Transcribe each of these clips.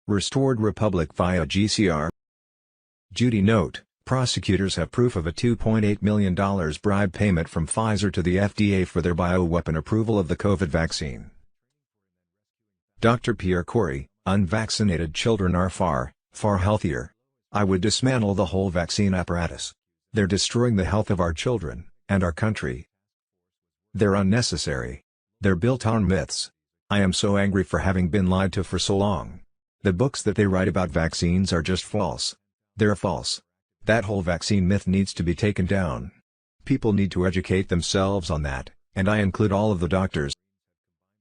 Restored Republic via GCR. Judy note, prosecutors have proof of a $2.8 million bribe payment from Pfizer to the FDA for their bioweapon approval of the COVID vaccine. Dr. Pierre Corey, unvaccinated children are far, far healthier. I would dismantle the whole vaccine apparatus. They're destroying the health of our children, and our country. They're unnecessary. They're built on myths. I am so angry for having been lied to for so long. The books that they write about vaccines are just false. They're false. That whole vaccine myth needs to be taken down. People need to educate themselves on that, and I include all of the doctors.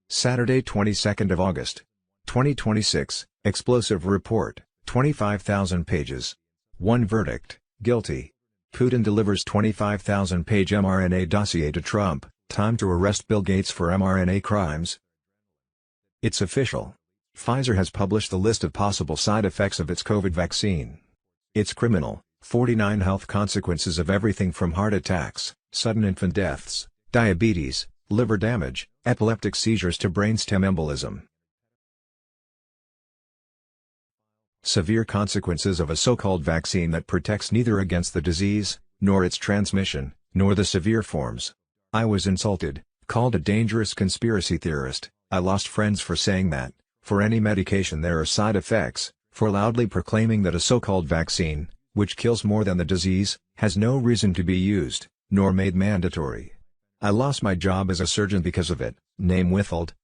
Saturday, 22nd of August, 2026, explosive report, 25,000 pages. One verdict, guilty. Putin delivers 25,000-page mRNA dossier to Trump, time to arrest Bill Gates for mRNA crimes. It's official. Pfizer has published the list of possible side effects of its COVID vaccine. It's criminal. 49 health consequences of everything from heart attacks, sudden infant deaths, diabetes, liver damage, epileptic seizures to brainstem embolism. Severe consequences of a so-called vaccine that protects neither against the disease, nor its transmission, nor the severe forms. I was insulted, called a dangerous conspiracy theorist. I lost friends for saying that. For any medication there are side effects, for loudly proclaiming that a so-called vaccine, which kills more than the disease, has no reason to be used, nor made mandatory. I lost my job as a surgeon because of it. Name withheld.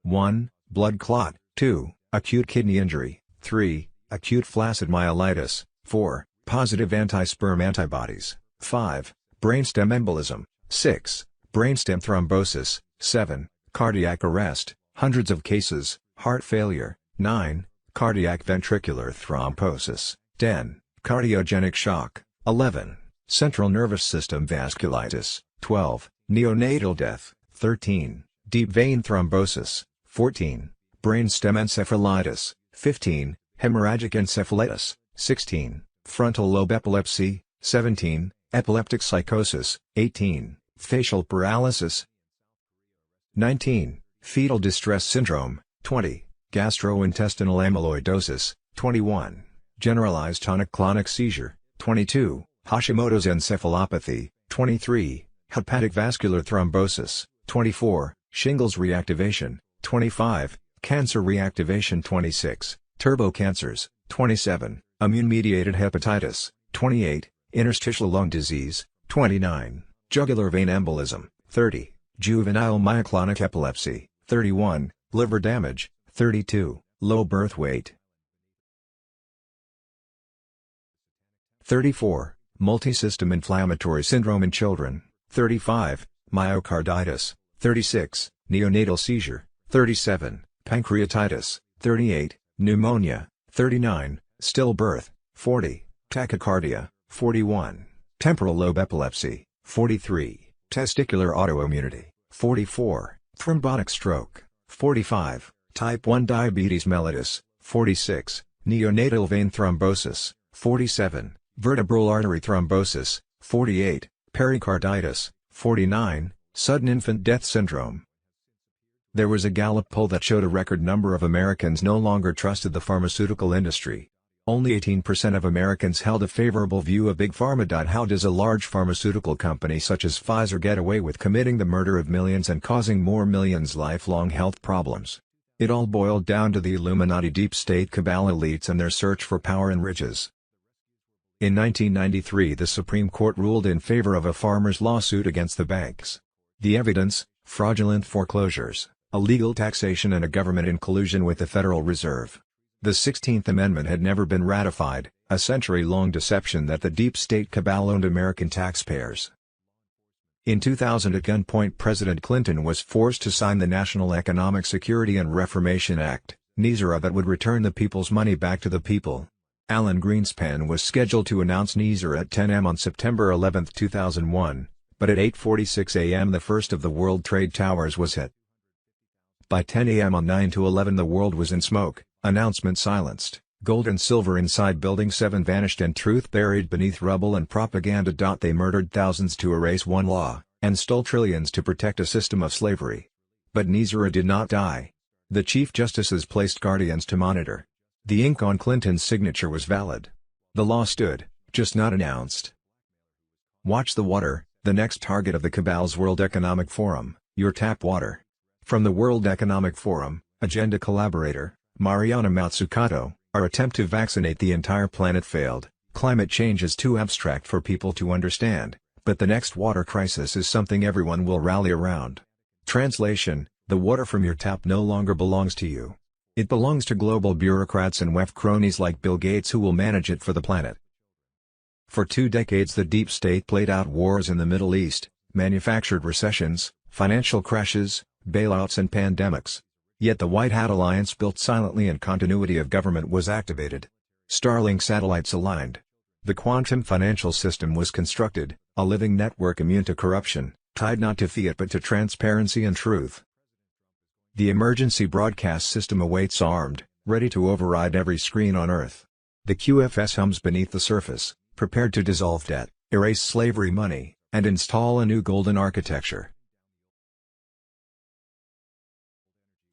1. Blood clot. 2. Acute kidney injury. 3. Acute flaccid myelitis. 4. Positive anti-sperm antibodies. 5. Brainstem embolism. 6. Brainstem thrombosis. 7. Cardiac arrest, hundreds of cases. Heart failure. 9. Cardiac ventricular thrombosis. 10. Cardiogenic shock. 11. Central nervous system vasculitis. 12. Neonatal death. 13. Deep vein thrombosis. 14. Brainstem encephalitis. 15. Hemorrhagic encephalitis. 16. Frontal lobe epilepsy. 17. Epileptic psychosis. 18. Facial paralysis. 19. Fetal distress syndrome. 20. Gastrointestinal amyloidosis. 21. Generalized tonic-clonic seizure. 22. Hashimoto's encephalopathy. 23. Hepatic vascular thrombosis. 24. Shingles reactivation. 25. Cancer reactivation. 26. Turbocancers. 27. Immune-mediated hepatitis. 28. Interstitial lung disease. 29. Jugular vein embolism. 30. Juvenile myoclonic epilepsy. 31. Liver damage. 32. Low birth weight. 34. Multisystem inflammatory syndrome in children. 35. Myocarditis. 36. Neonatal seizure. 37. Pancreatitis. 38. Pneumonia. 39. Stillbirth. 40. Tachycardia. 41. Temporal lobe epilepsy. 43. Testicular autoimmunity. 44. Thrombotic stroke. 45. Type 1 diabetes mellitus. 46. Neonatal vein thrombosis. 47. Vertebral artery thrombosis. 48. Pericarditis. 49. Sudden infant death syndrome. There was a Gallup poll that showed a record number of Americans no longer trusted the pharmaceutical industry. Only 18% of Americans held a favorable view of Big Pharma. How does a large pharmaceutical company such as Pfizer get away with committing the murder of millions and causing more millions lifelong health problems? It all boiled down to the Illuminati deep state cabal elites and their search for power and riches. In 1993 the Supreme Court ruled in favor of a farmer's lawsuit against the banks. The evidence: fraudulent foreclosures, illegal taxation and a government in collusion with the Federal Reserve. The 16th Amendment had never been ratified, a century-long deception that the deep state cabal owned American taxpayers. In 2000 at gunpoint President Clinton was forced to sign the National Economic Security and Reformation Act, NESARA, that would return the people's money back to the people. Alan Greenspan was scheduled to announce NESARA at 10 a.m. on September 11, 2001, but at 8:46 a.m. the first of the World Trade Towers was hit. By 10 a.m. on 9/11 the world was in smoke, announcement silenced, gold and silver inside Building 7 vanished and truth buried beneath rubble and propaganda. They murdered thousands to erase one law, and stole trillions to protect a system of slavery. But NESARA did not die. The Chief Justices placed guardians to monitor. The ink on Clinton's signature was valid. The law stood, just not announced. Watch the water, the next target of the cabal's World Economic Forum, your tap water. From the World Economic Forum, agenda collaborator, Mariana Mazzucato, our attempt to vaccinate the entire planet failed. Climate change is too abstract for people to understand, but the next water crisis is something everyone will rally around. Translation: the water from your tap no longer belongs to you. It belongs to global bureaucrats and WEF cronies like Bill Gates who will manage it for the planet. For 2 decades the deep state played out wars in the Middle East, manufactured recessions, financial crashes, bailouts and pandemics. Yet the White Hat Alliance built silently and continuity of government was activated. Starlink satellites aligned. The quantum financial system was constructed, a living network immune to corruption, tied not to fiat but to transparency and truth. The emergency broadcast system awaits armed, ready to override every screen on Earth. The QFS hums beneath the surface, prepared to dissolve debt, erase slavery money, and install a new golden architecture.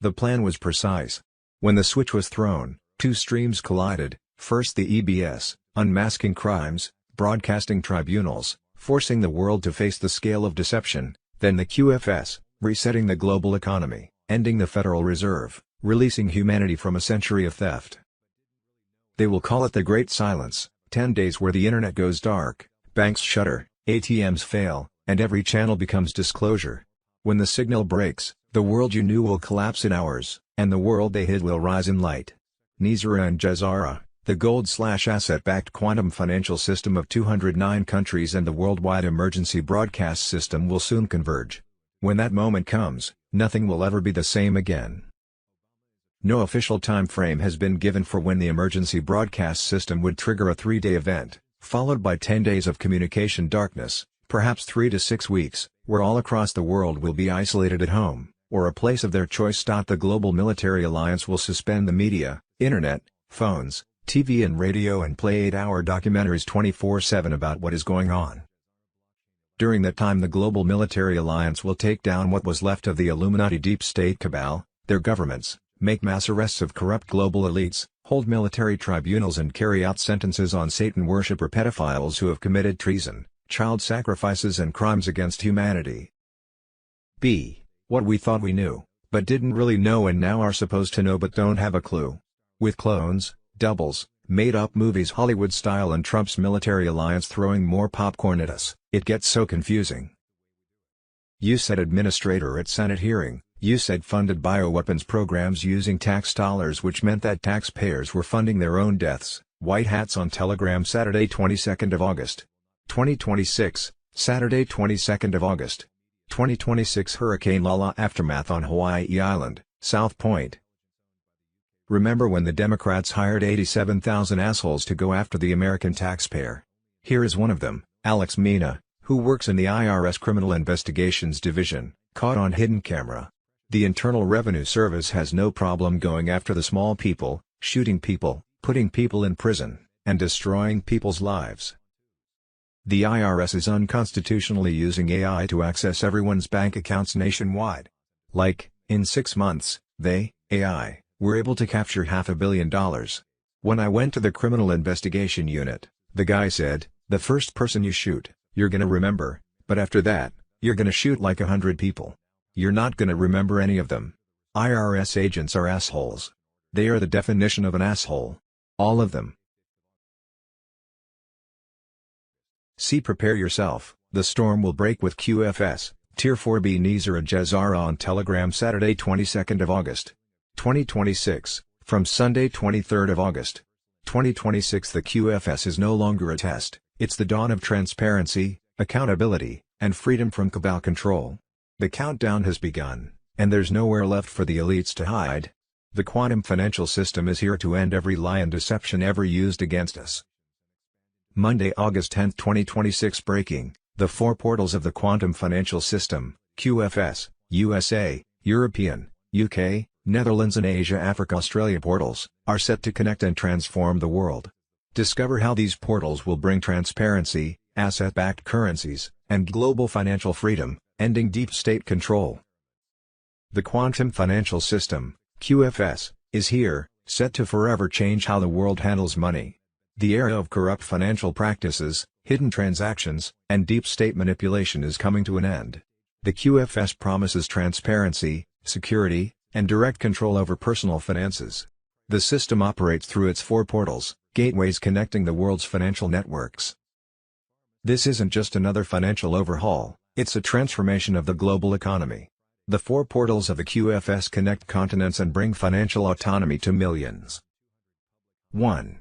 The plan was precise. When the switch was thrown, 2 streams collided, first the EBS, unmasking crimes, broadcasting tribunals, forcing the world to face the scale of deception, then the QFS, resetting the global economy, ending the Federal Reserve, releasing humanity from a century of theft. They will call it the Great Silence, 10 days where the internet goes dark, banks shutter, ATMs fail, and every channel becomes disclosure. When the signal breaks, the world you knew will collapse in hours, and the world they hid will rise in light. NISRA and JCR, the gold/asset-backed quantum financial system of 209 countries and the worldwide emergency broadcast system will soon converge. When that moment comes, nothing will ever be the same again. No official time frame has been given for when the emergency broadcast system would trigger a 3-day event, followed by 10 days of communication darkness, perhaps 3 to 6 weeks, where all across the world will be isolated at home, or a place of their choice. The Global Military Alliance will suspend the media, internet, phones, TV and radio and play 8-hour documentaries 24/7 about what is going on. During that time the Global Military Alliance will take down what was left of the Illuminati deep state cabal, their governments, make mass arrests of corrupt global elites, hold military tribunals and carry out sentences on Satan worshipper pedophiles who have committed treason, child sacrifices and crimes against humanity. B. What we thought we knew, but didn't really know and now are supposed to know but don't have a clue. With clones, doubles, made-up movies Hollywood style and Trump's military alliance throwing more popcorn at us, it gets so confusing. You said administrator at Senate hearing, you said funded bioweapons programs using tax dollars, which meant that taxpayers were funding their own deaths. White Hats on Telegram Saturday 22nd of August. 2026, Saturday 22nd of August. 2026 Hurricane Lala aftermath on Hawaii Island, South Point. Remember when the Democrats hired 87,000 assholes to go after the American taxpayer? Here is one of them, Alex Mina, who works in the IRS Criminal Investigations Division, caught on hidden camera. The Internal Revenue Service has no problem going after the small people, shooting people, putting people in prison, and destroying people's lives. The IRS is unconstitutionally using AI to access everyone's bank accounts nationwide. Like, in 6 months, they, AI, were able to capture $500 million. When I went to the Criminal Investigation Unit, the guy said, the first person you shoot, you're gonna remember, but after that, you're gonna shoot like 100 people. You're not gonna remember any of them. IRS agents are assholes. They are the definition of an asshole. All of them. See, prepare yourself, the storm will break with QFS, Tier 4B NISRA JCR on Telegram Saturday 22nd of August. 2026, from Sunday 23rd of August. 2026 The QFS is no longer a test, it's the dawn of transparency, accountability, and freedom from cabal control. The countdown has begun, and there's nowhere left for the elites to hide. The quantum financial system is here to end every lie and deception ever used against us. Monday, August 10, 2026 Breaking, the 4 portals of the quantum financial system, QFS, USA, European, UK, Netherlands and Asia-Africa-Australia portals, are set to connect and transform the world. Discover how these portals will bring transparency, asset-backed currencies, and global financial freedom, ending deep state control. The quantum financial system, QFS is here, set to forever change how the world handles money. The era of corrupt financial practices, hidden transactions, and deep state manipulation is coming to an end. The QFS promises transparency, security, and direct control over personal finances. The system operates through its 4 portals, gateways connecting the world's financial networks. This isn't just another financial overhaul, it's a transformation of the global economy. The 4 portals of the QFS connect continents and bring financial autonomy to millions. 1.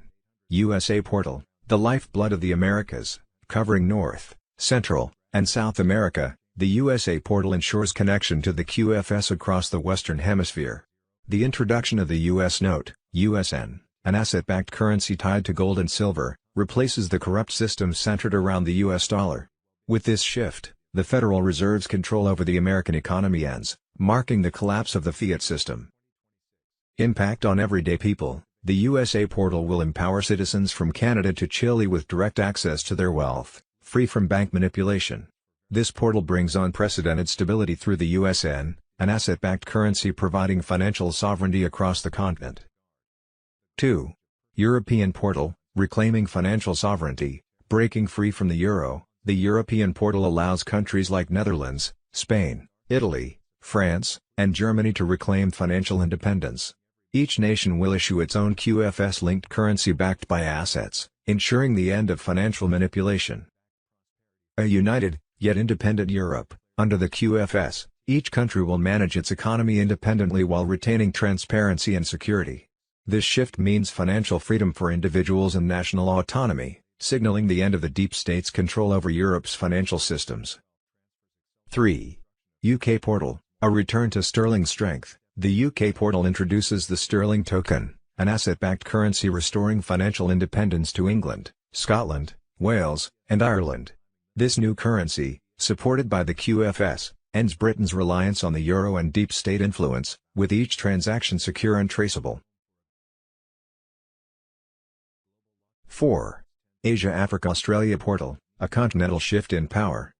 USA Portal, the lifeblood of the Americas, covering North, Central, and South America. The USA Portal ensures connection to the QFS across the Western Hemisphere. The introduction of the U.S. note, USN, an asset-backed currency tied to gold and silver, replaces the corrupt system centered around the U.S. dollar. With this shift, the Federal Reserve's control over the American economy ends, marking the collapse of the fiat system. Impact on everyday people. The USA Portal will empower citizens from Canada to Chile with direct access to their wealth, free from bank manipulation. This portal brings unprecedented stability through the USN, an asset-backed currency providing financial sovereignty across the continent. 2. European Portal, reclaiming financial sovereignty, breaking free from the euro. The European Portal allows countries like Netherlands, Spain, Italy, France, and Germany to reclaim financial independence. Each nation will issue its own QFS-linked currency backed by assets, ensuring the end of financial manipulation. A united, yet independent Europe. Under the QFS, each country will manage its economy independently while retaining transparency and security. This shift means financial freedom for individuals and national autonomy, signaling the end of the deep state's control over Europe's financial systems. 3. UK Portal, a return to sterling strength. The UK Portal introduces the sterling token, an asset-backed currency restoring financial independence to England, Scotland, Wales, and Ireland. This new currency, supported by the QFS, ends Britain's reliance on the euro and deep state influence, with each transaction secure and traceable. 4. Asia-Africa-Australia Portal, a continental shift in power.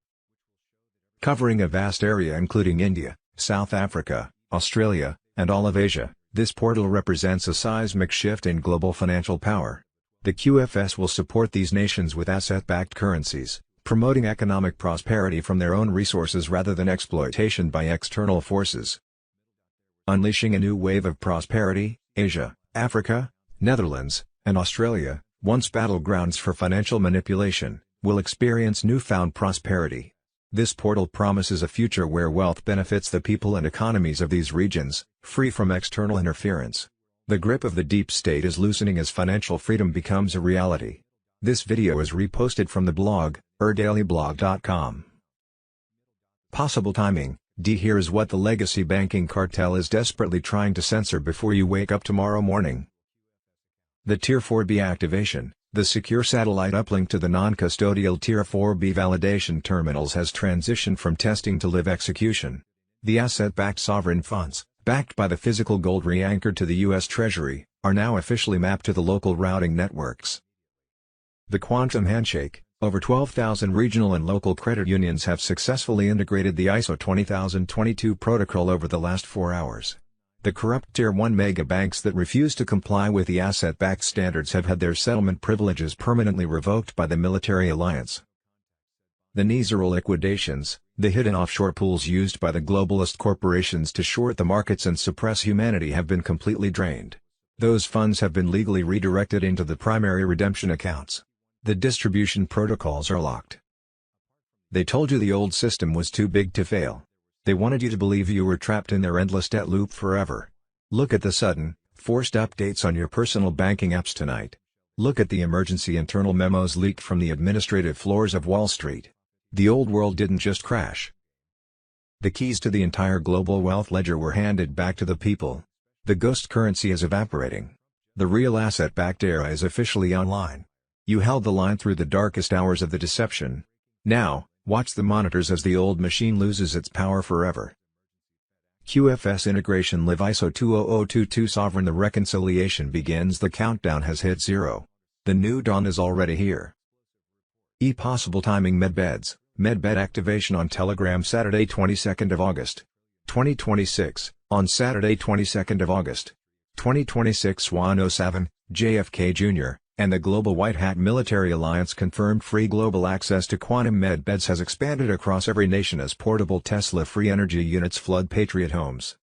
Covering a vast area including India, South Africa, Australia, and all of Asia, this portal represents a seismic shift in global financial power. The QFS will support these nations with asset-backed currencies, promoting economic prosperity from their own resources rather than exploitation by external forces. Unleashing a new wave of prosperity, Asia, Africa, Netherlands, and Australia, once battlegrounds for financial manipulation, will experience newfound prosperity. This portal promises a future where wealth benefits the people and economies of these regions, free from external interference. The grip of the deep state is loosening as financial freedom becomes a reality. This video is reposted from the blog, erdailyblog.com. Possible timing. Here is what the legacy banking cartel is desperately trying to censor before you wake up tomorrow morning. The Tier 4B activation. The secure satellite uplink to the non-custodial Tier 4B validation terminals has transitioned from testing to live execution. The asset-backed sovereign funds, backed by the physical gold re-anchored to the U.S. Treasury, are now officially mapped to the local routing networks. The Quantum Handshake. Over 12,000 regional and local credit unions have successfully integrated the ISO 20022 protocol over the last 4 hours. The corrupt Tier 1 mega banks that refuse to comply with the asset-backed standards have had their settlement privileges permanently revoked by the military alliance. The Nizarul liquidations, the hidden offshore pools used by the globalist corporations to short the markets and suppress humanity, have been completely drained. Those funds have been legally redirected into the primary redemption accounts. The distribution protocols are locked. They told you the old system was too big to fail. They wanted you to believe you were trapped in their endless debt loop forever. Look at the sudden, forced updates on your personal banking apps tonight. Look at the emergency internal memos leaked from the administrative floors of Wall Street. The old world didn't just crash. The keys to the entire global wealth ledger were handed back to the people. The ghost currency is evaporating. The real asset-backed era is officially online. You held the line through the darkest hours of the deception. Now, watch the monitors as the old machine loses its power forever. QFS integration live ISO 20022 sovereign. The reconciliation begins. The countdown has hit 0. The new dawn is already here. Possible timing. Medbed activation on Telegram Saturday 22nd of August 2026. On Saturday 22nd of August, 2026 107, JFK Jr., and the Global White Hat Military Alliance confirmed free global access to quantum med beds has expanded across every nation as portable Tesla-free energy units flood Patriot homes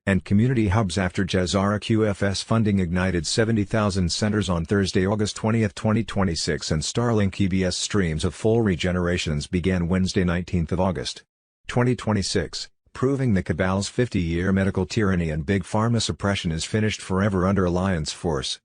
and community hubs after JCR QFS funding ignited 70,000 centers on Thursday, August 20, 2026, and Starlink EBS streams of full regenerations began Wednesday 19 August, 2026, proving the cabal's 50-year medical tyranny and big pharma suppression is finished forever under Alliance force.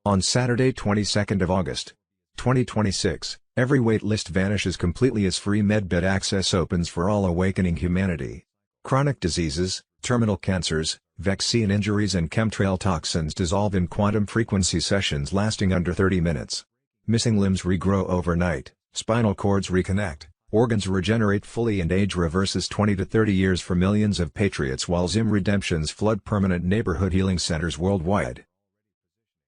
On Saturday 22nd of August, 2026, every wait list vanishes completely as free medbed access opens for all awakening humanity. Chronic diseases, terminal cancers, vaccine injuries and chemtrail toxins dissolve in quantum frequency sessions lasting under 30 minutes. Missing limbs regrow overnight, spinal cords reconnect, organs regenerate fully and age reverses 20 to 30 years for millions of patriots while Zim redemptions flood permanent neighborhood healing centers worldwide.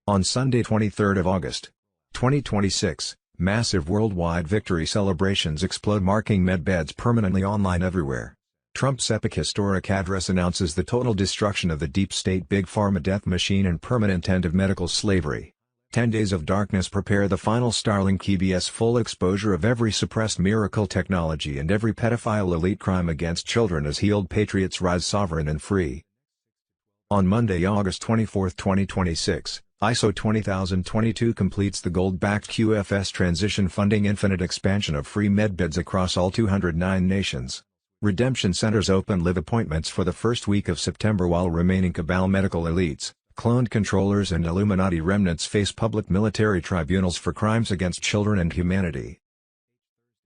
On Sunday 23rd of August, 2026, massive worldwide victory celebrations explode marking medbeds permanently online everywhere. Trump's epic historic address announces the total destruction of the deep state big pharma death machine and permanent end of medical slavery. 10 days of darkness prepare the final Starlink EBS full exposure of every suppressed miracle technology and every pedophile elite crime against children as healed patriots rise sovereign and free. On Monday, August 24, 2026, ISO 20022 completes the gold-backed QFS transition funding infinite expansion of free medbeds across all 209 nations. Redemption centers open live appointments for the first week of September while remaining cabal medical elites, cloned controllers and Illuminati remnants face public military tribunals for crimes against children and humanity.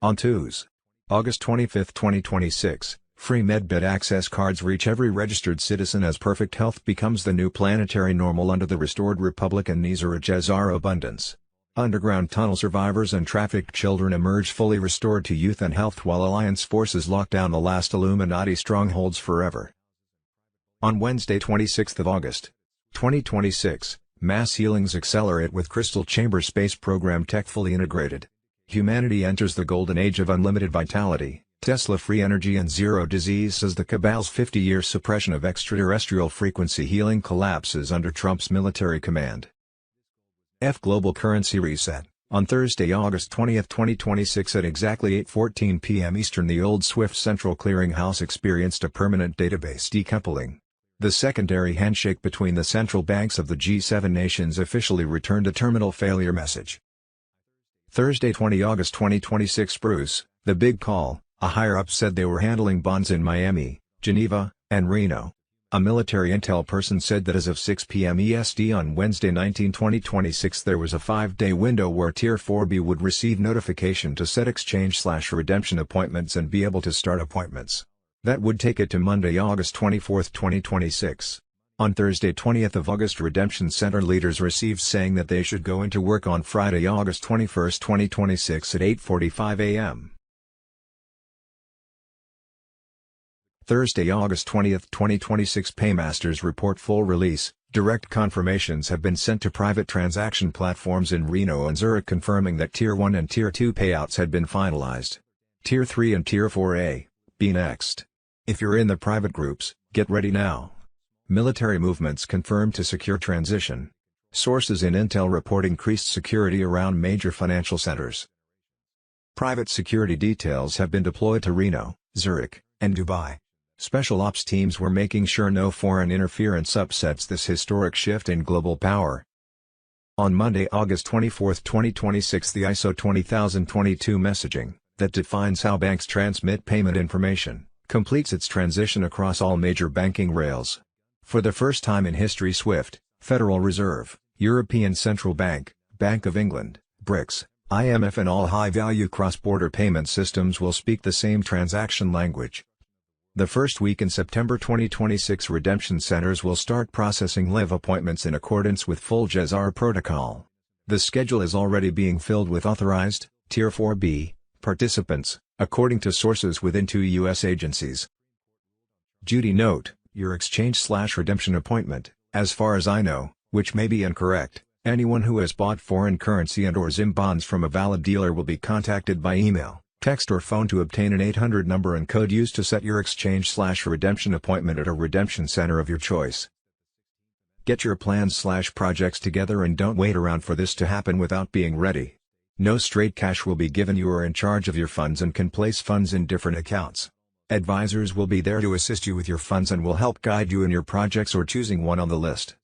On Tuesday, August 25, 2026, free medbed access cards reach every registered citizen as perfect health becomes the new planetary normal under the restored republic and Nizar JCR abundance. Underground tunnel survivors and trafficked children emerge fully restored to youth and health while Alliance forces lock down the last Illuminati strongholds forever. On Wednesday 26 August, 2026, mass healings accelerate with Crystal Chamber space program tech fully integrated. Humanity enters the golden age of unlimited vitality, Tesla-free energy and zero disease as the cabal's 50-year suppression of extraterrestrial frequency healing collapses under Trump's military command. Global currency reset. On Thursday, August 20, 2026 at exactly 8:14 p.m. Eastern, the old SWIFT Central Clearinghouse experienced a permanent database decoupling. The secondary handshake between the central banks of the G7 nations officially returned a terminal failure message. Thursday, 20 August 2026 Bruce, the big call, a higher-up said they were handling bonds in Miami, Geneva, and Reno. A military intel person said that as of 6 p.m. EST on Wednesday 19, 2026 there was a 5-day window where Tier 4B would receive notification to set exchange/redemption appointments and be able to start appointments. That would take it to Monday, August 24, 2026. On Thursday 20th of August, Redemption Center leaders received saying that they should go into work on Friday, August 21, 2026 at 8:45 a.m. Thursday, August 20, 2026 Paymasters report full release. Direct confirmations have been sent to private transaction platforms in Reno and Zurich confirming that Tier 1 and Tier 2 payouts had been finalized. Tier 3 and Tier 4A, be next. If you're in the private groups, get ready now. Military movements confirmed to secure transition. Sources in Intel report increased security around major financial centers. Private security details have been deployed to Reno, Zurich, and Dubai. Special ops teams were making sure no foreign interference upsets this historic shift in global power. On Monday, August 24, 2026 the ISO 20022 messaging, that defines how banks transmit payment information, completes its transition across all major banking rails. For the first time in history SWIFT, Federal Reserve, European Central Bank, Bank of England, BRICS, IMF and all high-value cross-border payment systems will speak the same transaction language. The first week in September 2026 redemption centers will start processing live appointments in accordance with full JCR protocol. The schedule is already being filled with authorized, Tier 4B, participants, according to sources within 2 U.S. agencies. Judy note, your exchange/redemption appointment, as far as I know, which may be incorrect, anyone who has bought foreign currency and/or ZIM bonds from a valid dealer will be contacted by email. Text or phone to obtain an 800 number and code used to set your exchange/redemption appointment at a redemption center of your choice. Get your plans/projects together and don't wait around for this to happen without being ready. No straight cash will be given. You are in charge of your funds and can place funds in different accounts. Advisors will be there to assist you with your funds and will help guide you in your projects or choosing one on the list.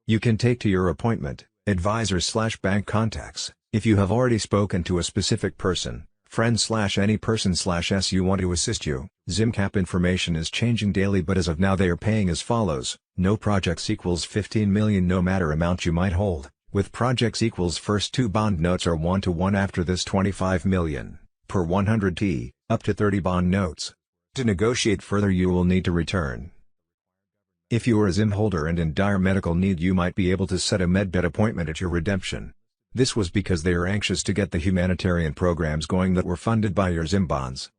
You can take to your appointment, advisors/bank contacts, if you have already spoken to a specific person, friend/any person/s you want to assist you. ZimCap information is changing daily, but as of now they are paying as follows: no projects equals 15 million no matter amount you might hold, with projects equals first 2 bond notes are 1-to-1 after this 25 million, per 100T, up to 30 bond notes. To negotiate further you will need to return. If you are a Zim holder and in dire medical need you might be able to set a medbed appointment at your redemption. This was because they are anxious to get the humanitarian programs going that were funded by your Zim bonds.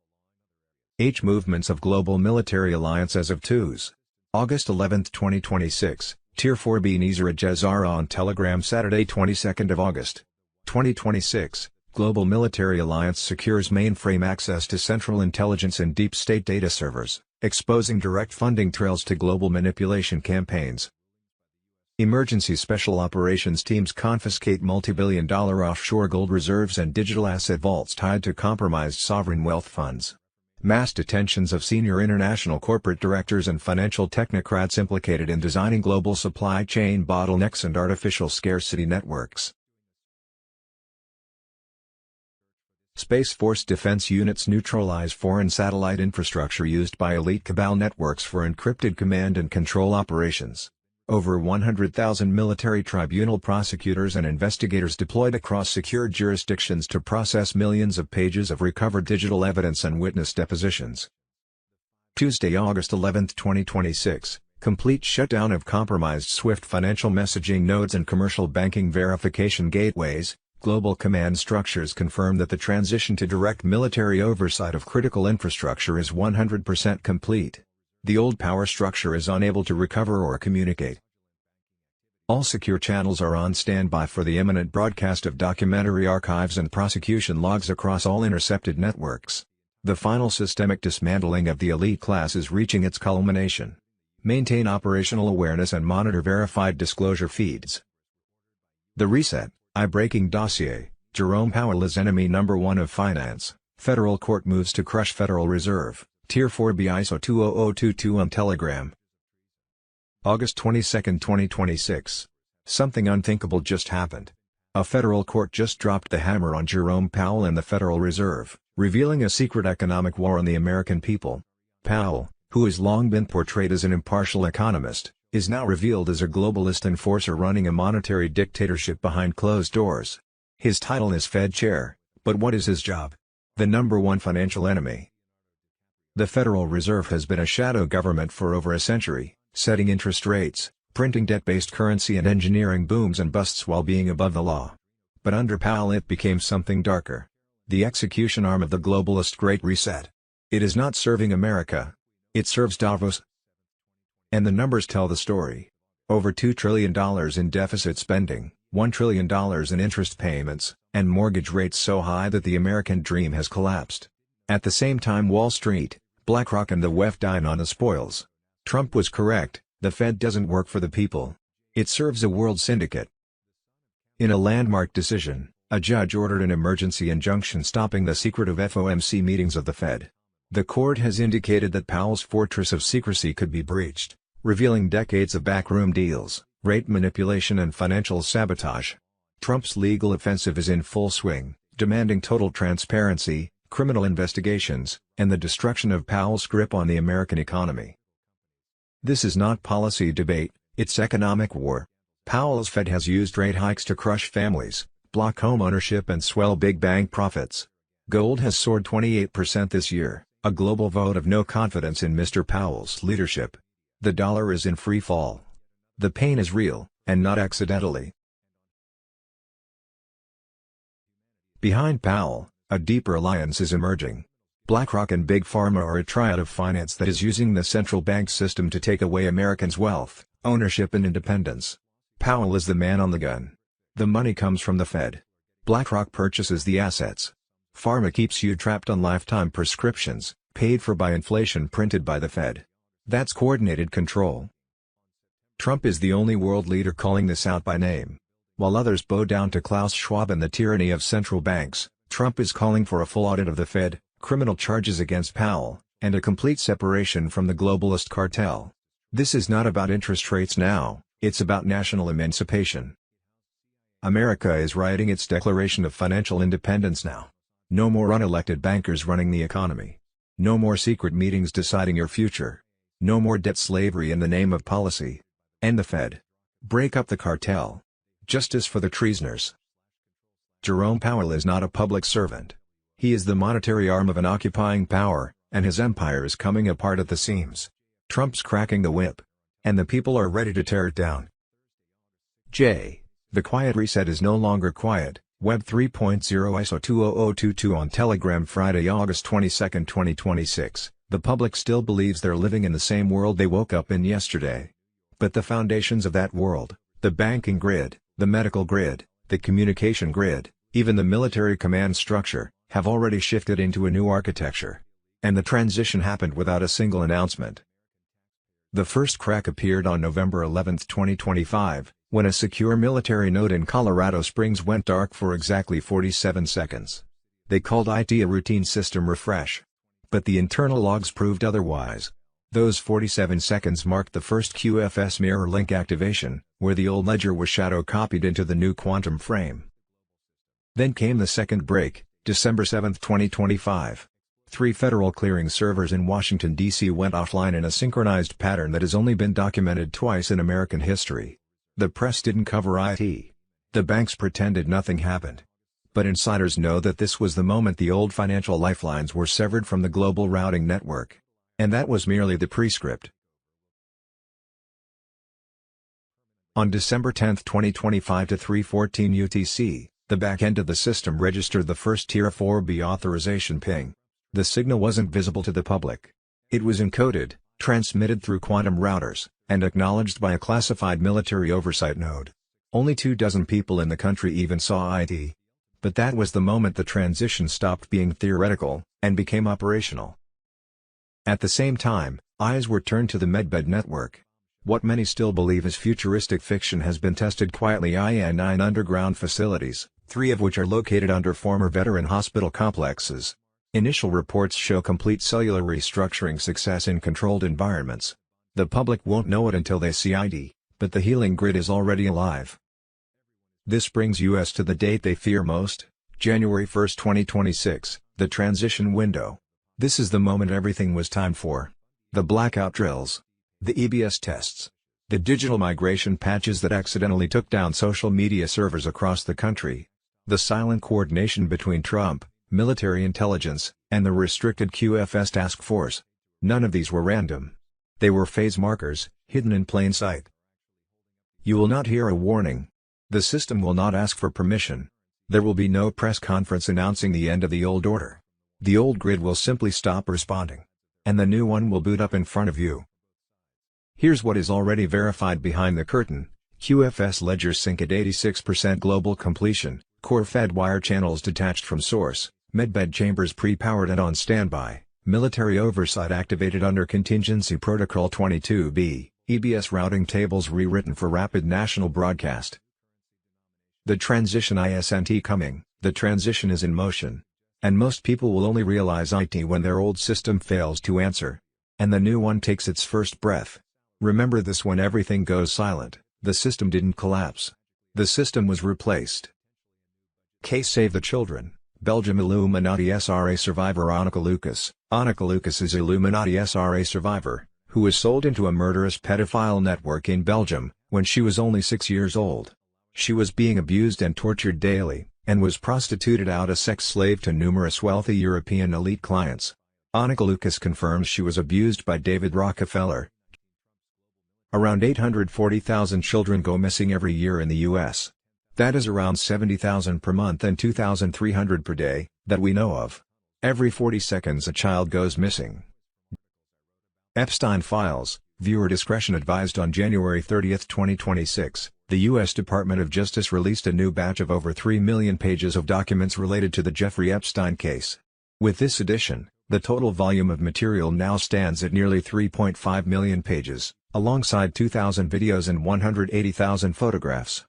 Movements of Global Military Alliance as of Tuesday, August 11, 2026, Tier 4B Nizar Jazara on Telegram Saturday 22nd of August, 2026, Global Military Alliance secures mainframe access to Central Intelligence and Deep State data servers, exposing direct funding trails to global manipulation campaigns. Emergency Special Operations Teams confiscate multi-billion-dollar offshore gold reserves and digital asset vaults tied to compromised sovereign wealth funds. Mass detentions of senior international corporate directors and financial technocrats implicated in designing global supply chain bottlenecks and artificial scarcity networks. Space Force defense units neutralize foreign satellite infrastructure used by elite cabal networks for encrypted command and control operations. Over 100,000 military tribunal prosecutors and investigators deployed across secured jurisdictions to process millions of pages of recovered digital evidence and witness depositions. Tuesday, August 11, 2026, complete shutdown of compromised SWIFT financial messaging nodes and commercial banking verification gateways. Global command structures confirm that the transition to direct military oversight of critical infrastructure is 100% complete. The old power structure is unable to recover or communicate. All secure channels are on standby for the imminent broadcast of documentary archives and prosecution logs across all intercepted networks. The final systemic dismantling of the elite class is reaching its culmination. Maintain operational awareness and monitor verified disclosure feeds. The Reset, eye-breaking dossier, Jerome Powell is enemy number 1 of finance, federal court moves to crush Federal Reserve. Tier 4B ISO 20022 on Telegram. August 22, 2026. Something unthinkable just happened. A federal court just dropped the hammer on Jerome Powell and the Federal Reserve, revealing a secret economic war on the American people. Powell, who has long been portrayed as an impartial economist, is now revealed as a globalist enforcer running a monetary dictatorship behind closed doors. His title is Fed Chair, but what is his job? The number 1 financial enemy. The Federal Reserve has been a shadow government for over a century, setting interest rates, printing debt-based currency and engineering booms and busts while being above the law. But under Powell it became something darker. The execution arm of the globalist Great Reset. It is not serving America. It serves Davos. And the numbers tell the story. Over $2 trillion in deficit spending, $1 trillion in interest payments, and mortgage rates so high that the American dream has collapsed. At the same time Wall Street, BlackRock and the WEF dine on the spoils. Trump was correct, the Fed doesn't work for the people. It serves a world syndicate. In a landmark decision, a judge ordered an emergency injunction stopping the secretive FOMC meetings of the Fed. The court has indicated that Powell's fortress of secrecy could be breached, revealing decades of backroom deals, rate manipulation and financial sabotage. Trump's legal offensive is in full swing, demanding total transparency, criminal investigations, and the destruction of Powell's grip on the American economy. This is not policy debate, it's economic war. Powell's Fed has used rate hikes to crush families, block home ownership and swell big bank profits. Gold has soared 28% this year, a global vote of no confidence in Mr. Powell's leadership. The dollar is in free fall. The pain is real, and not accidentally. Behind Powell, a deeper alliance is emerging. BlackRock and Big Pharma are a triad of finance that is using the central bank system to take away Americans' wealth, ownership and independence. Powell is the man on the gun. The money comes from the Fed. BlackRock purchases the assets. Pharma keeps you trapped on lifetime prescriptions, paid for by inflation printed by the Fed. That's coordinated control. Trump is the only world leader calling this out by name. While others bow down to Klaus Schwab and the tyranny of central banks, Trump is calling for a full audit of the Fed, criminal charges against Powell, and a complete separation from the globalist cartel. This is not about interest rates now, it's about national emancipation. America is writing its Declaration of Financial Independence now. No more unelected bankers running the economy. No more secret meetings deciding your future. No more debt slavery in the name of policy. End the Fed. Break up the cartel. Justice for the treasoners. Jerome Powell is not a public servant. He is the monetary arm of an occupying power, and his empire is coming apart at the seams. Trump's cracking the whip. And the people are ready to tear it down. The quiet reset is no longer quiet. Web 3.0 ISO 20022 on Telegram Friday, August 22, 2026. The public still believes they're living in the same world they woke up in yesterday. But the foundations of that world, the banking grid, the medical grid, the communication grid, even the military command structure, have already shifted into a new architecture. And the transition happened without a single announcement. The first crack appeared on November 11, 2025, when a secure military node in Colorado Springs went dark for exactly 47 seconds. They called it a routine system refresh. But the internal logs proved otherwise. Those 47 seconds marked the first QFS mirror link activation, where the old ledger was shadow copied into the new quantum frame. Then came the second break, December 7, 2025. 3 federal clearing servers in Washington, D.C. went offline in a synchronized pattern that has only been documented twice in American history. The press didn't cover it. The banks pretended nothing happened. But insiders know that this was the moment the old financial lifelines were severed from the global routing network. And that was merely the prescript. On December 10, 2025 at 3:14 UTC, the back end of the system registered the first Tier 4B authorization ping. The signal wasn't visible to the public. It was encoded, transmitted through quantum routers, and acknowledged by a classified military oversight node. Only 24 people in the country even saw it. But that was the moment the transition stopped being theoretical, and became operational. At the same time, eyes were turned to the Medbed network. What many still believe is futuristic fiction has been tested quietly in 9 underground facilities, 3 of which are located under former veteran hospital complexes. Initial reports show complete cellular restructuring success in controlled environments. The public won't know it until they see it, but the healing grid is already alive. This brings us to the date they fear most, January 1, 2026, the transition window. This is the moment everything was timed for. The blackout drills. The EBS tests. The digital migration patches that accidentally took down social media servers across the country. The silent coordination between Trump, military intelligence, and the restricted QFS task force. None of these were random. They were phase markers, hidden in plain sight. You will not hear a warning. The system will not ask for permission. There will be no press conference announcing the end of the old order. The old grid will simply stop responding. And the new one will boot up in front of you. Here's what is already verified behind the curtain. QFS ledgers sync at 86% global completion, core Fed wire channels detached from source, Medbed chambers pre-powered and on standby, military oversight activated under Contingency Protocol 22B, EBS routing tables rewritten for rapid national broadcast. The transition isn't coming, the transition is in motion. And most people will only realize it when their old system fails to answer. And the new one takes its first breath. Remember this: when everything goes silent, the system didn't collapse. The system was replaced. Case Save the Children. Belgium Illuminati SRA survivor Annika Lucas. Annika Lucas is Illuminati SRA survivor, who was sold into a murderous pedophile network in Belgium, when she was only 6 years old. She was being abused and tortured daily, and was prostituted out as sex slave to numerous wealthy European elite clients. Annika Lucas confirms she was abused by David Rockefeller. Around 840,000 children go missing every year in the U.S. That is around 70,000 per month and 2,300 per day, that we know of. Every 40 seconds a child goes missing. Epstein Files. Viewer discretion advised. On January 30, 2026, the U.S. Department of Justice released a new batch of over 3 million pages of documents related to the Jeffrey Epstein case. With this addition, the total volume of material now stands at nearly 3.5 million pages, alongside 2,000 videos and 180,000 photographs.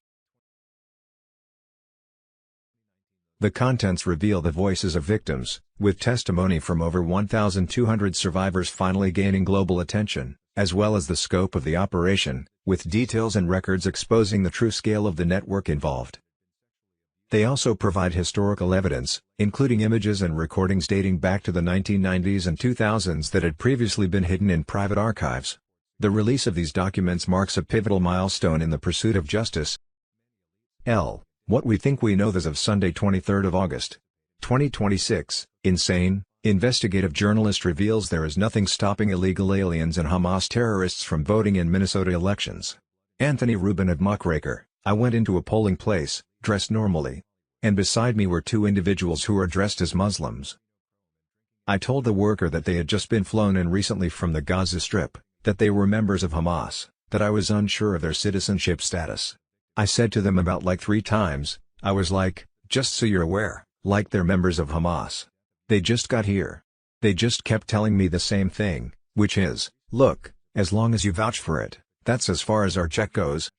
The contents reveal the voices of victims, with testimony from over 1,200 survivors finally gaining global attention, as well as the scope of the operation, with details and records exposing the true scale of the network involved. They also provide historical evidence, including images and recordings dating back to the 1990s and 2000s that had previously been hidden in private archives. The release of these documents marks a pivotal milestone in the pursuit of justice. What we think we know. As of Sunday, 23rd of August, 2026, Insane, investigative journalist reveals there is nothing stopping illegal aliens and Hamas terrorists from voting in Minnesota elections. Anthony Rubin of Muckraker: I went into a polling place, dressed normally. And beside me were two individuals who were dressed as Muslims. I told the worker that they had just been flown in recently from the Gaza Strip, that they were members of Hamas, that I was unsure of their citizenship status. I said to them about 3 times, I was like, just so you're aware, they're members of Hamas. They just got here. They just kept telling me the same thing, which is, look, as long as you vouch for it, that's as far as our check goes.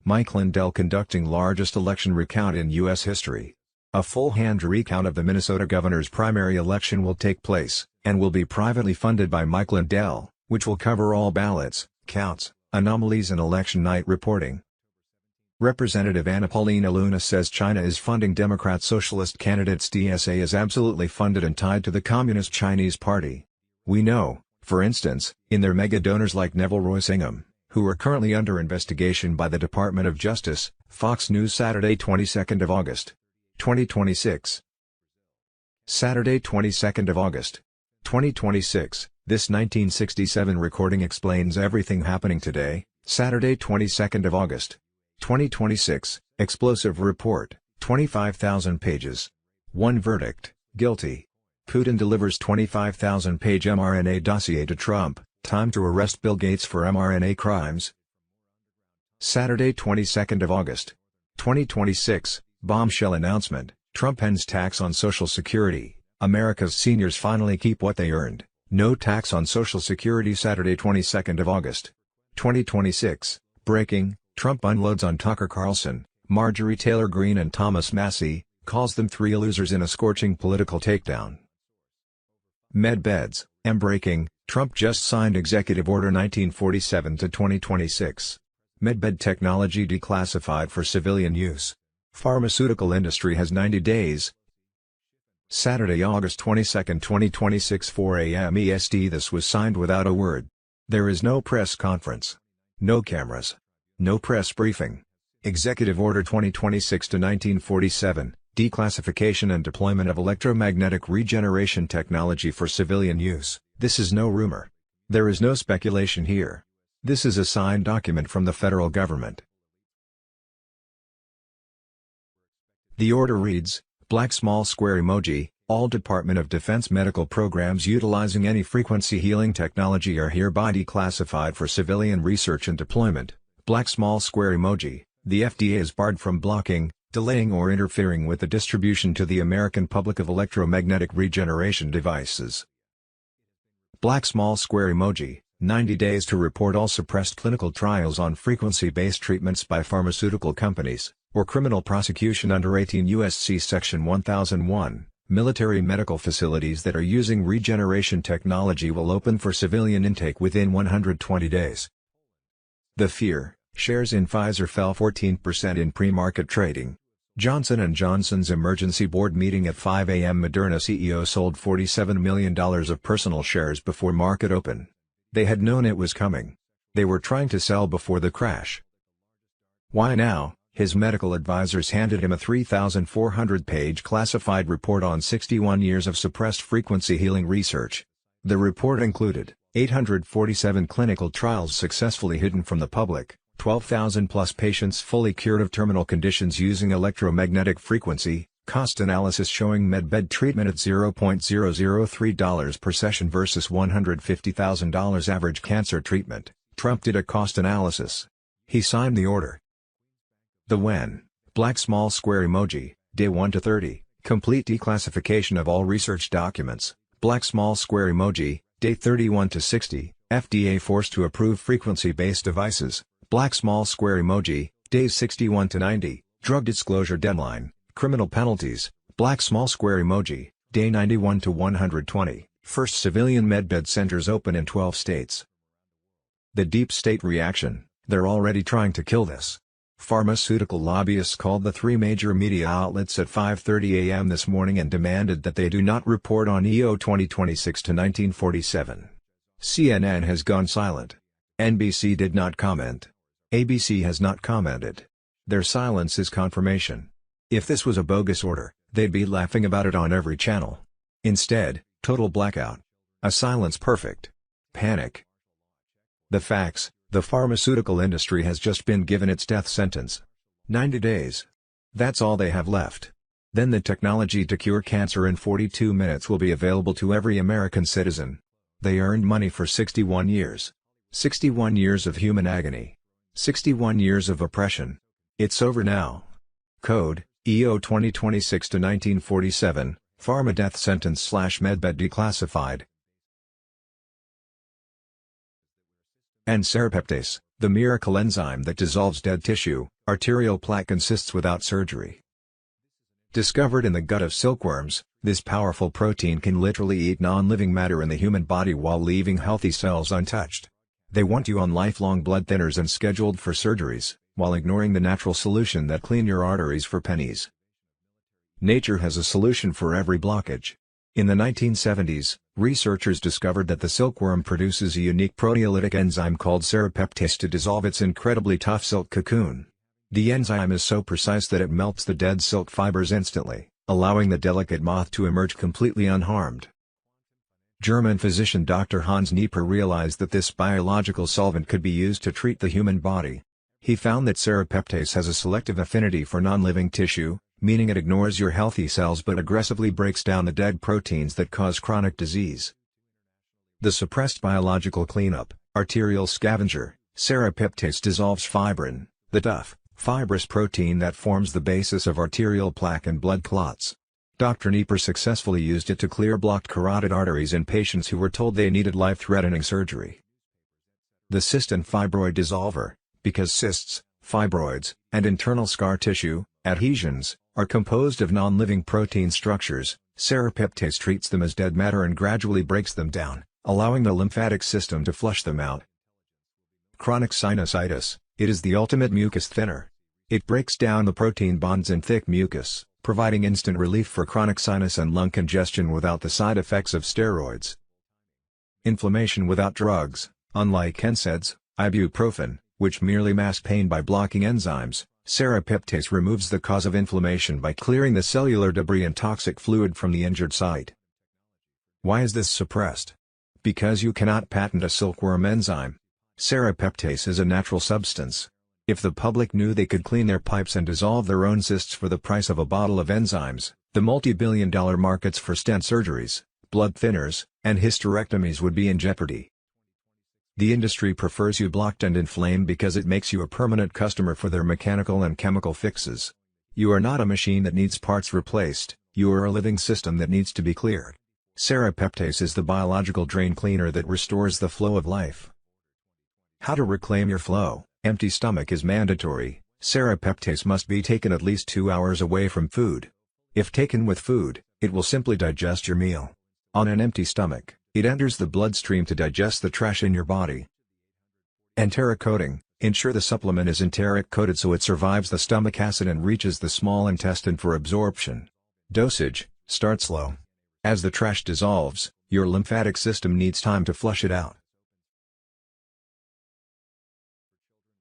Mike Lindell conducting largest election recount in U.S. history. A full-hand recount of the Minnesota governor's primary election will take place, and will be privately funded by Mike Lindell, which will cover all ballots, counts, anomalies and election night reporting. Representative Anna Paulina Luna says China is funding Democrat Socialist candidates. DSA is absolutely funded and tied to the Communist Chinese Party. We know, for instance, in their mega donors like Neville Royce Ingham, who are currently under investigation by the Department of Justice. Fox News Saturday, 22nd of August, 2026. Saturday, 22nd of August, 2026. This 1967 recording explains everything happening today. Saturday, 22nd of August, 2026, explosive report, 25,000 pages. One verdict, guilty. Putin delivers 25,000-page mRNA dossier to Trump, time to arrest Bill Gates for mRNA crimes. Saturday, 22nd of August, 2026, bombshell announcement, Trump ends tax on Social Security, America's seniors finally keep what they earned, no tax on Social Security. Saturday, 22nd of August, 2026, breaking, Trump unloads on Tucker Carlson, Marjorie Taylor Greene and Thomas Massie, calls them 3 losers in a scorching political takedown. Medbeds, breaking, Trump just signed Executive Order 1947-2026. Medbed technology declassified for civilian use. Pharmaceutical industry has 90 days. Saturday, August 22, 2026, 4 a.m. EST. This was signed without a word. There is no press conference. No cameras. No press briefing. Executive Order 2026-1947, declassification and deployment of electromagnetic regeneration technology for civilian use. This is no rumor. There is no speculation here. This is a signed document from the federal government. The order reads, black small square emoji, all Department of Defense medical programs utilizing any frequency healing technology are hereby declassified for civilian research and deployment. Black small square emoji, the FDA is barred from blocking, delaying or interfering with the distribution to the American public of electromagnetic regeneration devices. Black small square emoji, 90 days to report all suppressed clinical trials on frequency-based treatments by pharmaceutical companies, or criminal prosecution under 18 U.S.C. Section 1001. Military medical facilities that are using regeneration technology will open for civilian intake within 120 days. The fear. Shares in Pfizer fell 14% in pre-market trading. Johnson & Johnson's emergency board meeting at 5 a.m. Moderna CEO sold $47 million of personal shares before market open. They had known it was coming. They were trying to sell before the crash. Why now? His medical advisors handed him a 3,400-page classified report on 61 years of suppressed frequency healing research. The report included 847 clinical trials successfully hidden from the public, 12,000-plus patients fully cured of terminal conditions using electromagnetic frequency, cost analysis showing medbed treatment at $0.003 per session versus $150,000 average cancer treatment, Trump did a cost analysis. He signed the order. The when, black small square emoji, day 1 to 30, complete declassification of all research documents, black small square emoji, day 31 to 60, FDA forced to approve frequency-based devices, black small square emoji, days 61 to 90, drug disclosure deadline, criminal penalties, black small square emoji, day 91 to 120, first civilian medbed centers open in 12 states. The deep state reaction: they're already trying to kill this. Pharmaceutical lobbyists called the three major media outlets at 5:30 a.m. this morning and demanded that they do not report on EO 2026 to 1947. CNN has gone silent. NBC did not comment. ABC has not commented. Their silence is confirmation. If this was a bogus order, they'd be laughing about it on every channel. Instead, total blackout. A silence perfect. Panic. The facts: the pharmaceutical industry has just been given its death sentence. 90 days. That's all they have left. Then the technology to cure cancer in 42 minutes will be available to every American citizen. They earned money for 61 years. 61 years of human agony. 61 years of oppression. It's over now. Code, EO 2026 to 1947, Pharma Death Sentence / Medbed Declassified. And serrapeptase, the miracle enzyme that dissolves dead tissue, arterial plaque consists without surgery. Discovered in the gut of silkworms, this powerful protein can literally eat non-living matter in the human body while leaving healthy cells untouched. They want you on lifelong blood thinners and scheduled for surgeries, while ignoring the natural solution that clean your arteries for pennies. Nature has a solution for every blockage. In the 1970s, researchers discovered that the silkworm produces a unique proteolytic enzyme called serrapeptase to dissolve its incredibly tough silk cocoon. The enzyme is so precise that it melts the dead silk fibers instantly, allowing the delicate moth to emerge completely unharmed. German physician Dr. Hans Nieper realized that this biological solvent could be used to treat the human body. He found that serrapeptase has a selective affinity for non-living tissue, meaning it ignores your healthy cells but aggressively breaks down the dead proteins that cause chronic disease. The suppressed biological cleanup, arterial scavenger, serrapeptase dissolves fibrin, the tough, fibrous protein that forms the basis of arterial plaque and blood clots. Dr. Nieper successfully used it to clear blocked carotid arteries in patients who were told they needed life-threatening surgery. The cyst and fibroid dissolver, because cysts, fibroids, and internal scar tissue, adhesions, are composed of non-living protein structures, serrapeptase treats them as dead matter and gradually breaks them down, allowing the lymphatic system to flush them out. Chronic sinusitis: it is the ultimate mucus thinner. It breaks down the protein bonds in thick mucus, providing instant relief for chronic sinus and lung congestion without the side effects of steroids. Inflammation without drugs: unlike NSAIDs, ibuprofen, which merely mask pain by blocking enzymes, serrapeptase removes the cause of inflammation by clearing the cellular debris and toxic fluid from the injured site. Why is this suppressed? Because you cannot patent a silkworm enzyme. Serrapeptase is a natural substance. If the public knew they could clean their pipes and dissolve their own cysts for the price of a bottle of enzymes, the multi-billion-dollar markets for stent surgeries, blood thinners, and hysterectomies would be in jeopardy. The industry prefers you blocked and inflamed because it makes you a permanent customer for their mechanical and chemical fixes. You are not a machine that needs parts replaced, you are a living system that needs to be cleared. Serrapeptase is the biological drain cleaner that restores the flow of life. How to reclaim your flow: empty stomach is mandatory. Serrapeptase must be taken at least 2 hours away from food. If taken with food, it will simply digest your meal. On an empty stomach, it enters the bloodstream to digest the trash in your body. Enteric coating: ensure the supplement is enteric coated so it survives the stomach acid and reaches the small intestine for absorption. Dosage: start slow. As the trash dissolves, your lymphatic system needs time to flush it out.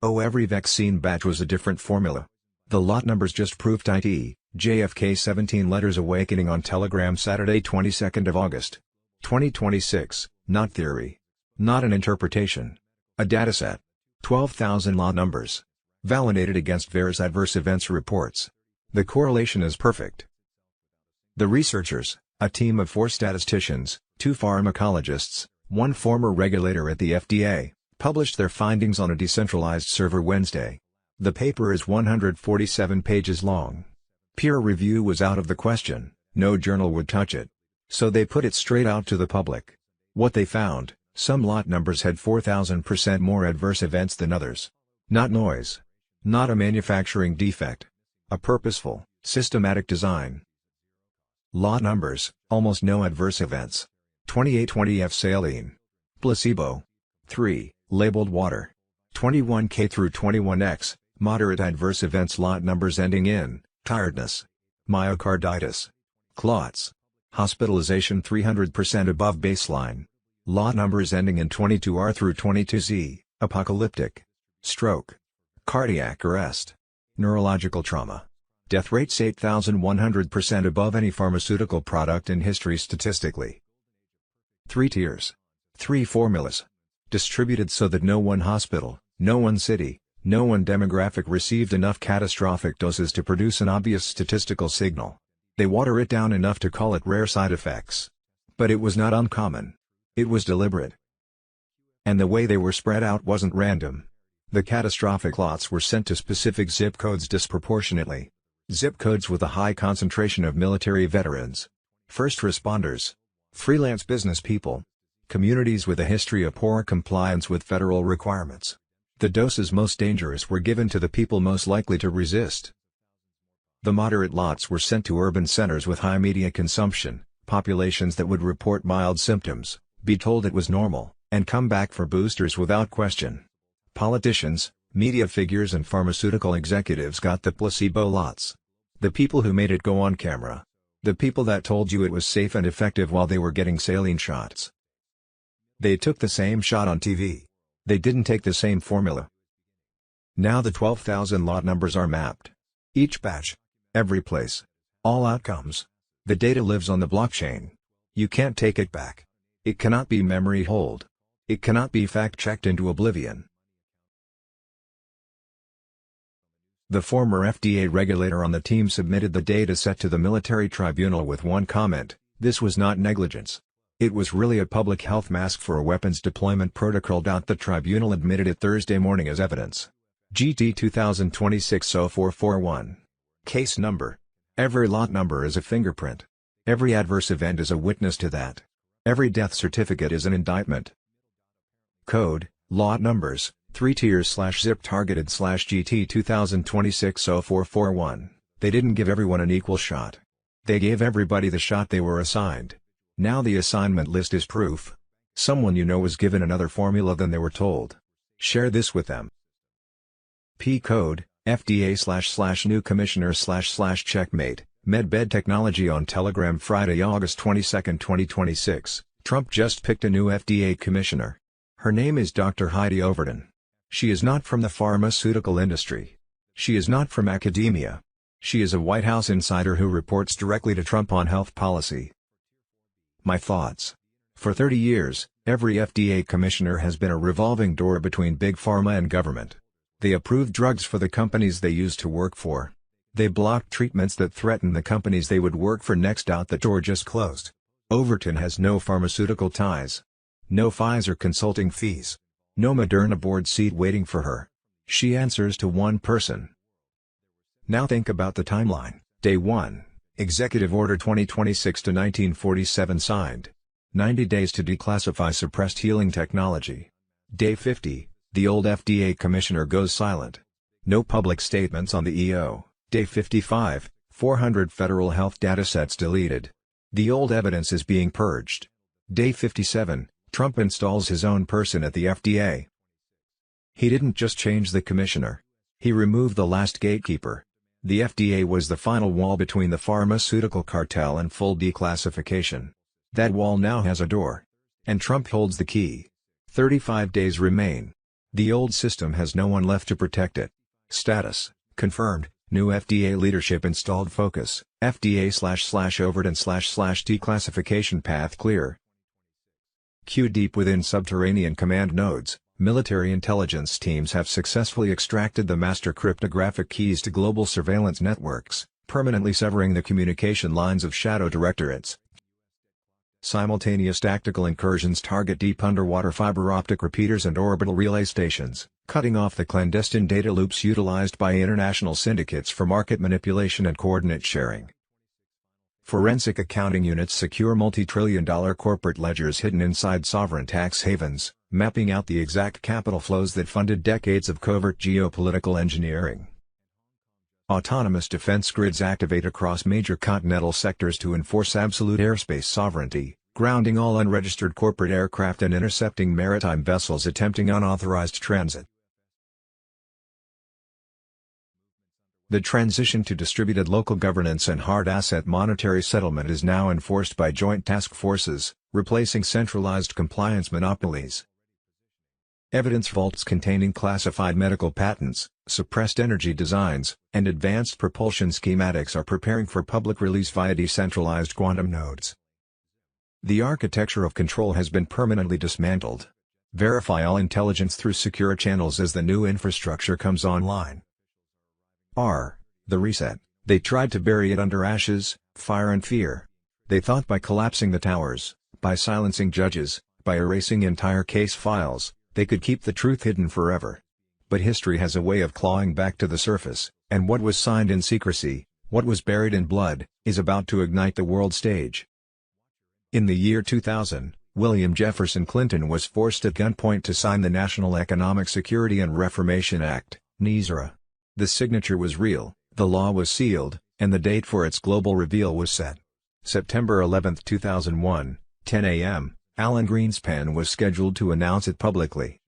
Oh, every vaccine batch was a different formula. The lot numbers just proved it. JFK 17 letters awakening on Telegram Saturday 22nd of August. 2026, not theory. Not an interpretation. A dataset. 12,000 lot numbers. Validated against VAERS adverse events reports. The correlation is perfect. The researchers, a team of 4 statisticians, 2 pharmacologists, 1 former regulator at the FDA, published their findings on a decentralized server Wednesday. The paper is 147 pages long. Peer review was out of the question, no journal would touch it. So they put it straight out to the public. What they found, some lot numbers had 4,000% more adverse events than others. Not noise. Not a manufacturing defect. A purposeful, systematic design. Lot numbers, almost no adverse events. 2820F saline. Placebo. 3, labeled water. 21K through 21X, moderate adverse events. Lot numbers ending in tiredness. Myocarditis. Clots. Hospitalization 300% above baseline. Lot numbers ending in 22R through 22Z, apocalyptic. Stroke. Cardiac arrest. Neurological trauma. Death rates 8,100% above any pharmaceutical product in history statistically. 3 tiers. 3 formulas. Distributed so that no one hospital, no one city, no one demographic received enough catastrophic doses to produce an obvious statistical signal. They water it down enough to call it rare side effects. But it was not uncommon. It was deliberate. And the way they were spread out wasn't random. The catastrophic lots were sent to specific zip codes disproportionately. Zip codes with a high concentration of military veterans, first responders, freelance business people, communities with a history of poor compliance with federal requirements. The doses most dangerous were given to the people most likely to resist. The moderate lots were sent to urban centers with high media consumption, populations that would report mild symptoms, be told it was normal, and come back for boosters without question. Politicians, media figures and pharmaceutical executives got the placebo lots. The people who made it go on camera. The people that told you it was safe and effective while they were getting saline shots. They took the same shot on TV. They didn't take the same formula. Now the 12,000 lot numbers are mapped. Each batch. Every place. All outcomes. The data lives on the blockchain. You can't take it back. It cannot be memory hold. It cannot be fact-checked into oblivion. The former FDA regulator on the team submitted the data set to the military tribunal with one comment: this was not negligence. It was really a public health mask for a weapons deployment protocol. The tribunal admitted it Thursday morning as evidence. GT 2026-0441. Case number. Every lot number is a fingerprint. Every adverse event is a witness to that. Every death certificate is an indictment. Code, lot numbers, 3 tiers/zip targeted /GT 2026-0441. They didn't give everyone an equal shot. They gave everybody the shot they were assigned. Now the assignment list is proof. Someone you know was given another formula than they were told. Share this with them. P code, FDA/new commissioner / checkmate, MedBed Technology on Telegram Friday, August 22, 2026. Trump just picked a new FDA commissioner. Her name is Dr. Heidi Overton. She is not from the pharmaceutical industry. She is not from academia. She is a White House insider who reports directly to Trump on health policy. My thoughts. For 30 years, every FDA commissioner has been a revolving door between big pharma and government. They approved drugs for the companies they used to work for. They blocked treatments that threatened the companies they would work for next. The door just closed. Overton has no pharmaceutical ties. No Pfizer consulting fees. No Moderna board seat waiting for her. She answers to one person. Now think about the timeline. Day 1. Executive Order 2026-1947 signed. 90 days to declassify suppressed healing technology. Day 50, the old FDA commissioner goes silent. No public statements on the EO. Day 55, 400 federal health datasets deleted. The old evidence is being purged. Day 57, Trump installs his own person at the FDA. He didn't just change the commissioner. He removed the last gatekeeper. The FDA was the final wall between the pharmaceutical cartel and full declassification. That wall now has a door. And Trump holds the key. 35 days remain. The old system has no one left to protect it. Status, confirmed, new FDA leadership installed. Focus, FDA/Overton /declassification path clear. Q deep within subterranean command nodes. Military intelligence teams have successfully extracted the master cryptographic keys to global surveillance networks, permanently severing the communication lines of shadow directorates. Simultaneous tactical incursions target deep underwater fiber optic repeaters and orbital relay stations, cutting off the clandestine data loops utilized by international syndicates for market manipulation and coordinate sharing. Forensic accounting units secure multi-trillion-dollar corporate ledgers hidden inside sovereign tax havens, mapping out the exact capital flows that funded decades of covert geopolitical engineering. Autonomous defense grids activate across major continental sectors to enforce absolute airspace sovereignty, grounding all unregistered corporate aircraft and intercepting maritime vessels attempting unauthorized transit. The transition to distributed local governance and hard asset monetary settlement is now enforced by joint task forces, replacing centralized compliance monopolies. Evidence vaults containing classified medical patents, suppressed energy designs, and advanced propulsion schematics are preparing for public release via decentralized quantum nodes. The architecture of control has been permanently dismantled. Verify all intelligence through secure channels as the new infrastructure comes online. The reset. They tried to bury it under ashes, fire and fear. They thought by collapsing the towers, by silencing judges, by erasing entire case files, they could keep the truth hidden forever. But history has a way of clawing back to the surface, and what was signed in secrecy, what was buried in blood, is about to ignite the world stage. In the year 2000, William Jefferson Clinton was forced at gunpoint to sign the National Economic Security and Reformation Act, NESRA. The signature was real, the law was sealed, and the date for its global reveal was set. September 11, 2001, 10 a.m., Alan Greenspan was scheduled to announce it publicly.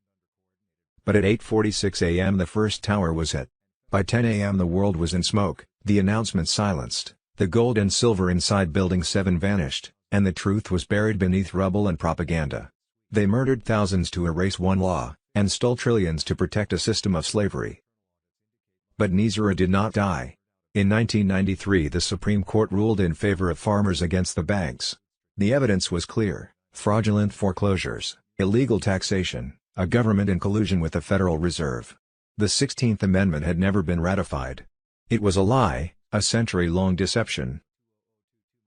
But at 8:46 a.m. the first tower was hit. By 10 a.m. the world was in smoke, the announcement silenced, the gold and silver inside Building 7 vanished, and the truth was buried beneath rubble and propaganda. They murdered thousands to erase one law, and stole trillions to protect a system of slavery. But NESRA did not die. In 1993 the Supreme Court ruled in favor of farmers against the banks. The evidence was clear: fraudulent foreclosures, illegal taxation, a government in collusion with the Federal Reserve. The 16th Amendment had never been ratified. It was a lie, a century-long deception.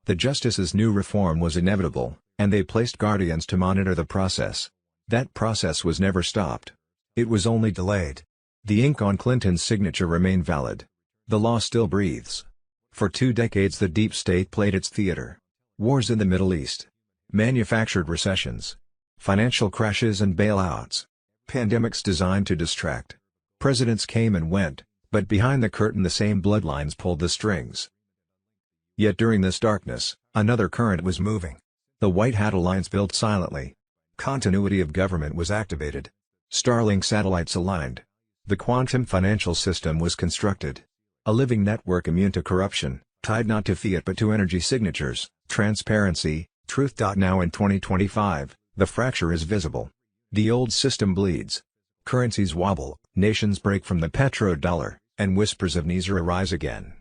The justices knew reform was inevitable, and they placed guardians to monitor the process. That process was never stopped. It was only delayed. The ink on Clinton's signature remained valid. The law still breathes. For 2 decades the deep state played its theater. Wars in the Middle East. Manufactured recessions. Financial crashes and bailouts. Pandemics designed to distract. Presidents came and went, but behind the curtain the same bloodlines pulled the strings. Yet during this darkness, another current was moving. The White Hat Alliance built silently. Continuity of government was activated. Starlink satellites aligned. The quantum financial system was constructed. A living network immune to corruption, tied not to fiat but to energy signatures, transparency, truth. Now in 2025, the fracture is visible. The old system bleeds. Currencies wobble, nations break from the petrodollar, and whispers of NESRA rise again.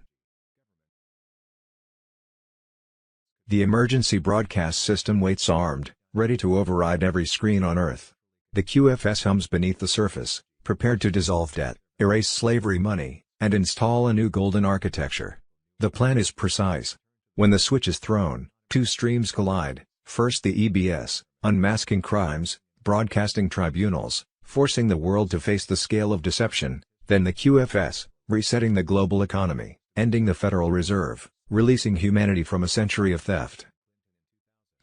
The emergency broadcast system waits armed, ready to override every screen on Earth. The QFS hums beneath the surface, prepared to dissolve debt, erase slavery money, and install a new golden architecture. The plan is precise. When the switch is thrown, 2 streams collide, first the EBS, unmasking crimes, broadcasting tribunals, forcing the world to face the scale of deception, then the QFS, resetting the global economy, ending the Federal Reserve, releasing humanity from a century of theft.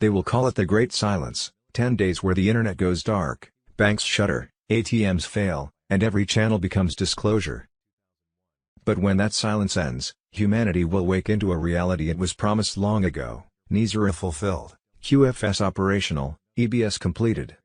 They will call it the Great Silence, 10 days where the internet goes dark, banks shutter, ATMs fail, and every channel becomes disclosure. But when that silence ends, humanity will wake into a reality it was promised long ago: NESRA fulfilled, QFS operational, EBS completed.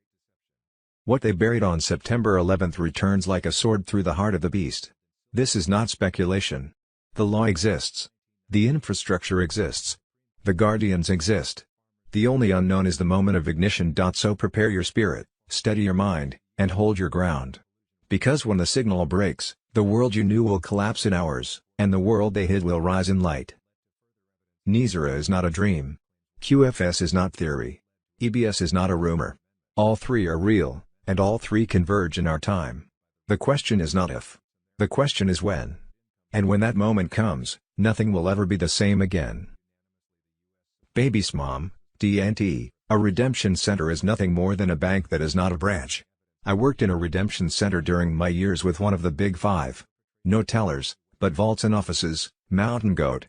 What they buried on September 11 returns like a sword through the heart of the beast. This is not speculation. The law exists. The infrastructure exists. The guardians exist. The only unknown is the moment of ignition. So prepare your spirit, steady your mind, and hold your ground. Because when the signal breaks, the world you knew will collapse in hours, and the world they hid will rise in light. NESRA is not a dream. QFS is not theory. EBS is not a rumor. All 3 are real, and all 3 converge in our time. The question is not if. The question is when. And when that moment comes, nothing will ever be the same again. Baby's mom, DNT, a redemption center is nothing more than a bank that is not a branch. I worked in a redemption center during my years with one of the big five. No tellers, but vaults and offices. Mountain Goat.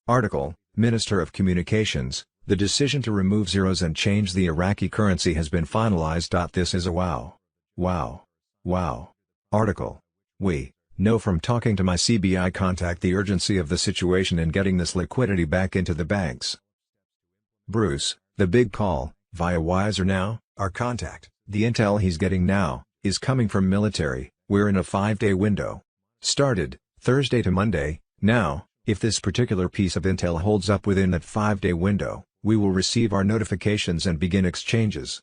Article, Minister of Communications, the decision to remove zeros and change the Iraqi currency has been finalized. This is a wow. Wow. Wow. Article. We know from talking to my CBI contact the urgency of the situation in getting this liquidity back into the banks. Bruce, the big call, via Wiser now, our contact, the intel he's getting now, is coming from military. We're in a 5-day window. Started, Thursday to Monday. Now, if this particular piece of intel holds up within that 5-day window, we will receive our notifications and begin exchanges.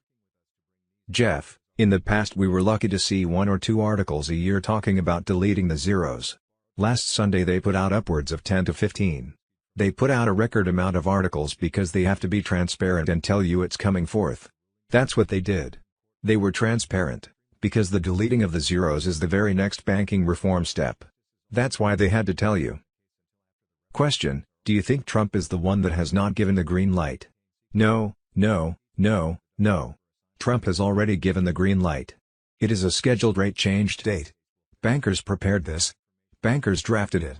Jeff, in the past we were lucky to see 1 or 2 articles a year talking about deleting the zeros. Last Sunday they put out upwards of 10 to 15. They put out a record amount of articles because they have to be transparent and tell you it's coming forth. That's what they did. They were transparent, because the deleting of the zeros is the very next banking reform step. That's why they had to tell you. Question: do you think Trump is the one that has not given the green light? No, no, no, no. Trump has already given the green light. It is a scheduled rate change date. Bankers prepared this. Bankers drafted it.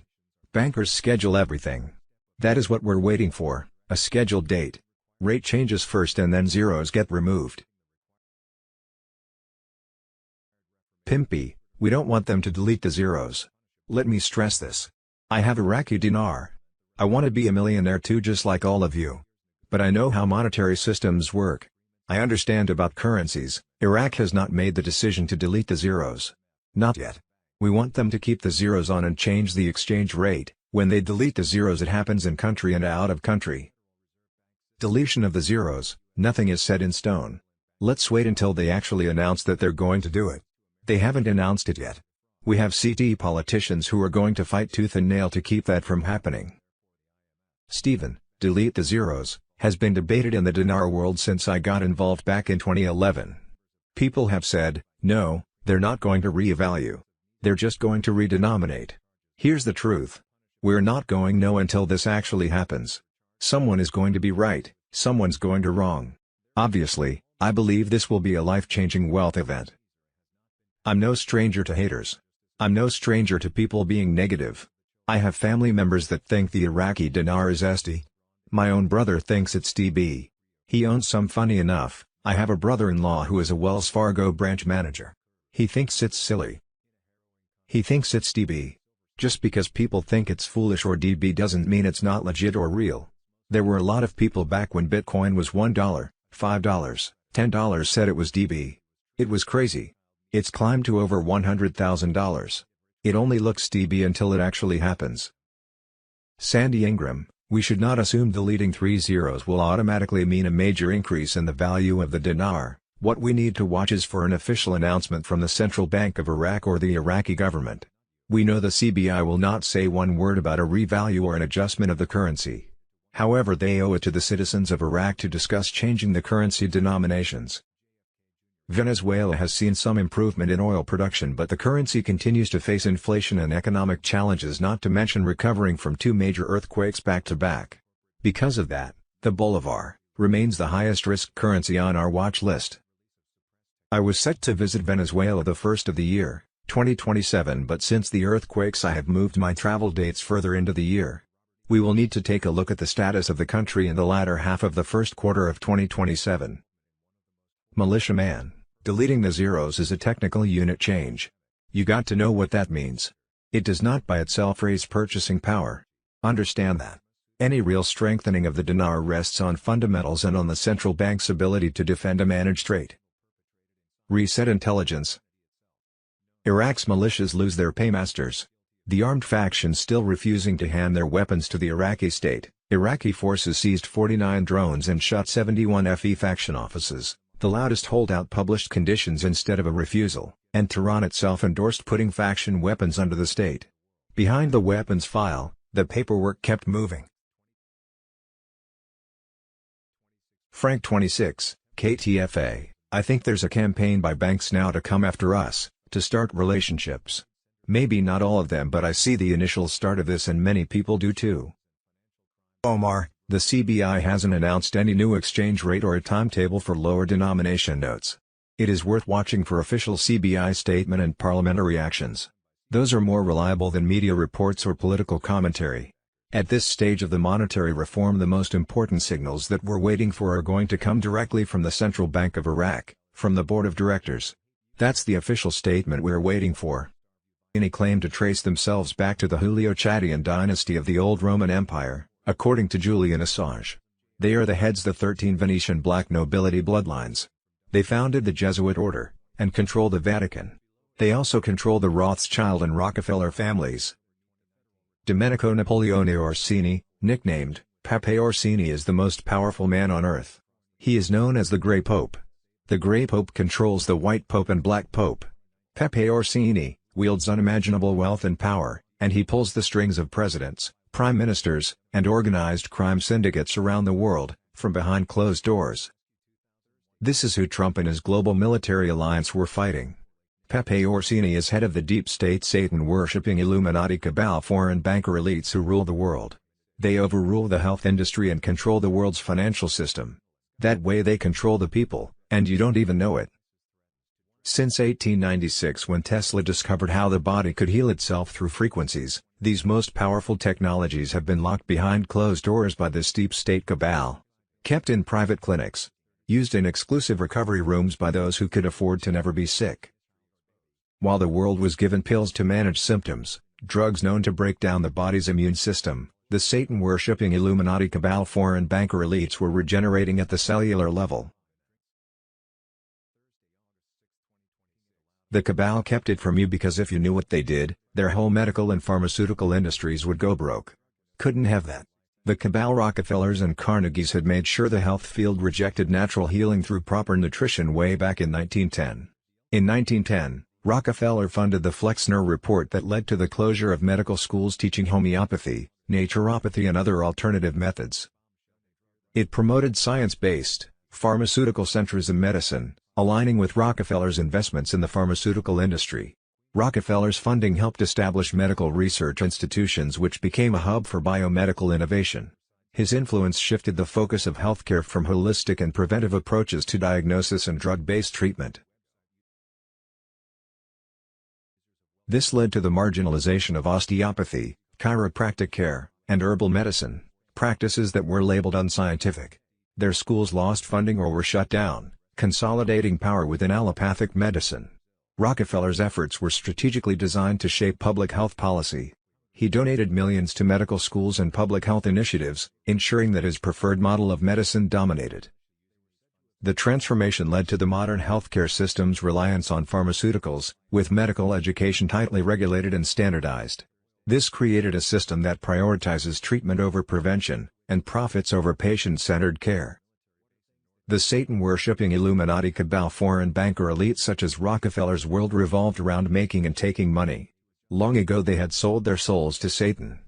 Bankers schedule everything. That is what we're waiting for, a scheduled date. Rate changes first and then zeros get removed. Pimpy, we don't want them to delete the zeros. Let me stress this. I have Iraqi dinar. I want to be a millionaire too, just like all of you. But I know how monetary systems work. I understand about currencies. Iraq has not made the decision to delete the zeros. Not yet. We want them to keep the zeros on and change the exchange rate. When they delete the zeros, it happens in country and out of country. Deletion of the zeros, nothing is set in stone. Let's wait until they actually announce that they're going to do it. They haven't announced it yet. We have CT politicians who are going to fight tooth and nail to keep that from happening. Stephen, delete the zeros, has been debated in the dinar world since I got involved back in 2011. People have said, no, they're not going to revalue. They're just going to redenominate. Here's the truth. We're not going no until this actually happens. Someone is going to be right, someone's going to wrong. Obviously, I believe this will be a life-changing wealth event. I'm no stranger to haters. I'm no stranger to people being negative. I have family members that think the Iraqi dinar is SD. My own brother thinks it's DB. He owns some. Funny enough, I have a brother-in-law who is a Wells Fargo branch manager. He thinks it's silly. He thinks it's DB. Just because people think it's foolish or DB doesn't mean it's not legit or real. There were a lot of people back when Bitcoin was $1, $5, $10 said it was DB. It was crazy. It's climbed to over $100,000. It only looks DB until it actually happens. Sandy Ingram, we should not assume deleting 3 zeros will automatically mean a major increase in the value of the dinar. What we need to watch is for an official announcement from the Central Bank of Iraq or the Iraqi government. We know the CBI will not say one word about a revalue or an adjustment of the currency. However, they owe it to the citizens of Iraq to discuss changing the currency denominations. Venezuela has seen some improvement in oil production, but the currency continues to face inflation and economic challenges, not to mention recovering from 2 major earthquakes back to back. Because of that, the bolivar remains the highest risk currency on our watch list. I was set to visit Venezuela the first of the year, 2027, but since the earthquakes I have moved my travel dates further into the year. We will need to take a look at the status of the country in the latter half of the first quarter of 2027. Militiaman, deleting the zeros is a technical unit change. You got to know what that means. It does not by itself raise purchasing power. Understand that. Any real strengthening of the dinar rests on fundamentals and on the central bank's ability to defend a managed rate. Reset intelligence. Iraq's militias lose their paymasters. The armed factions still refusing to hand their weapons to the Iraqi state. Iraqi forces seized 49 drones and shot 71 FE faction offices. The loudest holdout published conditions instead of a refusal, and Tehran itself endorsed putting faction weapons under the state. Behind the weapons file, the paperwork kept moving. Frank 26, KTFA, I think there's a campaign by banks now to come after us, to start relationships. Maybe not all of them, but I see the initial start of this and many people do too. Omar, The CBI hasn't announced any new exchange rate or a timetable for lower denomination notes. It is worth watching for official CBI statement and parliamentary actions. Those are more reliable than media reports or political commentary. At this stage of the monetary reform, the most important signals that we're waiting for are going to come directly from the Central Bank of Iraq, from the Board of Directors. That's the official statement we're waiting for. Any claim to trace themselves back to the Julio-Chadian dynasty of the old Roman Empire, according to Julian Assange. They are the heads of the 13 Venetian black nobility bloodlines. They founded the Jesuit order, and control the Vatican. They also control the Rothschild and Rockefeller families. Domenico Napoleone Orsini, nicknamed Pepe Orsini, is the most powerful man on earth. He is known as the Grey Pope. The Grey Pope controls the White Pope and Black Pope. Pepe Orsini wields unimaginable wealth and power, and he pulls the strings of presidents, prime ministers, and organized crime syndicates around the world, from behind closed doors. This is who Trump and his global military alliance were fighting. Pepe Orsini is head of the deep state Satan-worshipping Illuminati cabal foreign banker elites who rule the world. They overrule the health industry and control the world's financial system. That way they control the people, and you don't even know it. Since 1896, when Tesla discovered how the body could heal itself through frequencies, these most powerful technologies have been locked behind closed doors by this deep state cabal. Kept in private clinics. Used in exclusive recovery rooms by those who could afford to never be sick. While the world was given pills to manage symptoms, drugs known to break down the body's immune system, the Satan-worshipping Illuminati cabal foreign banker elites were regenerating at the cellular level. The cabal kept it from you because if you knew what they did, their whole medical and pharmaceutical industries would go broke. Couldn't have that. The cabal Rockefellers and Carnegies had made sure the health field rejected natural healing through proper nutrition way back in 1910. In 1910, Rockefeller funded the Flexner Report that led to the closure of medical schools teaching homeopathy, naturopathy and other alternative methods. It promoted science-based, pharmaceutical-centrism medicine, aligning with Rockefeller's investments in the pharmaceutical industry. Rockefeller's funding helped establish medical research institutions which became a hub for biomedical innovation. His influence shifted the focus of healthcare from holistic and preventive approaches to diagnosis and drug-based treatment. This led to the marginalization of osteopathy, chiropractic care, and herbal medicine, practices that were labeled unscientific. Their schools lost funding or were shut down, consolidating power within allopathic medicine. Rockefeller's efforts were strategically designed to shape public health policy. He donated millions to medical schools and public health initiatives, ensuring that his preferred model of medicine dominated. The transformation led to the modern healthcare system's reliance on pharmaceuticals, with medical education tightly regulated and standardized. This created a system that prioritizes treatment over prevention, and profits over patient-centered care. The Satan-worshipping Illuminati cabal foreign banker elites such as Rockefeller's world revolved around making and taking money. Long ago they had sold their souls to Satan.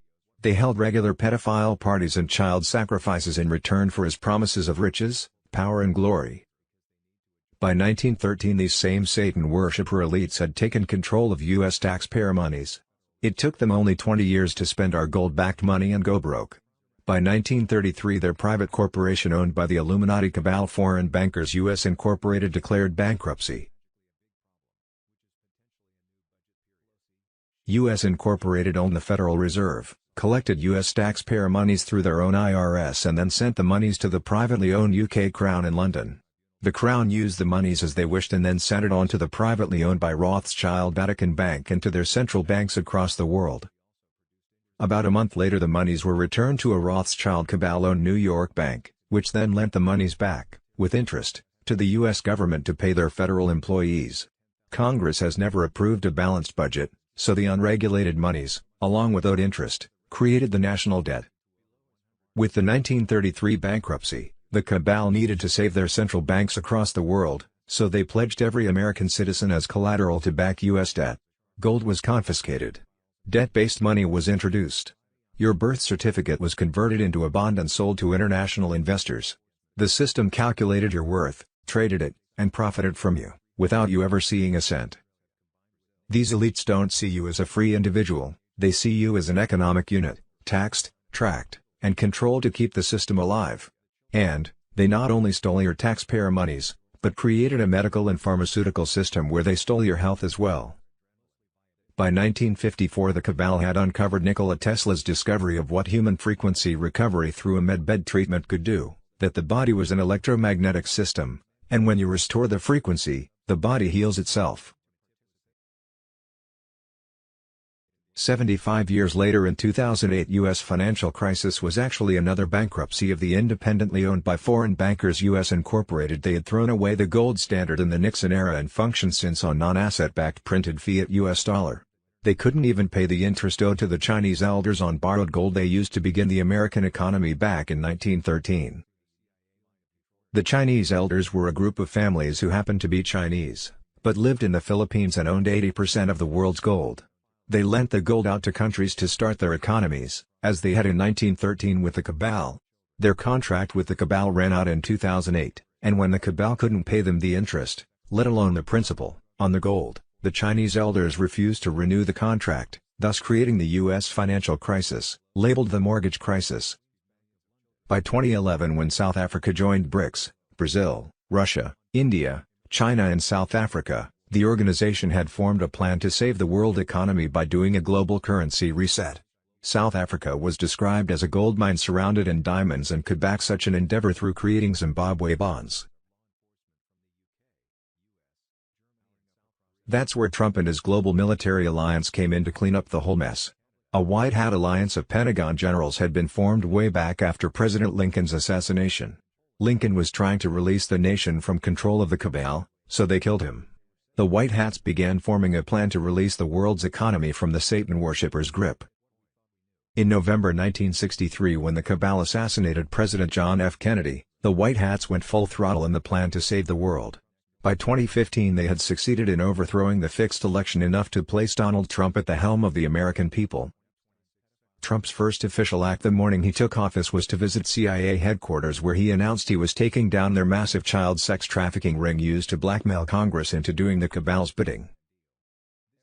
They held regular pedophile parties and child sacrifices in return for his promises of riches, power and glory. By 1913 these same Satan worshipper elites had taken control of U.S. taxpayer monies. It took them only 20 years to spend our gold-backed money and go broke. By 1933 their private corporation owned by the Illuminati cabal foreign bankers U.S. Incorporated declared bankruptcy. U.S. Incorporated owned the Federal Reserve, collected U.S. taxpayer monies through their own IRS and then sent the monies to the privately owned UK Crown in London. The Crown used the monies as they wished and then sent it on to the privately owned by Rothschild Vatican Bank and to their central banks across the world. About a month later the monies were returned to a Rothschild cabal-owned New York bank, which then lent the monies back, with interest, to the U.S. government to pay their federal employees. Congress has never approved a balanced budget, so the unregulated monies, along with owed interest, created the national debt. With the 1933 bankruptcy, the cabal needed to save their central banks across the world, so they pledged every American citizen as collateral to back U.S. debt. Gold was confiscated. Debt-based money was introduced. Your birth certificate was converted into a bond and sold to international investors. The system calculated your worth, traded it, and profited from you, without you ever seeing a cent. These elites don't see you as a free individual, they see you as an economic unit, taxed, tracked, and control to keep the system alive. And, they not only stole your taxpayer monies, but created a medical and pharmaceutical system where they stole your health as well. By 1954 the cabal had uncovered Nikola Tesla's discovery of what human frequency recovery through a medbed treatment could do, that the body was an electromagnetic system, and when you restore the frequency, the body heals itself. 75 years later in 2008 U.S. financial crisis was actually another bankruptcy of the independently owned by foreign bankers U.S. Incorporated. They had thrown away the gold standard in the Nixon era and functioned since on non-asset-backed printed fiat U.S. dollar. They couldn't even pay the interest owed to the Chinese elders on borrowed gold they used to begin the American economy back in 1913. The Chinese elders were a group of families who happened to be Chinese, but lived in the Philippines and owned 80% of the world's gold. They lent the gold out to countries to start their economies, as they had in 1913 with the cabal. Their contract with the cabal ran out in 2008, and when the cabal couldn't pay them the interest, let alone the principal, on the gold, the Chinese elders refused to renew the contract, thus creating the U.S. financial crisis, labeled the mortgage crisis. By 2011 when South Africa joined BRICS, Brazil, Russia, India, China and South Africa, the organization had formed a plan to save the world economy by doing a global currency reset. South Africa was described as a goldmine surrounded in diamonds and could back such an endeavor through creating Zimbabwe bonds. That's where Trump and his global military alliance came in to clean up the whole mess. A white hat alliance of Pentagon generals had been formed way back after President Lincoln's assassination. Lincoln was trying to release the nation from control of the cabal, so they killed him. The White Hats began forming a plan to release the world's economy from the Satan worshippers' grip. In November 1963 when the cabal assassinated President John F. Kennedy, the White Hats went full throttle in the plan to save the world. By 2015 they had succeeded in overthrowing the fixed election enough to place Donald Trump at the helm of the American people. Trump's first official act the morning he took office was to visit CIA headquarters where he announced he was taking down their massive child sex trafficking ring used to blackmail Congress into doing the cabal's bidding.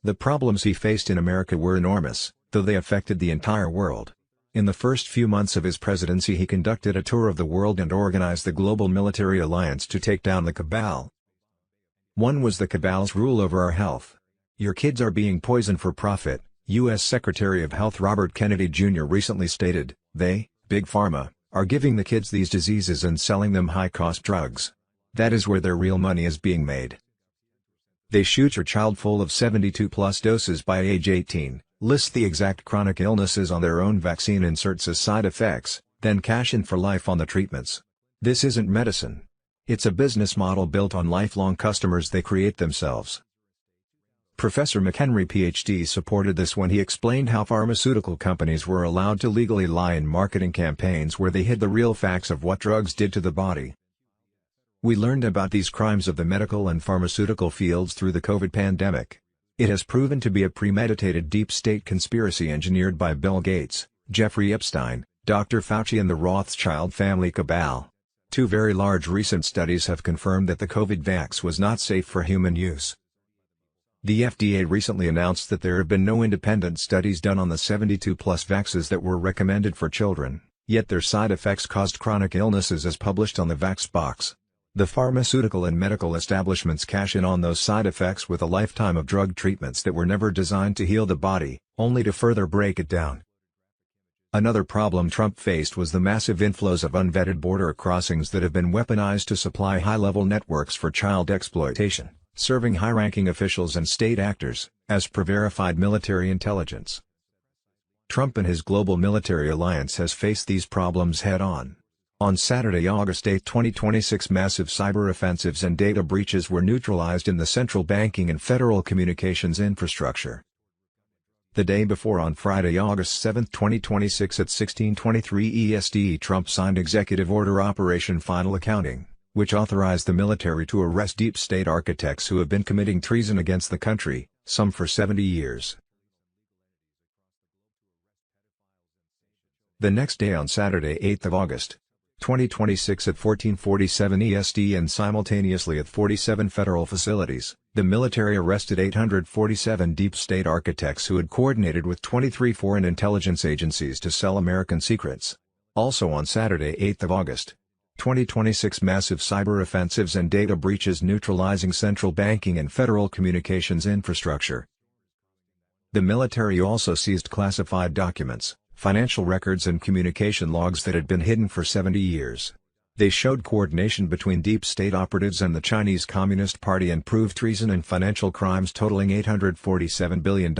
The problems he faced in America were enormous, though they affected the entire world. In the first few months of his presidency he conducted a tour of the world and organized the global military alliance to take down the cabal. One was the cabal's rule over our health. Your kids are being poisoned for profit. U.S. Secretary of Health Robert Kennedy Jr. recently stated, they, Big Pharma, are giving the kids these diseases and selling them high-cost drugs. That is where their real money is being made. They shoot your child full of 72+ doses by age 18, list the exact chronic illnesses on their own vaccine inserts as side effects, then cash in for life on the treatments. This isn't medicine. It's a business model built on lifelong customers they create themselves. Professor McHenry Ph.D. supported this when he explained how pharmaceutical companies were allowed to legally lie in marketing campaigns where they hid the real facts of what drugs did to the body. We learned about these crimes of the medical and pharmaceutical fields through the COVID pandemic. It has proven to be a premeditated deep state conspiracy engineered by Bill Gates, Jeffrey Epstein, Dr. Fauci and the Rothschild family cabal. Two very large recent studies have confirmed that the COVID vax was not safe for human use. The FDA recently announced that there have been no independent studies done on the 72+ vaxes that were recommended for children, yet their side effects caused chronic illnesses as published on the Vax box. The pharmaceutical and medical establishments cash in on those side effects with a lifetime of drug treatments that were never designed to heal the body, only to further break it down. Another problem Trump faced was the massive inflows of unvetted border crossings that have been weaponized to supply high-level networks for child exploitation, serving high-ranking officials and state actors, as per verified military intelligence. Trump and his global military alliance has faced these problems head-on. On Saturday, August 8, 2026, massive cyber offensives and data breaches were neutralized in the central banking and federal communications infrastructure. The day before, on Friday, August 7, 2026 at 16:23 EST, Trump signed Executive Order Operation Final Accounting, which authorized the military to arrest deep state architects who have been committing treason against the country, some for 70 years. The next day, on Saturday, 8th of August, 2026 at 14:47 EST and simultaneously at 47 federal facilities, the military arrested 847 deep state architects who had coordinated with 23 foreign intelligence agencies to sell American secrets. Also on Saturday 8 August. 2026 massive cyber offensives and data breaches neutralizing central banking and federal communications infrastructure. The military also seized classified documents, financial records and communication logs that had been hidden for 70 years. They showed coordination between deep state operatives and the Chinese Communist Party and proved treason and financial crimes totaling $847 billion.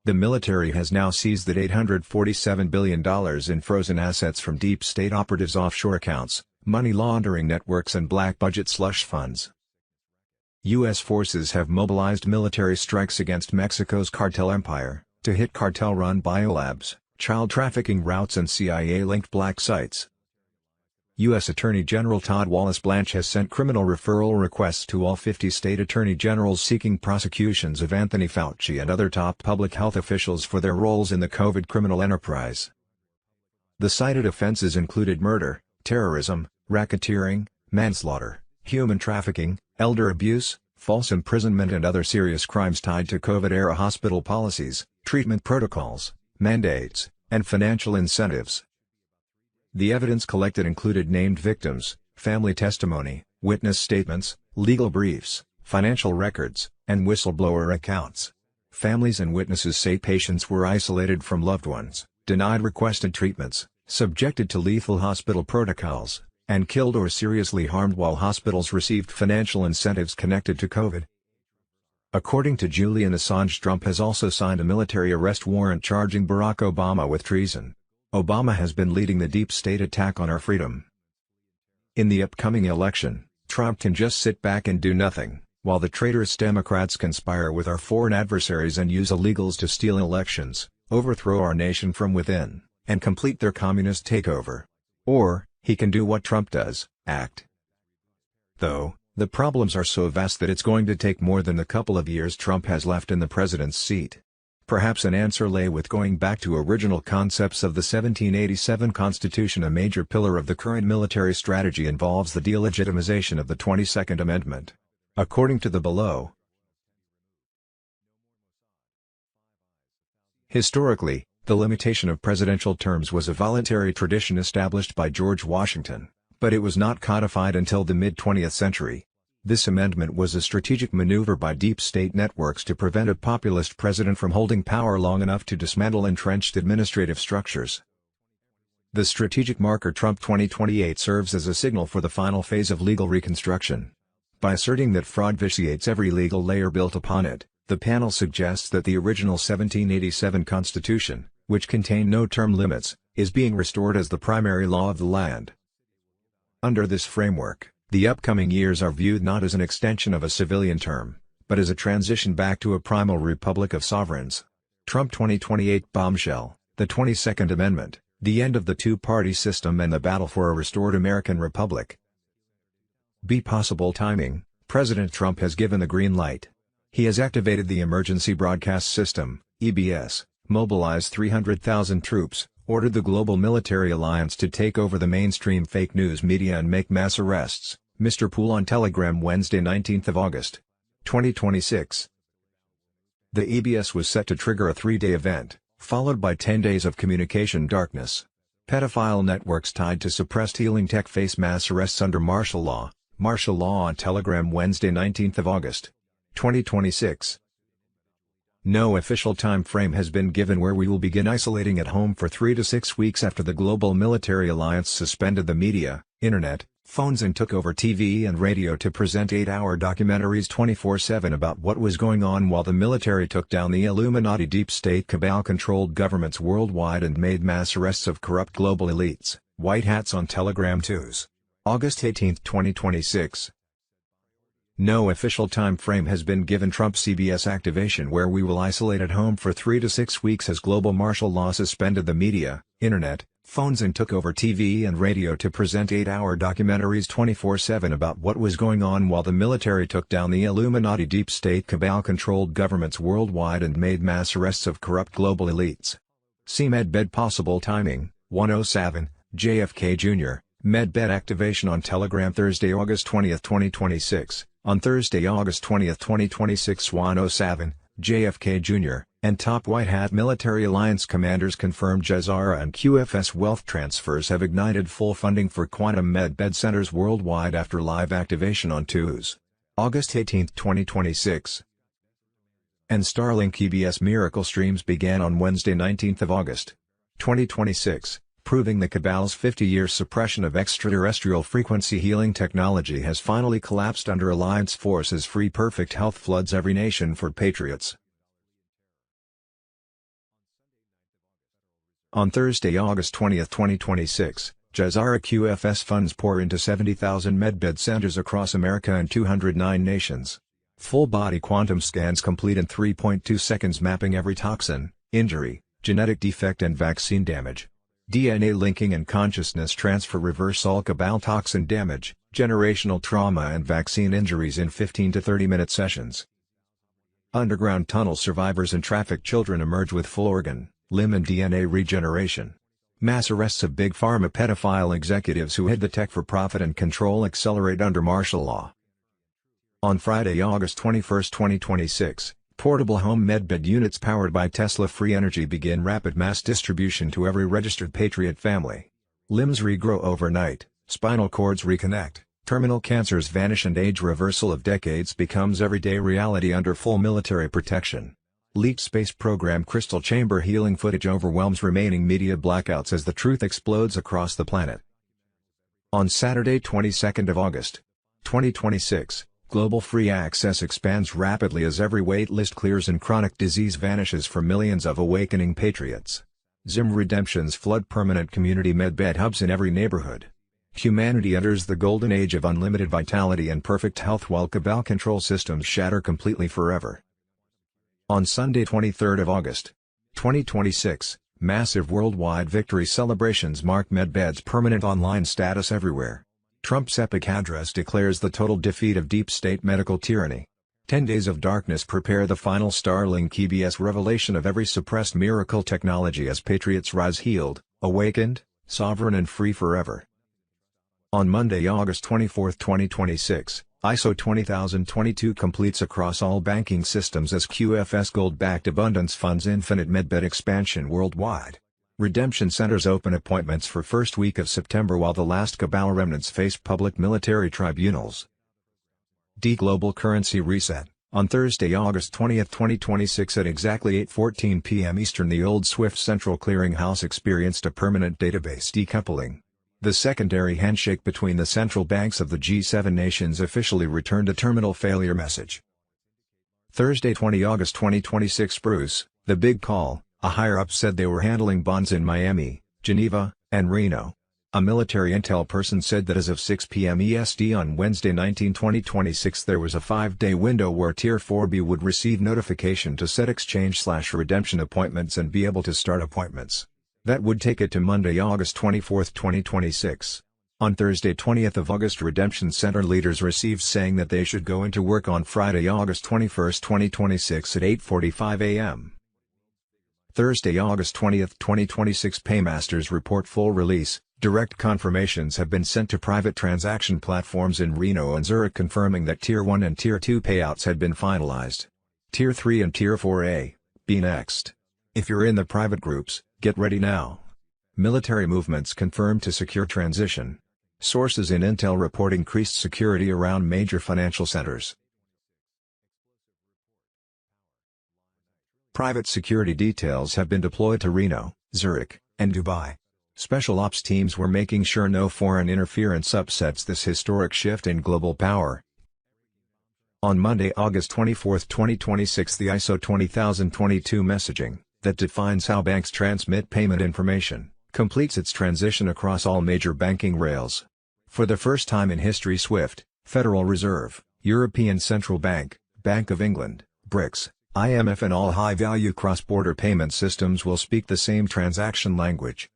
The military has now seized that $847 billion in frozen assets from deep state operatives' offshore accounts, money laundering networks and black budget slush funds. U.S. forces have mobilized military strikes against Mexico's cartel empire, to hit cartel-run biolabs, child trafficking routes and CIA-linked black sites. U.S. Attorney General Todd Wallace Blanche has sent criminal referral requests to all 50 state attorney generals seeking prosecutions of Anthony Fauci and other top public health officials for their roles in the COVID criminal enterprise. The cited offenses included murder, terrorism, racketeering, manslaughter, human trafficking, elder abuse, false imprisonment and other serious crimes tied to COVID-era hospital policies, treatment protocols, mandates, and financial incentives. The evidence collected included named victims, family testimony, witness statements, legal briefs, financial records, and whistleblower accounts. Families and witnesses say patients were isolated from loved ones, denied requested treatments, subjected to lethal hospital protocols, and killed or seriously harmed while hospitals received financial incentives connected to COVID. According to Julian Assange, Trump has also signed a military arrest warrant charging Barack Obama with treason. Obama has been leading the deep state attack on our freedom. In the upcoming election, Trump can just sit back and do nothing, while the traitorous Democrats conspire with our foreign adversaries and use illegals to steal elections, overthrow our nation from within, and complete their communist takeover. Or, he can do what Trump does, act. Though, the problems are so vast that it's going to take more than the couple of years Trump has left in the president's seat. Perhaps an answer lay with going back to original concepts of the 1787 Constitution. A major pillar of the current military strategy involves the delegitimization of the 22nd Amendment. According to the below. Historically, the limitation of presidential terms was a voluntary tradition established by George Washington, but it was not codified until the mid-20th century. This amendment was a strategic maneuver by deep state networks to prevent a populist president from holding power long enough to dismantle entrenched administrative structures. The strategic marker Trump 2028 serves as a signal for the final phase of legal reconstruction. By asserting that fraud vitiates every legal layer built upon it, the panel suggests that the original 1787 Constitution, which contained no term limits, is being restored as the primary law of the land. Under this framework, the upcoming years are viewed not as an extension of a civilian term, but as a transition back to a primal republic of sovereigns. Trump 2028 bombshell, the 22nd Amendment, the end of the two-party system and the battle for a restored American republic. Possible timing, President Trump has given the green light. He has activated the Emergency Broadcast System, EBS, mobilized 300,000 troops, ordered the global military alliance to take over the mainstream fake news media and make mass arrests. Mr. Poole on Telegram Wednesday 19 August. 2026. The EBS was set to trigger a 3-day event, followed by 10 days of communication darkness. Pedophile networks tied to suppressed healing tech face mass arrests under martial law. Martial law on Telegram Wednesday 19 August. 2026. No official time frame has been given where we will begin isolating at home for 3 to 6 weeks after the global military alliance suspended the media, internet, phones and took over TV and radio to present 8-hour documentaries 24/7 about what was going on while the military took down the Illuminati deep state cabal-controlled governments worldwide and made mass arrests of corrupt global elites. White hats on Telegram Tuesday, August 18, 2026. No official time frame has been given Trump CBS activation where we will isolate at home for 3 to 6 weeks as global martial law suspended the media, internet, phones and took over TV and radio to present 8-hour documentaries 24/7 about what was going on while the military took down the Illuminati deep state cabal-controlled governments worldwide and made mass arrests of corrupt global elites. See Medbed possible timing, 107, JFK Jr., Medbed activation on Telegram Thursday, August 20, 2026. On Thursday, August 20, 2026 107, JFK Jr., And top White Hat Military Alliance commanders confirmed JSR and QFS wealth transfers have ignited full funding for quantum med-bed centers worldwide after live activation on Tuesday, August 18, 2026. And Starlink EBS miracle streams began on Wednesday 19 August, 2026, proving the cabal's 50-year suppression of extraterrestrial frequency healing technology has finally collapsed under Alliance forces. Free perfect health floods every nation for patriots. On Thursday, August 20, 2026, JSR QFS funds pour into 70,000 medbed centers across America and 209 nations. Full-body quantum scans complete in 3.2 seconds, mapping every toxin, injury, genetic defect and vaccine damage. DNA linking and consciousness transfer reverse all cabal toxin damage, generational trauma and vaccine injuries in 15 to 30-minute sessions. Underground tunnel survivors and trafficked children emerge with full organ, limb and DNA regeneration. Mass arrests of big pharma pedophile executives who hid the tech for profit and control accelerate under martial law. On Friday, August 21, 2026, portable home medbed units powered by Tesla Free Energy begin rapid mass distribution to every registered Patriot family. Limbs regrow overnight, spinal cords reconnect, terminal cancers vanish and age reversal of decades becomes everyday reality under full military protection. Leaked space program crystal chamber healing footage overwhelms remaining media blackouts as the truth explodes across the planet. On Saturday 22nd of August, 2026, global free access expands rapidly as every wait list clears and chronic disease vanishes for millions of awakening patriots. Zim redemptions flood permanent community medbed hubs in every neighborhood. Humanity enters the golden age of unlimited vitality and perfect health while cabal control systems shatter completely forever. On Sunday 23 of August, 2026, massive worldwide victory celebrations mark medbed's permanent online status everywhere. Trump's epic address declares the total defeat of deep state medical tyranny. 10 days of darkness prepare the final Starlink EBS revelation of every suppressed miracle technology as patriots rise healed, awakened, sovereign and free forever. On Monday, August 24, 2026, ISO 20022 completes across all banking systems as QFS Gold-backed abundance funds infinite medbed expansion worldwide. Redemption centers open appointments for first week of September while the last cabal remnants face public military tribunals. Global currency reset. On Thursday, August 20, 2026 at exactly 8:14 p.m. Eastern, the old SWIFT Central Clearinghouse experienced a permanent database decoupling. The secondary handshake between the central banks of the G7 nations officially returned a terminal failure message. Thursday 20 August 2026 Bruce, the big call, a higher-up said they were handling bonds in Miami, Geneva, and Reno. A military intel person said that as of 6 p.m. EST on Wednesday 19/2026 there was a 5-day window where Tier 4B would receive notification to set exchange/redemption appointments and be able to start appointments. That would take it to Monday, August 24, 2026. On Thursday 20th of August, Redemption Center leaders received saying that they should go into work on Friday, August 21, 2026 at 8:45 a.m. Thursday, August 20th, 2026 Paymasters report full release. Direct confirmations have been sent to private transaction platforms in Reno and Zurich confirming that Tier 1 and Tier 2 payouts had been finalized. Tier 3 and Tier 4A, be next. If you're in the private groups, get ready now. Military movements confirmed to secure transition. Sources in Intel report increased security around major financial centers. Private security details have been deployed to Reno, Zurich, and Dubai. Special ops teams were making sure no foreign interference upsets this historic shift in global power. On Monday, August 24, 2026 the ISO 20022 messaging, that defines how banks transmit payment information, completes its transition across all major banking rails. For the first time in history SWIFT, Federal Reserve, European Central Bank, Bank of England, BRICS, IMF and all high-value cross-border payment systems will speak the same transaction language.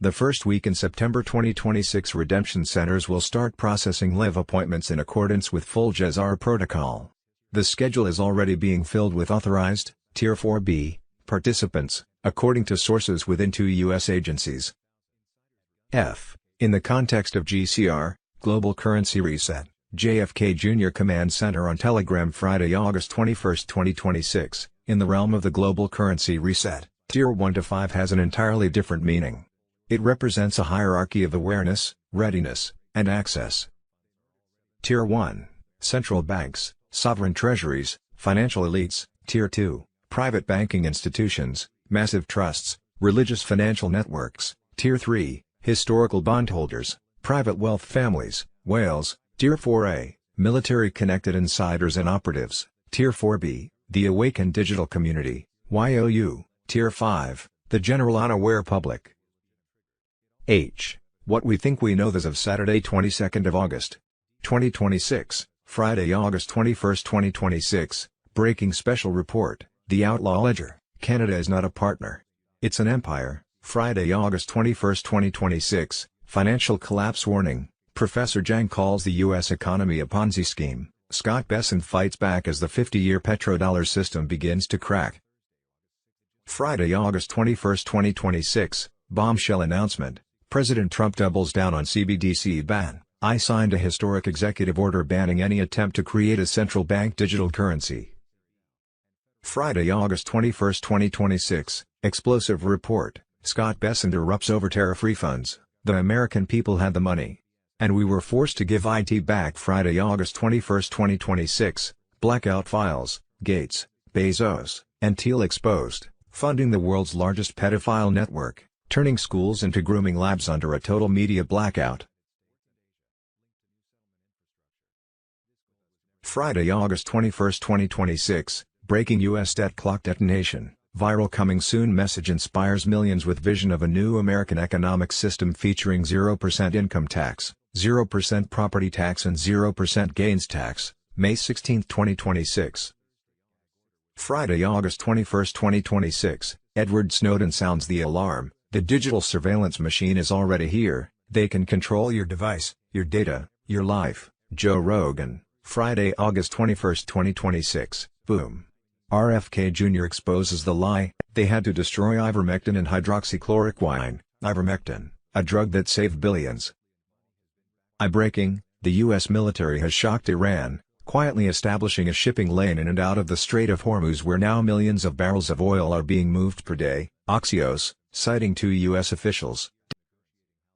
The first week in September 2026 redemption centers will start processing live appointments in accordance with full JSR protocol. The schedule is already being filled with authorized, Tier 4B, participants, according to sources within 2 U.S. agencies. In the context of GCR, Global Currency Reset, JFK Jr. Command Center on Telegram Friday, August 21, 2026, In the realm of the global currency reset, Tier 1 to 5 has an entirely different meaning. It represents a hierarchy of awareness, readiness, and access. Tier 1, central banks, sovereign treasuries, financial elites. Tier 2, private banking institutions, massive trusts, religious financial networks. Tier 3, historical bondholders, private wealth families, whales. Tier 4A, military-connected insiders and operatives. Tier 4B, the awakened digital community, YOU. Tier 5, the general unaware public. H. What we think we know as of Saturday 22nd of August, 2026, Friday August 21st 2026, breaking special report, the Outlaw Ledger, Canada is not a partner. It's an empire. Friday August 21st 2026, financial collapse warning, Professor Zhang calls the U.S. economy a Ponzi scheme, Scott Bessent fights back as the 50-year petrodollar system begins to crack. Friday August 21st 2026, bombshell announcement, President Trump doubles down on CBDC ban, I signed a historic executive order banning any attempt to create a central bank digital currency. Friday August 21st 2026, explosive report, Scott Bessent erupts over tariff refunds, the American people had the money. And we were forced to give IT back. Friday August 21st 2026, blackout files, Gates, Bezos, and Thiel exposed, funding the world's largest pedophile network, turning schools into grooming labs under a total media blackout. Friday August 21st 2026, breaking U.S. debt clock detonation, viral coming soon message inspires millions with vision of a new American economic system featuring 0% income tax, 0% property tax and 0% gains tax, May 16, 2026. Friday, August 21, 2026, Edward Snowden sounds the alarm, the digital surveillance machine is already here, they can control your device, your data, your life. Joe Rogan, Friday, August 21, 2026, boom. RFK Jr. exposes the lie, they had to destroy ivermectin and hydroxychloroquine, ivermectin, a drug that saved billions. Breaking, the U.S. military has shocked Iran, quietly establishing a shipping lane in and out of the Strait of Hormuz where now millions of barrels of oil are being moved per day, Axios, citing two U.S. officials.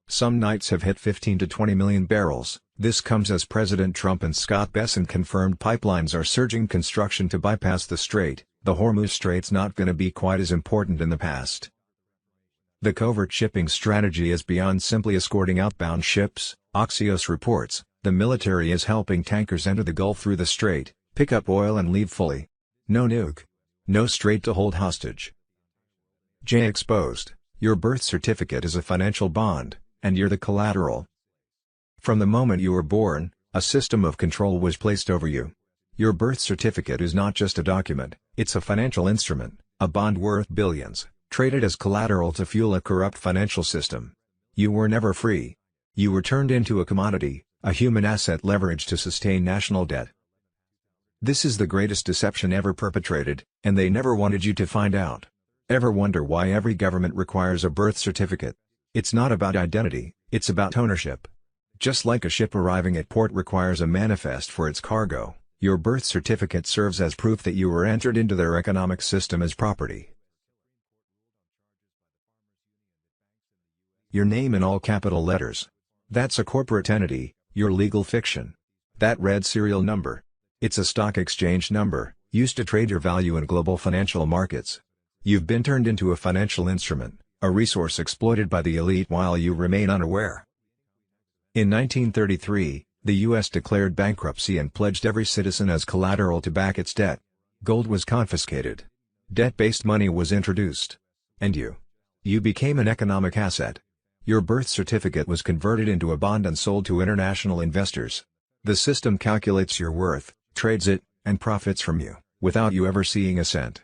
Some nights have hit 15 to 20 million barrels. This comes as President Trump and Scott Bessent confirmed pipelines are surging construction to bypass the strait. The Hormuz Strait's not going to be quite as important in the past. The covert shipping strategy is beyond simply escorting outbound ships, Axios reports. The military is helping tankers enter the Gulf through the strait, pick up oil and leave fully. No nuke. No strait to hold hostage. J exposed. Your birth certificate is a financial bond, and you're the collateral. From the moment you were born, a system of control was placed over you. Your birth certificate is not just a document, it's a financial instrument, a bond worth billions, traded as collateral to fuel a corrupt financial system. You were never free. You were turned into a commodity, a human asset leveraged to sustain national debt. This is the greatest deception ever perpetrated, and they never wanted you to find out. Ever wonder why every government requires a birth certificate? It's not about identity, it's about ownership. Just like a ship arriving at port requires a manifest for its cargo, your birth certificate serves as proof that you were entered into their economic system as property. Your name in all capital letters. That's a corporate entity, your legal fiction. That red serial number. It's a stock exchange number, used to trade your value in global financial markets. You've been turned into a financial instrument, a resource exploited by the elite while you remain unaware. In 1933, the U.S. declared bankruptcy and pledged every citizen as collateral to back its debt. Gold was confiscated. Debt-based money was introduced. And you became an economic asset. Your birth certificate was converted into a bond and sold to international investors. The system calculates your worth, trades it, and profits from you, without you ever seeing a cent.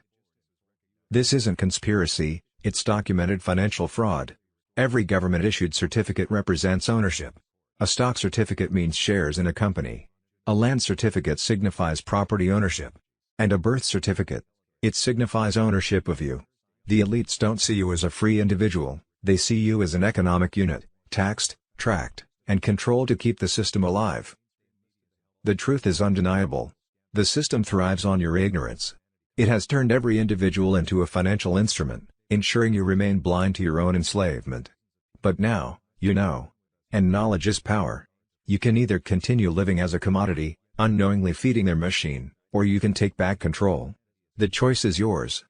This isn't conspiracy, it's documented financial fraud. Every government-issued certificate represents ownership. A stock certificate means shares in a company. A land certificate signifies property ownership. And a birth certificate, it signifies ownership of you. The elites don't see you as a free individual, they see you as an economic unit, taxed, tracked, and controlled to keep the system alive. The truth is undeniable. The system thrives on your ignorance. It has turned every individual into a financial instrument, ensuring you remain blind to your own enslavement. But now, you know. And knowledge is power. You can either continue living as a commodity, unknowingly feeding their machine, or you can take back control. The choice is yours.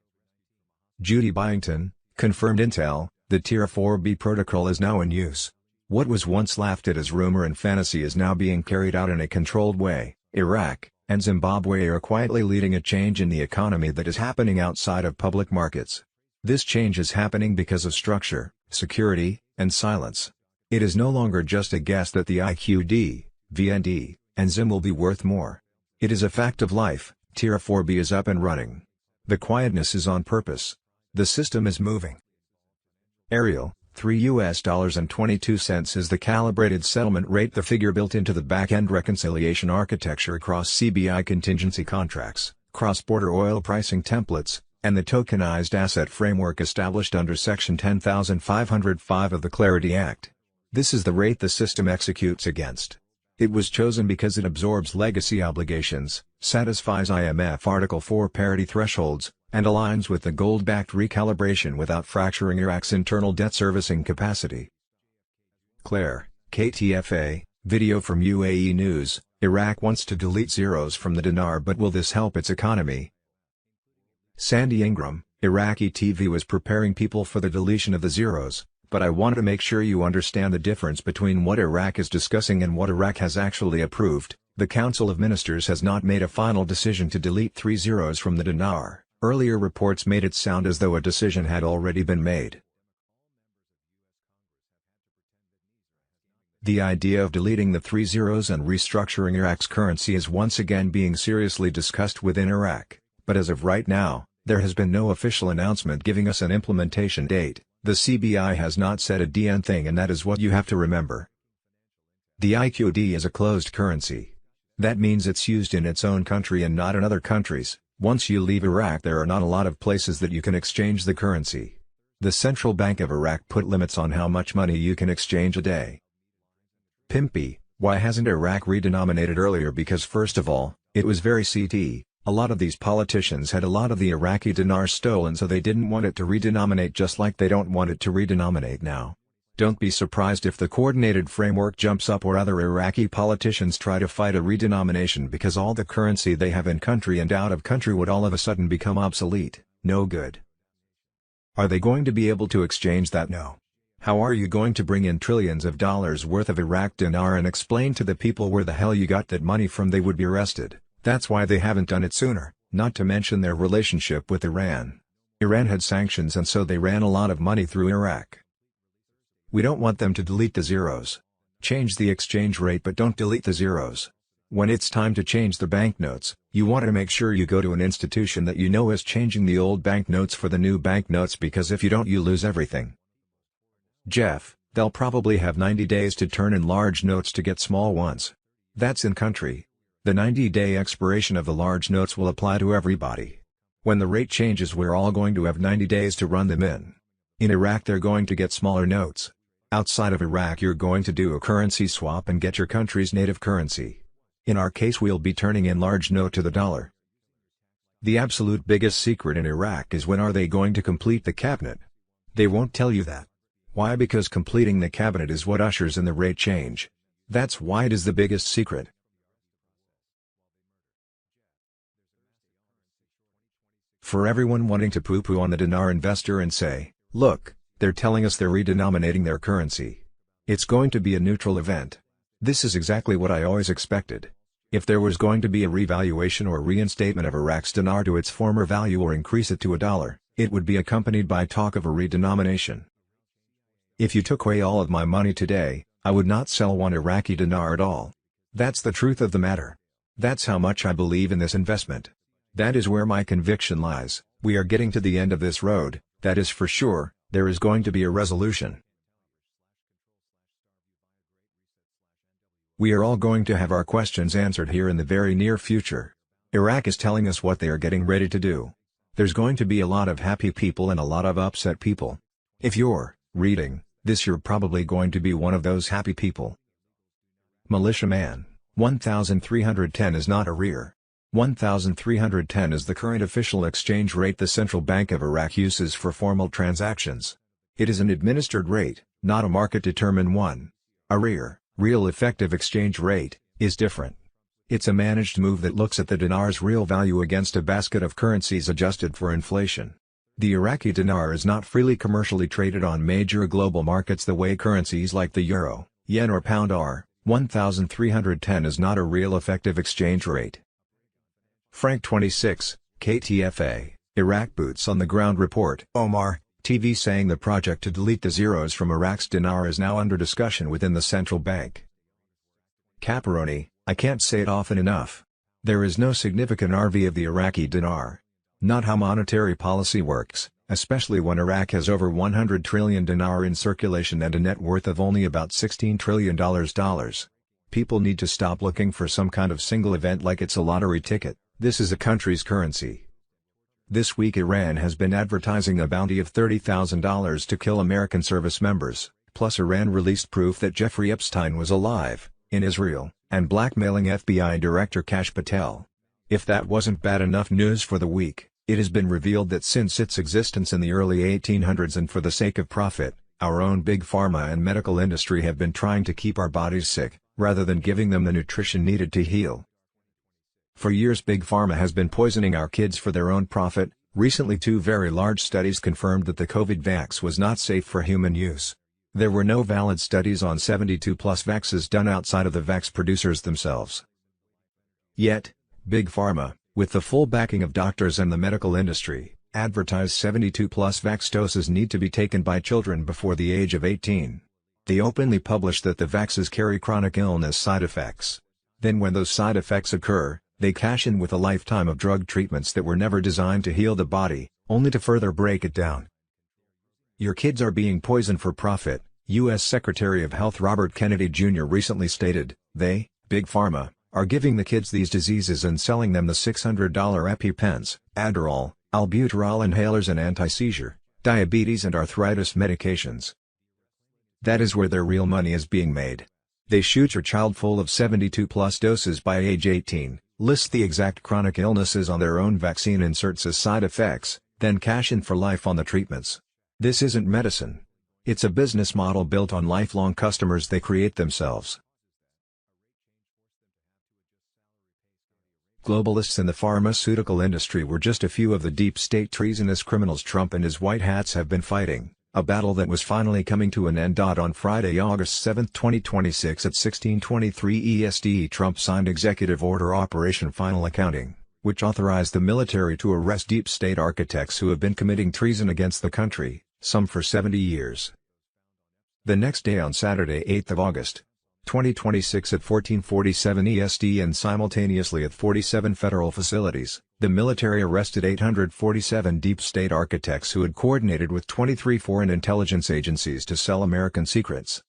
Judy Byington, confirmed intel, the Tier 4B protocol is now in use. What was once laughed at as rumor and fantasy is now being carried out in a controlled way. Iraq and Zimbabwe are quietly leading a change in the economy that is happening outside of public markets. This change is happening because of structure, security, and silence. It is no longer just a guess that the IQD, VND, and Zim will be worth more. It is a fact of life. Tier 4B is up and running. The quietness is on purpose. The system is moving. Ariel, $3.22 is the calibrated settlement rate, the figure built into the back-end reconciliation architecture across CBI contingency contracts, cross-border oil pricing templates, and the tokenized asset framework established under Section 10505 of the Clarity Act. This is the rate the system executes against. It was chosen because it absorbs legacy obligations, satisfies IMF Article 4 parity thresholds, and aligns with the gold-backed recalibration without fracturing Iraq's internal debt servicing capacity. Claire, KTFA, video from UAE News, Iraq wants to delete zeros from the dinar, but will this help its economy? Sandy Ingram, Iraqi TV was preparing people for the deletion of the zeros, but I wanted to make sure you understand the difference between what Iraq is discussing and what Iraq has actually approved. The Council of Ministers has not made a final decision to delete 3 zeros from the dinar. Earlier reports made it sound as though a decision had already been made. The idea of deleting the 3 zeros and restructuring Iraq's currency is once again being seriously discussed within Iraq, but as of right now, there has been no official announcement giving us an implementation date. The CBI has not said a DN thing, and that is what you have to remember. The IQD is a closed currency. That means it's used in its own country and not in other countries. Once you leave Iraq, there are not a lot of places that you can exchange the currency. The Central Bank of Iraq put limits on how much money you can exchange a day. Pimpy, why hasn't Iraq redenominated earlier? Because first of all, it was very CT. A lot of these politicians had a lot of the Iraqi dinar stolen, so they didn't want it to redenominate, just like they don't want it to redenominate now. Don't be surprised if the coordinated framework jumps up or other Iraqi politicians try to fight a redenomination, because all the currency they have in country and out of country would all of a sudden become obsolete. No good. Are they going to be able to exchange that? No. How are you going to bring in trillions of dollars worth of Iraq dinar and explain to the people where the hell you got that money from? They would be arrested. That's why they haven't done it sooner, not to mention their relationship with Iran. Iran had sanctions, and so they ran a lot of money through Iraq. We don't want them to delete the zeros. Change the exchange rate, but don't delete the zeros. When it's time to change the banknotes, you want to make sure you go to an institution that you know is changing the old banknotes for the new banknotes, because if you don't, you lose everything. Jeff, they'll probably have 90 days to turn in large notes to get small ones. That's in country. The 90-day expiration of the large notes will apply to everybody. When the rate changes, we're all going to have 90 days to run them in. In Iraq, they're going to get smaller notes. Outside of Iraq, you're going to do a currency swap and get your country's native currency. In our case, we'll be turning in large note to the dollar. The absolute biggest secret in Iraq is when are they going to complete the cabinet? They won't tell you that. Why? Because completing the cabinet is what ushers in the rate change. That's why it is the biggest secret. For everyone wanting to poo-poo on the dinar investor and say, look, they're telling us they're redenominating their currency. It's going to be a neutral event. This is exactly what I always expected. If there was going to be a revaluation or reinstatement of Iraq's dinar to its former value or increase it to a dollar, it would be accompanied by talk of a redenomination. If you took away all of my money today, I would not sell one Iraqi dinar at all. That's the truth of the matter. That's how much I believe in this investment. That is where my conviction lies. We are getting to the end of this road, that is for sure. There is going to be a resolution. We are all going to have our questions answered here in the very near future. Iraq is telling us what they are getting ready to do. There's going to be a lot of happy people and a lot of upset people. If you're reading this, you're probably going to be one of those happy people. Militiaman, 1310 is not a rear. 1,310 is the current official exchange rate the Central Bank of Iraq uses for formal transactions. It is an administered rate, not a market-determined one. A real effective exchange rate, is different. It's a managed move that looks at the dinar's real value against a basket of currencies adjusted for inflation. The Iraqi dinar is not freely commercially traded on major global markets the way currencies like the euro, yen or pound are. 1,310 is not a real effective exchange rate. Frank 26, KTFA, Iraq Boots on the Ground Report. Omar, TV saying the project to delete the zeros from Iraq's dinar is now under discussion within the central bank. Caparoni, I can't say it often enough. There is no significant RV of the Iraqi dinar. Not how monetary policy works, especially when Iraq has over 100 trillion dinar in circulation and a net worth of only about $16 trillion. People need to stop looking for some kind of single event like it's a lottery ticket. This is a country's currency. This week Iran has been advertising a bounty of $30,000 to kill American service members, plus Iran released proof that Jeffrey Epstein was alive, in Israel, and blackmailing FBI Director Kash Patel. If that wasn't bad enough news for the week, it has been revealed that since its existence in the early 1800s and for the sake of profit, our own big pharma and medical industry have been trying to keep our bodies sick, rather than giving them the nutrition needed to heal. For years Big Pharma has been poisoning our kids for their own profit. Recently 2 very large studies confirmed that the COVID vax was not safe for human use. There were no valid studies on 72-plus vaxes done outside of the vax producers themselves. Yet, Big Pharma, with the full backing of doctors and the medical industry, advertised 72-plus vax doses need to be taken by children before the age of 18. They openly published that the vaxes carry chronic illness side effects. Then when those side effects occur, they cash in with a lifetime of drug treatments that were never designed to heal the body, only to further break it down. Your kids are being poisoned for profit, U.S. Secretary of Health Robert Kennedy Jr. recently stated. They, Big Pharma, are giving the kids these diseases and selling them the $600 EpiPens, Adderall, albuterol inhalers and anti-seizure, diabetes and arthritis medications. That is where their real money is being made. They shoot your child full of 72-plus doses by age 18, list the exact chronic illnesses on their own vaccine inserts as side effects, then cash in for life on the treatments. This isn't medicine. It's a business model built on lifelong customers they create themselves. Globalists in the pharmaceutical industry were just a few of the deep state treasonous criminals Trump and his white hats have been fighting, a battle that was finally coming to an end. On Friday, August 7, 2026 at 16:23 EST, Trump signed Executive Order Operation Final Accounting, which authorized the military to arrest deep state architects who have been committing treason against the country, some for 70 years. The next day, on Saturday 8 August, 2026 at 14:47 EST and simultaneously at 47 federal facilities, the military arrested 847 deep state architects who had coordinated with 23 foreign intelligence agencies to sell American secrets.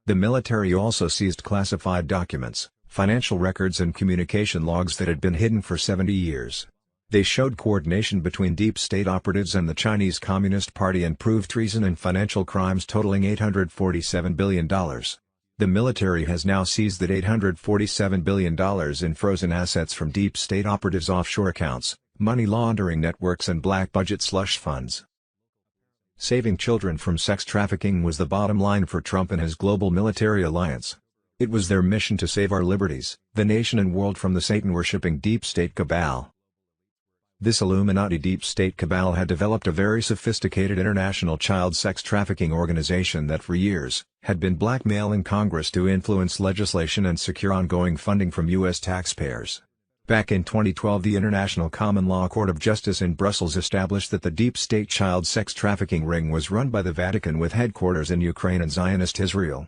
The military also seized classified documents, financial records and communication logs that had been hidden for 70 years. They showed coordination between deep state operatives and the Chinese Communist Party and proved treason and financial crimes totaling $847 billion. The military has now seized that $847 billion in frozen assets from deep state operatives' offshore accounts, money laundering networks and black budget slush funds. Saving children from sex trafficking was the bottom line for Trump and his global military alliance. It was their mission to save our liberties, the nation and world from the Satan-worshipping deep state cabal. This Illuminati deep state cabal had developed a very sophisticated international child sex trafficking organization that for years had been blackmailing Congress to influence legislation and secure ongoing funding from U.S. taxpayers. Back in 2012, the International Common Law Court of Justice in Brussels established that the deep state child sex trafficking ring was run by the Vatican with headquarters in Ukraine and Zionist Israel.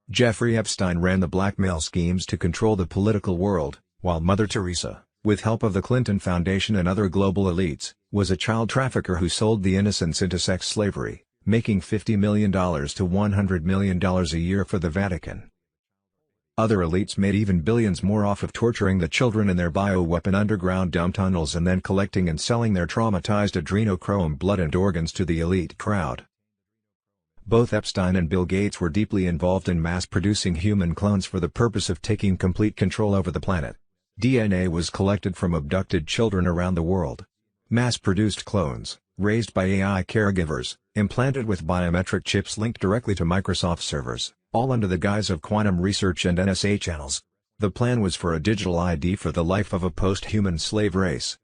Jeffrey Epstein ran the blackmail schemes to control the political world, while Mother Teresa, with help of the Clinton Foundation and other global elites, was a child trafficker who sold the innocents into sex slavery, making $50 million to $100 million a year for the Vatican. Other elites made even billions more off of torturing the children in their bioweapon underground dump tunnels and then collecting and selling their traumatized adrenochrome blood and organs to the elite crowd. Both Epstein and Bill Gates were deeply involved in mass-producing human clones for the purpose of taking complete control over the planet. DNA was collected from abducted children around the world. Mass-produced clones, raised by AI caregivers, implanted with biometric chips linked directly to Microsoft servers, all under the guise of quantum research and NSA channels. The plan was for a digital ID for the life of a post-human slave race.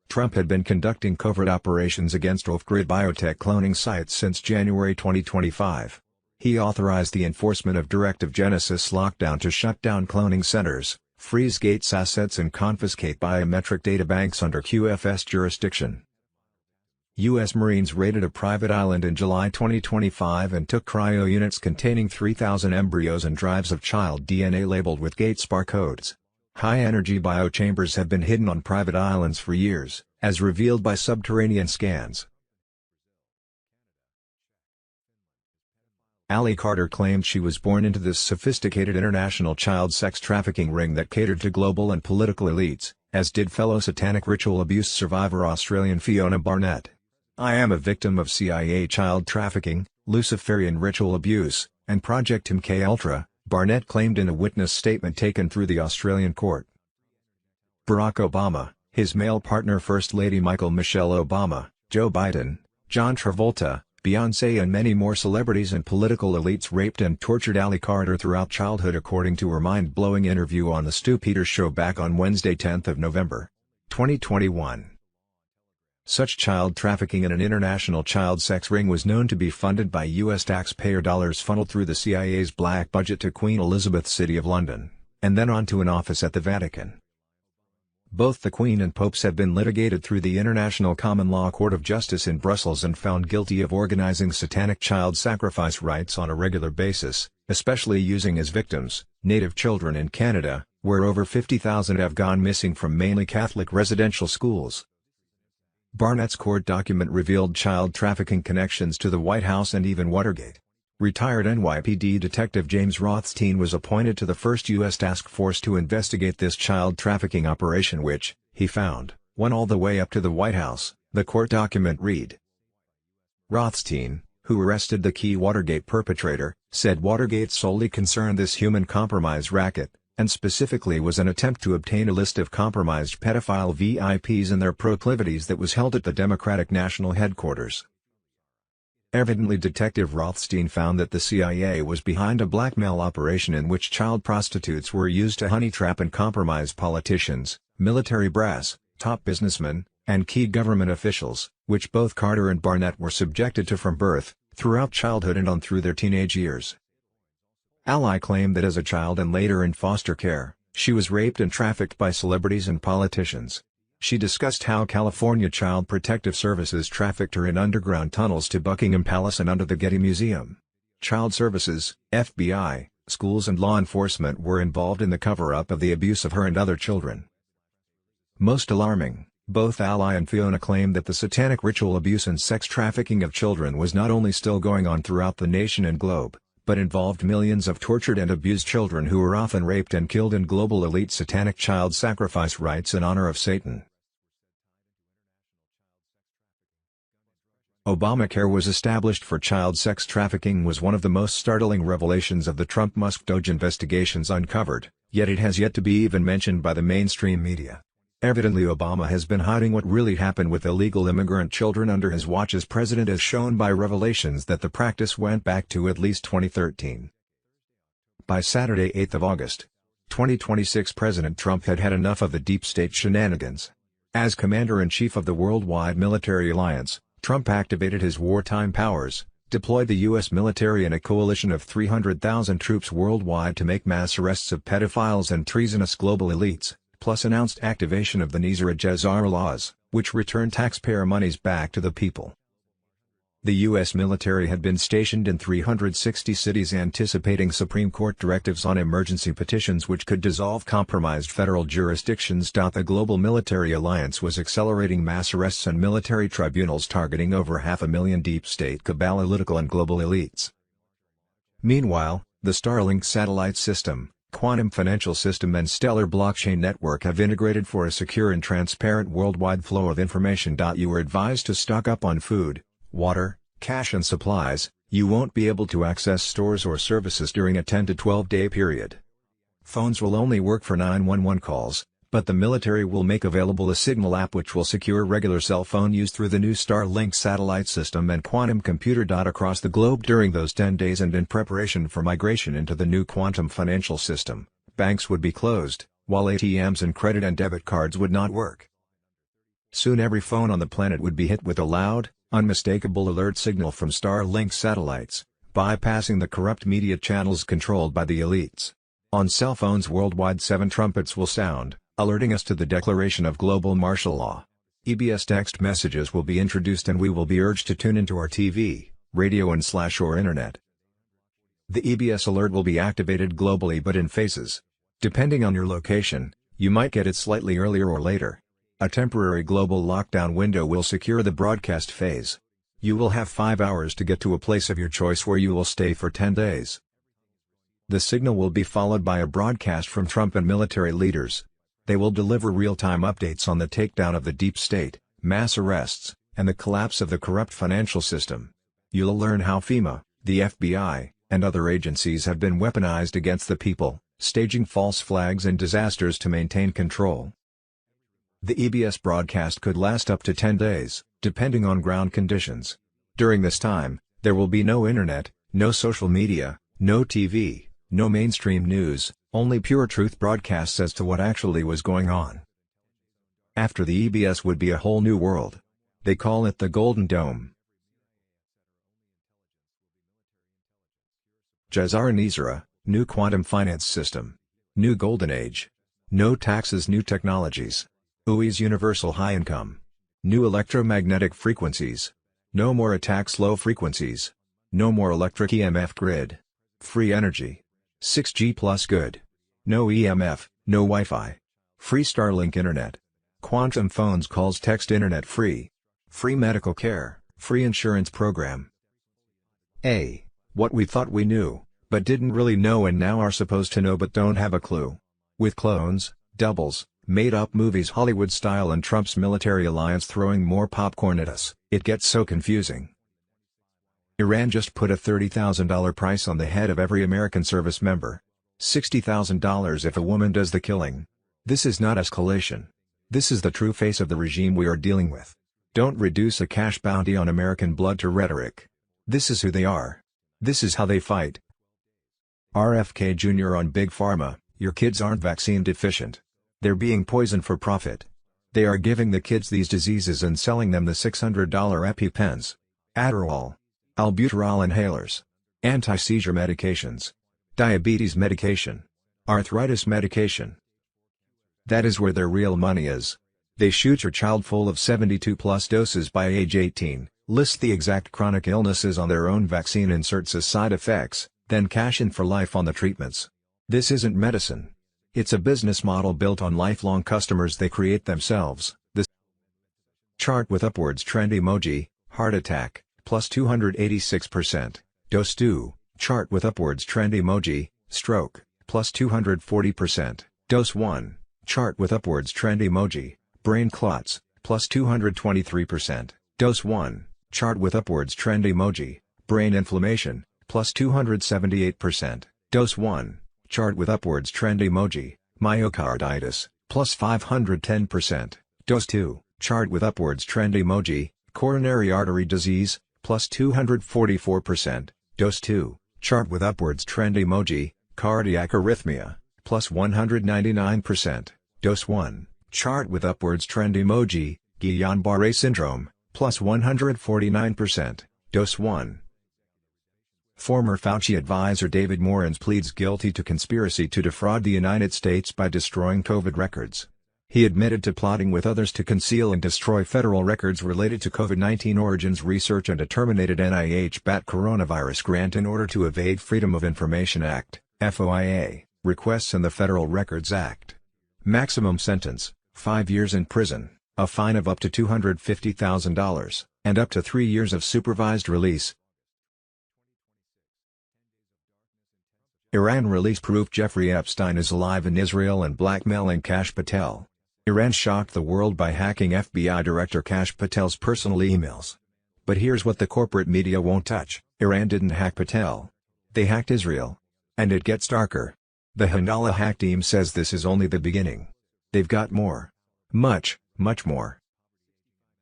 Trump had been conducting covert operations against off-grid biotech cloning sites since January 2025. He authorized the enforcement of Directive Genesis lockdown to shut down cloning centers, freeze Gates assets and confiscate biometric databanks under QFS jurisdiction. U.S. Marines raided a private island in July 2025 and took cryo units containing 3,000 embryos and drives of child DNA labeled with Gates barcodes. High-energy biochambers have been hidden on private islands for years, as revealed by subterranean scans. Ally Carter claimed she was born into this sophisticated international child sex trafficking ring that catered to global and political elites, as did fellow satanic ritual abuse survivor Australian Fiona Barnett. "I am a victim of CIA child trafficking, Luciferian ritual abuse, and Project MKUltra," Barnett claimed in a witness statement taken through the Australian court. Barack Obama, his male partner First Lady Michelle Obama, Joe Biden, John Travolta, Beyoncé and many more celebrities and political elites raped and tortured Ally Carter throughout childhood according to her mind-blowing interview on The Stu Peters Show back on Wednesday 10 November 2021. Such child trafficking in an international child sex ring was known to be funded by U.S. taxpayer dollars funneled through the CIA's black budget to Queen Elizabeth's City of London, and then on to an office at the Vatican. Both the Queen and popes have been litigated through the International Common Law Court of Justice in Brussels and found guilty of organizing satanic child sacrifice rites on a regular basis, especially using as victims native children in Canada, where over 50,000 have gone missing from mainly Catholic residential schools. Barnett's court document revealed child trafficking connections to the White House and even Watergate. Retired NYPD Detective James Rothstein was appointed to the first U.S. task force to investigate this child trafficking operation which, he found, went all the way up to the White House, the court document read. Rothstein, who arrested the key Watergate perpetrator, said Watergate solely concerned this human compromise racket, and specifically was an attempt to obtain a list of compromised pedophile VIPs and their proclivities that was held at the Democratic National Headquarters. Evidently Detective Rothstein found that the CIA was behind a blackmail operation in which child prostitutes were used to honey trap and compromise politicians, military brass, top businessmen, and key government officials, which both Carter and Barnett were subjected to from birth, throughout childhood and on through their teenage years. Ally claimed that as a child and later in foster care, she was raped and trafficked by celebrities and politicians. She discussed how California Child Protective Services trafficked her in underground tunnels to Buckingham Palace and under the Getty Museum. Child Services, FBI, schools and law enforcement were involved in the cover-up of the abuse of her and other children. Most alarming, both Ally and Fiona claimed that the satanic ritual abuse and sex trafficking of children was not only still going on throughout the nation and globe, but involved millions of tortured and abused children who were often raped and killed in global elite satanic child sacrifice rites in honor of Satan. Obamacare was established for child sex trafficking was one of the most startling revelations of the Trump-Musk DOJ investigations uncovered, yet it has yet to be even mentioned by the mainstream media. Evidently Obama has been hiding what really happened with illegal immigrant children under his watch as president as shown by revelations that the practice went back to at least 2013. By Saturday 8 August 2026 President Trump had had enough of the deep state shenanigans. As commander-in-chief of the worldwide military alliance, Trump activated his wartime powers, deployed the U.S. military and a coalition of 300,000 troops worldwide to make mass arrests of pedophiles and treasonous global elites, plus announced activation of the GCR laws, which return taxpayer monies back to the people. The U.S. military had been stationed in 360 cities anticipating Supreme Court directives on emergency petitions which could dissolve compromised federal jurisdictions. The global military alliance was accelerating mass arrests and military tribunals targeting over 500,000 deep state cabal political and global elites. Meanwhile, the Starlink satellite system, quantum financial system and stellar blockchain network have integrated for a secure and transparent worldwide flow of information. You are advised to stock up on food, water, cash and supplies. You won't be able to access stores or services during a 10 to 12 day period. Phones will only work for 911 calls, but the military will make available a Signal app which will secure regular cell phone use through the new Starlink satellite system and quantum computer. Across the globe during those 10 days and in preparation for migration into the new quantum financial system, banks would be closed, while ATMs and credit and debit cards would not work. Soon every phone on the planet would be hit with a loud, unmistakable alert signal from Starlink satellites, bypassing the corrupt media channels controlled by the elites. On cell phones worldwide 7 trumpets will sound, alerting us to the declaration of global martial law. EBS text messages will be introduced and we will be urged to tune into our TV, radio and/or internet. The EBS alert will be activated globally but in phases. Depending on your location, you might get it slightly earlier or later. A temporary global lockdown window will secure the broadcast phase. You will have 5 hours to get to a place of your choice where you will stay for 10 days. The signal will be followed by a broadcast from Trump and military leaders. They will deliver real-time updates on the takedown of the deep state, mass arrests, and the collapse of the corrupt financial system. You'll learn how FEMA, the FBI, and other agencies have been weaponized against the people, staging false flags and disasters to maintain control. The EBS broadcast could last up to 10 days, depending on ground conditions. During this time, there will be no internet, no social media, no TV, no mainstream news, only pure truth broadcasts as to what actually was going on. After the EBS would be a whole new world. They call it the Golden Dome. JCR and ISRA, new quantum finance system. New golden age. No taxes, new technologies. UI's universal high income. New electromagnetic frequencies. No more attacks, low frequencies. No more electric EMF grid. Free energy. 6G plus good. No EMF, no Wi-Fi. Free Starlink internet. Quantum phones, calls, text, internet free. Free medical care, free insurance program. What we thought we knew, but didn't really know and now are supposed to know but don't have a clue. With clones, doubles, made-up movies Hollywood style and Trump's military alliance throwing more popcorn at us, it gets so confusing. Iran just put a $30,000 price on the head of every American service member. $60,000 if a woman does the killing. This is not escalation. This is the true face of the regime we are dealing with. Don't reduce a cash bounty on American blood to rhetoric. This is who they are. This is how they fight. RFK Jr. on Big Pharma, your kids aren't vaccine deficient. They're being poisoned for profit. They are giving the kids these diseases and selling them the $600 EpiPens. Adderall. Albuterol inhalers. Anti-seizure medications. Diabetes medication. Arthritis medication. That is where their real money is. They shoot your child full of 72+ doses by age 18, list the exact chronic illnesses on their own vaccine inserts as side effects, then cash in for life on the treatments. This isn't medicine. It's a business model built on lifelong customers they create themselves. The chart with upwards trend emoji, heart attack, plus 286%. Dose 2, chart with upwards trend emoji, stroke, plus 240%. Dose 1, chart with upwards trend emoji, brain clots, plus 223%. Dose 1, chart with upwards trend emoji, brain inflammation, plus 278%. Dose 1, chart with upwards trend emoji, myocarditis, plus 510%. Dose 2, chart with upwards trend emoji, coronary artery disease, plus 244%. Dose 2, chart with upwards trend emoji, cardiac arrhythmia, plus 199%. Dose 1, chart with upwards trend emoji, Guillain-Barré syndrome, plus 149%. Dose 1. Former Fauci advisor David Morans pleads guilty to conspiracy to defraud the United States by destroying COVID records. He admitted to plotting with others to conceal and destroy federal records related to COVID-19 origins research and a terminated NIH-backed coronavirus grant in order to evade Freedom of Information Act, FOIA, requests and the Federal Records Act. Maximum sentence, 5 years in prison, a fine of up to $250,000, and up to 3 years of supervised release. Iran release proof Jeffrey Epstein is alive in Israel and blackmailing Kash Patel. Iran shocked the world by hacking FBI Director Kash Patel's personal emails. But here's what the corporate media won't touch: Iran didn't hack Patel. They hacked Israel. And it gets darker. The Handala hack team says this is only the beginning. They've got more. Much more.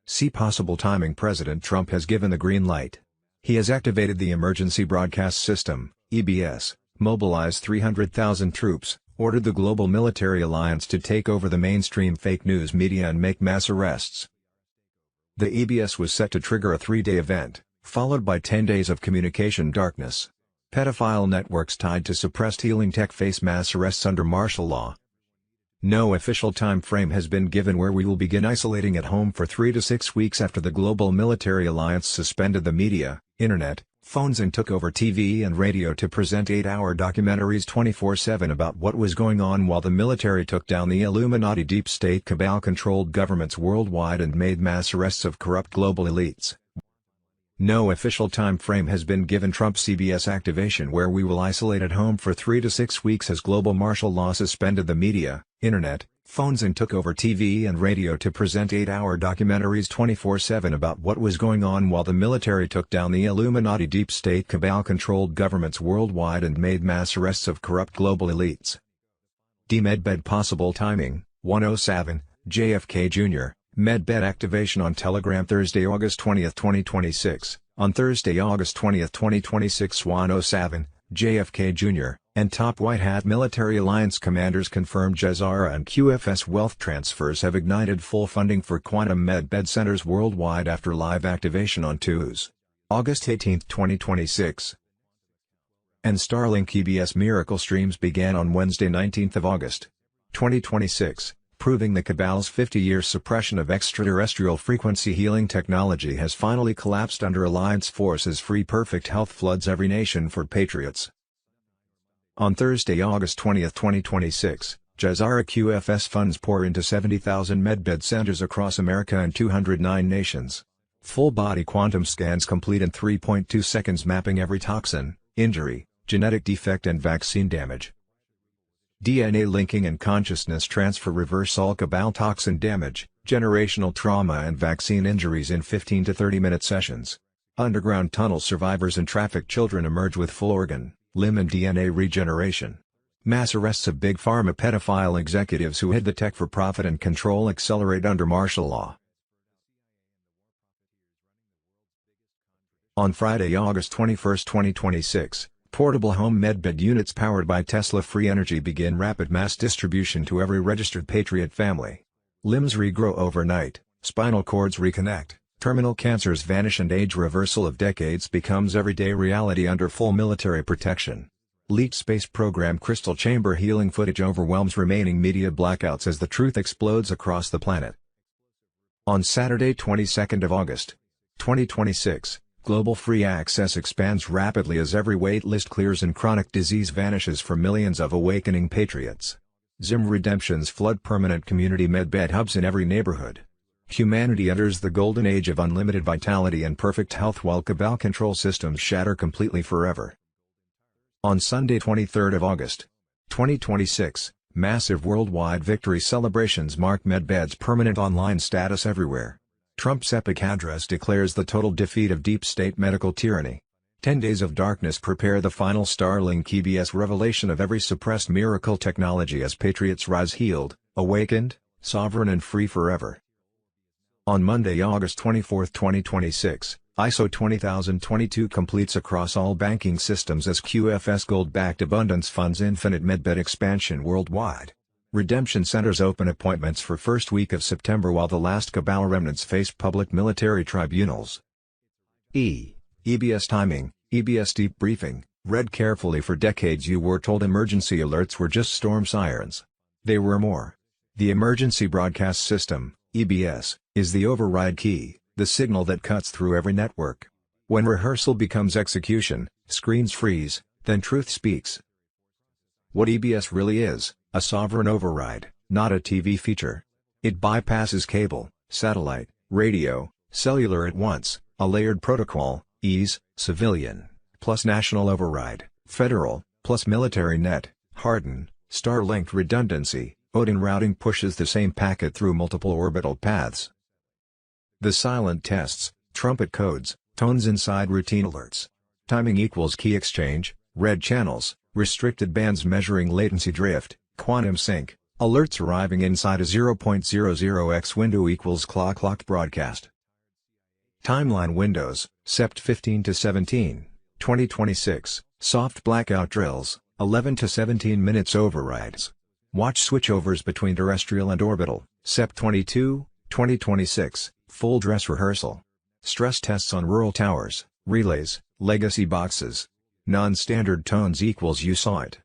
See possible timing. President Trump has given the green light. He has activated the Emergency Broadcast System, EBS, mobilized 300,000 troops, ordered the global military alliance to take over the mainstream fake news media and make mass arrests. The EBS was set to trigger a 3-day event, followed by 10 days of communication darkness. Pedophile networks tied to suppressed healing tech face mass arrests under martial law. No official time frame has been given where we will begin isolating at home for 3 to 6 weeks after the global military alliance suspended the media, internet, phones and took over TV and radio to present 8-hour documentaries 24/7 about what was going on while the military took down the Illuminati deep state cabal-controlled governments worldwide and made mass arrests of corrupt global elites. No official time frame has been given. Trump's CBS activation where we will isolate at home for 3 to 6 weeks as global martial law suspended the media, internet, phones and took over TV and radio to present 8-hour documentaries 24/7 about what was going on while the military took down the Illuminati deep state cabal-controlled governments worldwide and made mass arrests of corrupt global elites. Medbed possible timing, 107, JFK Jr., Medbed activation on Telegram Thursday, August 20, 2026. On Thursday, August 20, 2026 107, JFK Jr., and top White Hat military alliance commanders confirmed JCR and QFS wealth transfers have ignited full funding for quantum Medbed centers worldwide after live activation on Tuesday, August 18, 2026. And Starlink EBS miracle streams began on Wednesday, 19 August, 2026. Proving the cabal's 50-year suppression of extraterrestrial frequency healing technology has finally collapsed under Alliance forces. Free perfect health floods every nation for patriots. On Thursday, August 20, 2026, JCR QFS funds pour into 70,000 Medbed centers across America and 209 nations. Full-body quantum scans complete in 3.2 seconds mapping every toxin, injury, genetic defect and vaccine damage. DNA linking and consciousness transfer reverse all cabal toxin damage, generational trauma and vaccine injuries in 15 to 30-minute sessions. Underground tunnel survivors and trafficked children emerge with full organ, limb and DNA regeneration. Mass arrests of big pharma pedophile executives who hid the tech for profit and control accelerate under martial law. On Friday, August 21, 2026, portable home Medbed units powered by Tesla Free Energy begin rapid mass distribution to every registered Patriot family. Limbs regrow overnight, spinal cords reconnect, terminal cancers vanish and age reversal of decades becomes everyday reality under full military protection. Leaked space program crystal chamber healing footage overwhelms remaining media blackouts as the truth explodes across the planet. On Saturday, 22nd of August, 2026, global free access expands rapidly as every wait list clears and chronic disease vanishes for millions of awakening patriots. Zim redemptions flood permanent community Medbed hubs in every neighborhood. Humanity enters the golden age of unlimited vitality and perfect health while cabal control systems shatter completely forever. On Sunday, 23rd of August, 2026, massive worldwide victory celebrations mark Medbed's permanent online status everywhere. Trump's epic address declares the total defeat of deep state medical tyranny. 10 days of darkness prepare the final Starlink EBS revelation of every suppressed miracle technology as patriots rise healed, awakened, sovereign and free forever. On Monday, August 24, 2026, ISO 20022 completes across all banking systems as QFS Gold-backed abundance funds infinite Medbed expansion worldwide. Redemption centers open appointments for first week of September while the last cabal remnants face public military tribunals. EBS timing, EBS deep briefing. Read carefully. For decades you were told emergency alerts were just storm sirens. They were more. The Emergency Broadcast System, EBS, is the override key, the signal that cuts through every network. When rehearsal becomes execution, screens freeze, then truth speaks. What EBS really is: a sovereign override, not a TV feature. It bypasses cable, satellite, radio, cellular at once, a layered protocol, ease, civilian, plus national override, federal, plus military net, harden, Starlink redundancy, Odin routing pushes the same packet through multiple orbital paths. The silent tests, trumpet codes, tones inside routine alerts. Timing equals key exchange, red channels, restricted bands measuring latency drift, quantum sync, alerts arriving inside a 0.00x window equals clocked broadcast. Timeline windows, Sept 15 to 17, 2026, soft blackout drills, 11 to 17 minutes overrides. Watch switchovers between terrestrial and orbital, Sept 22, 2026, full dress rehearsal. Stress tests on rural towers, relays, legacy boxes. Non-standard tones equals you saw it.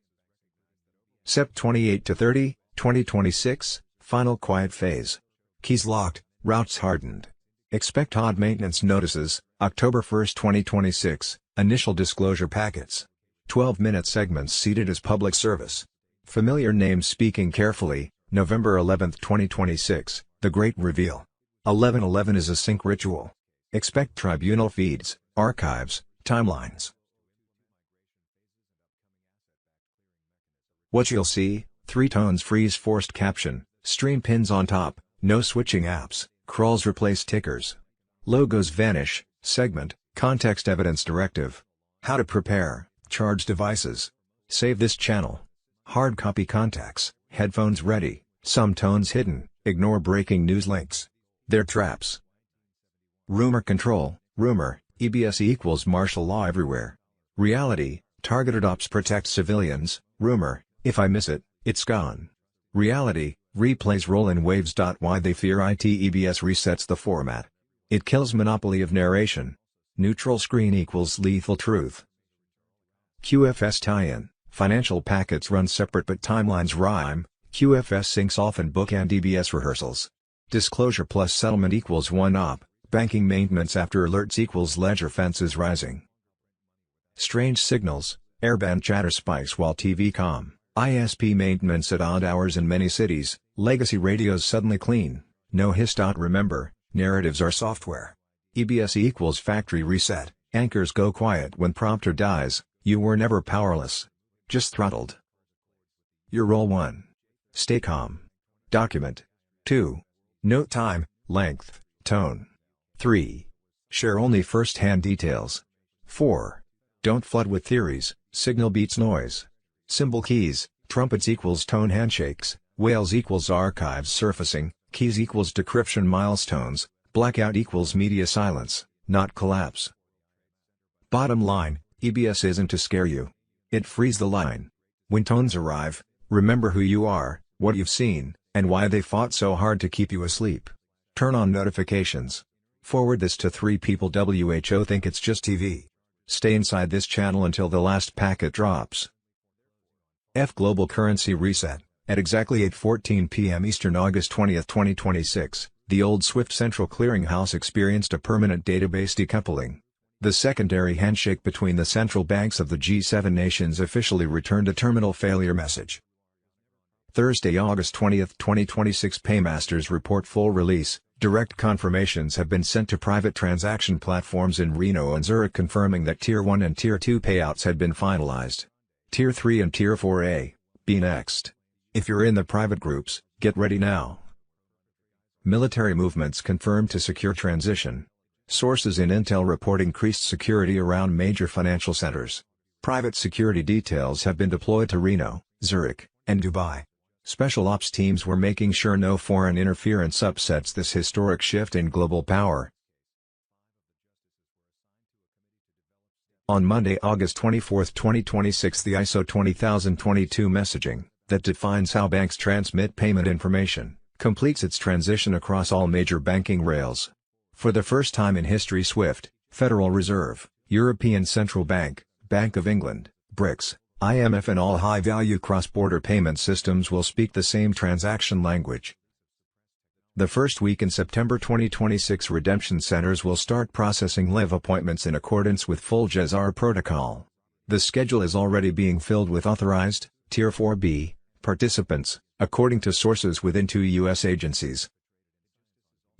Sept 28 to 30, 2026, final quiet phase. Keys locked, routes hardened. Expect odd maintenance notices, October 1, 2026, initial disclosure packets. 12-minute segments seeded as public service. Familiar names speaking carefully, November 11, 2026, the great reveal. 11/11 is a sync ritual. Expect tribunal feeds, archives, timelines. What you'll see: 3 tones freeze forced caption, stream pins on top, no switching apps, crawls replace tickers. Logos vanish, segment, context evidence directive. How to prepare, charge devices. Save this channel. Hard copy contacts, headphones ready, some tones hidden, ignore breaking news links. They're traps. Rumor control, rumor, EBS equals martial law everywhere. Reality, targeted ops protect civilians, rumor, if I miss it, it's gone. Reality, replays roll in waves. Why they fear it. EBS resets the format. It kills monopoly of narration. Neutral screen equals lethal truth. QFS tie-in, financial packets run separate but timelines rhyme, QFS syncs often bookend EBS rehearsals. Disclosure plus settlement equals one-op, banking maintenance after alerts equals ledger fences rising. Strange signals, airband chatter spikes while TV comm, ISP maintenance at odd hours in many cities, legacy radios suddenly clean, no hiss. Remember, narratives are software. EBS equals factory reset, anchors go quiet when prompter dies, you were never powerless. Just throttled. Your role 1. Stay calm. Document. 2. Note time, length, tone. 3. Share only first-hand details. 4. Don't flood with theories, signal beats noise. Symbol keys, trumpets equals tone handshakes, whales equals archives surfacing, keys equals decryption milestones, blackout equals media silence, not collapse. Bottom line, EBS isn't to scare you. It frees the line. When tones arrive, remember who you are, what you've seen, and why they fought so hard to keep you asleep. Turn on notifications. Forward this to 3 people. WHO think it's just TV. Stay inside this channel until the last packet drops. Global currency reset. At exactly 8:14 p.m. Eastern August 20, 2026, the old SWIFT Central Clearinghouse experienced a permanent database decoupling. The secondary handshake between the central banks of the G7 nations officially returned a terminal failure message. Thursday, August 20, 2026 Paymasters report full release. Direct confirmations have been sent to private transaction platforms in Reno and Zurich confirming that Tier 1 and Tier 2 payouts had been finalized. Tier 3 and Tier 4A, be next. If you're in the private groups, get ready now. Military movements confirmed to secure transition. Sources in Intel report increased security around major financial centers. Private security details have been deployed to Reno, Zurich, and Dubai. Special ops teams were making sure no foreign interference upsets this historic shift in global power. On Monday, August 24, 2026, the ISO 20022 messaging, that defines how banks transmit payment information, completes its transition across all major banking rails. For the first time in history, SWIFT, Federal Reserve, European Central Bank, Bank of England, BRICS, IMF and all high-value cross-border payment systems will speak the same transaction language. The first week in September 2026, redemption centers will start processing live appointments in accordance with full GCR protocol. The schedule is already being filled with authorized, Tier 4B, participants, according to sources within 2 U.S. agencies.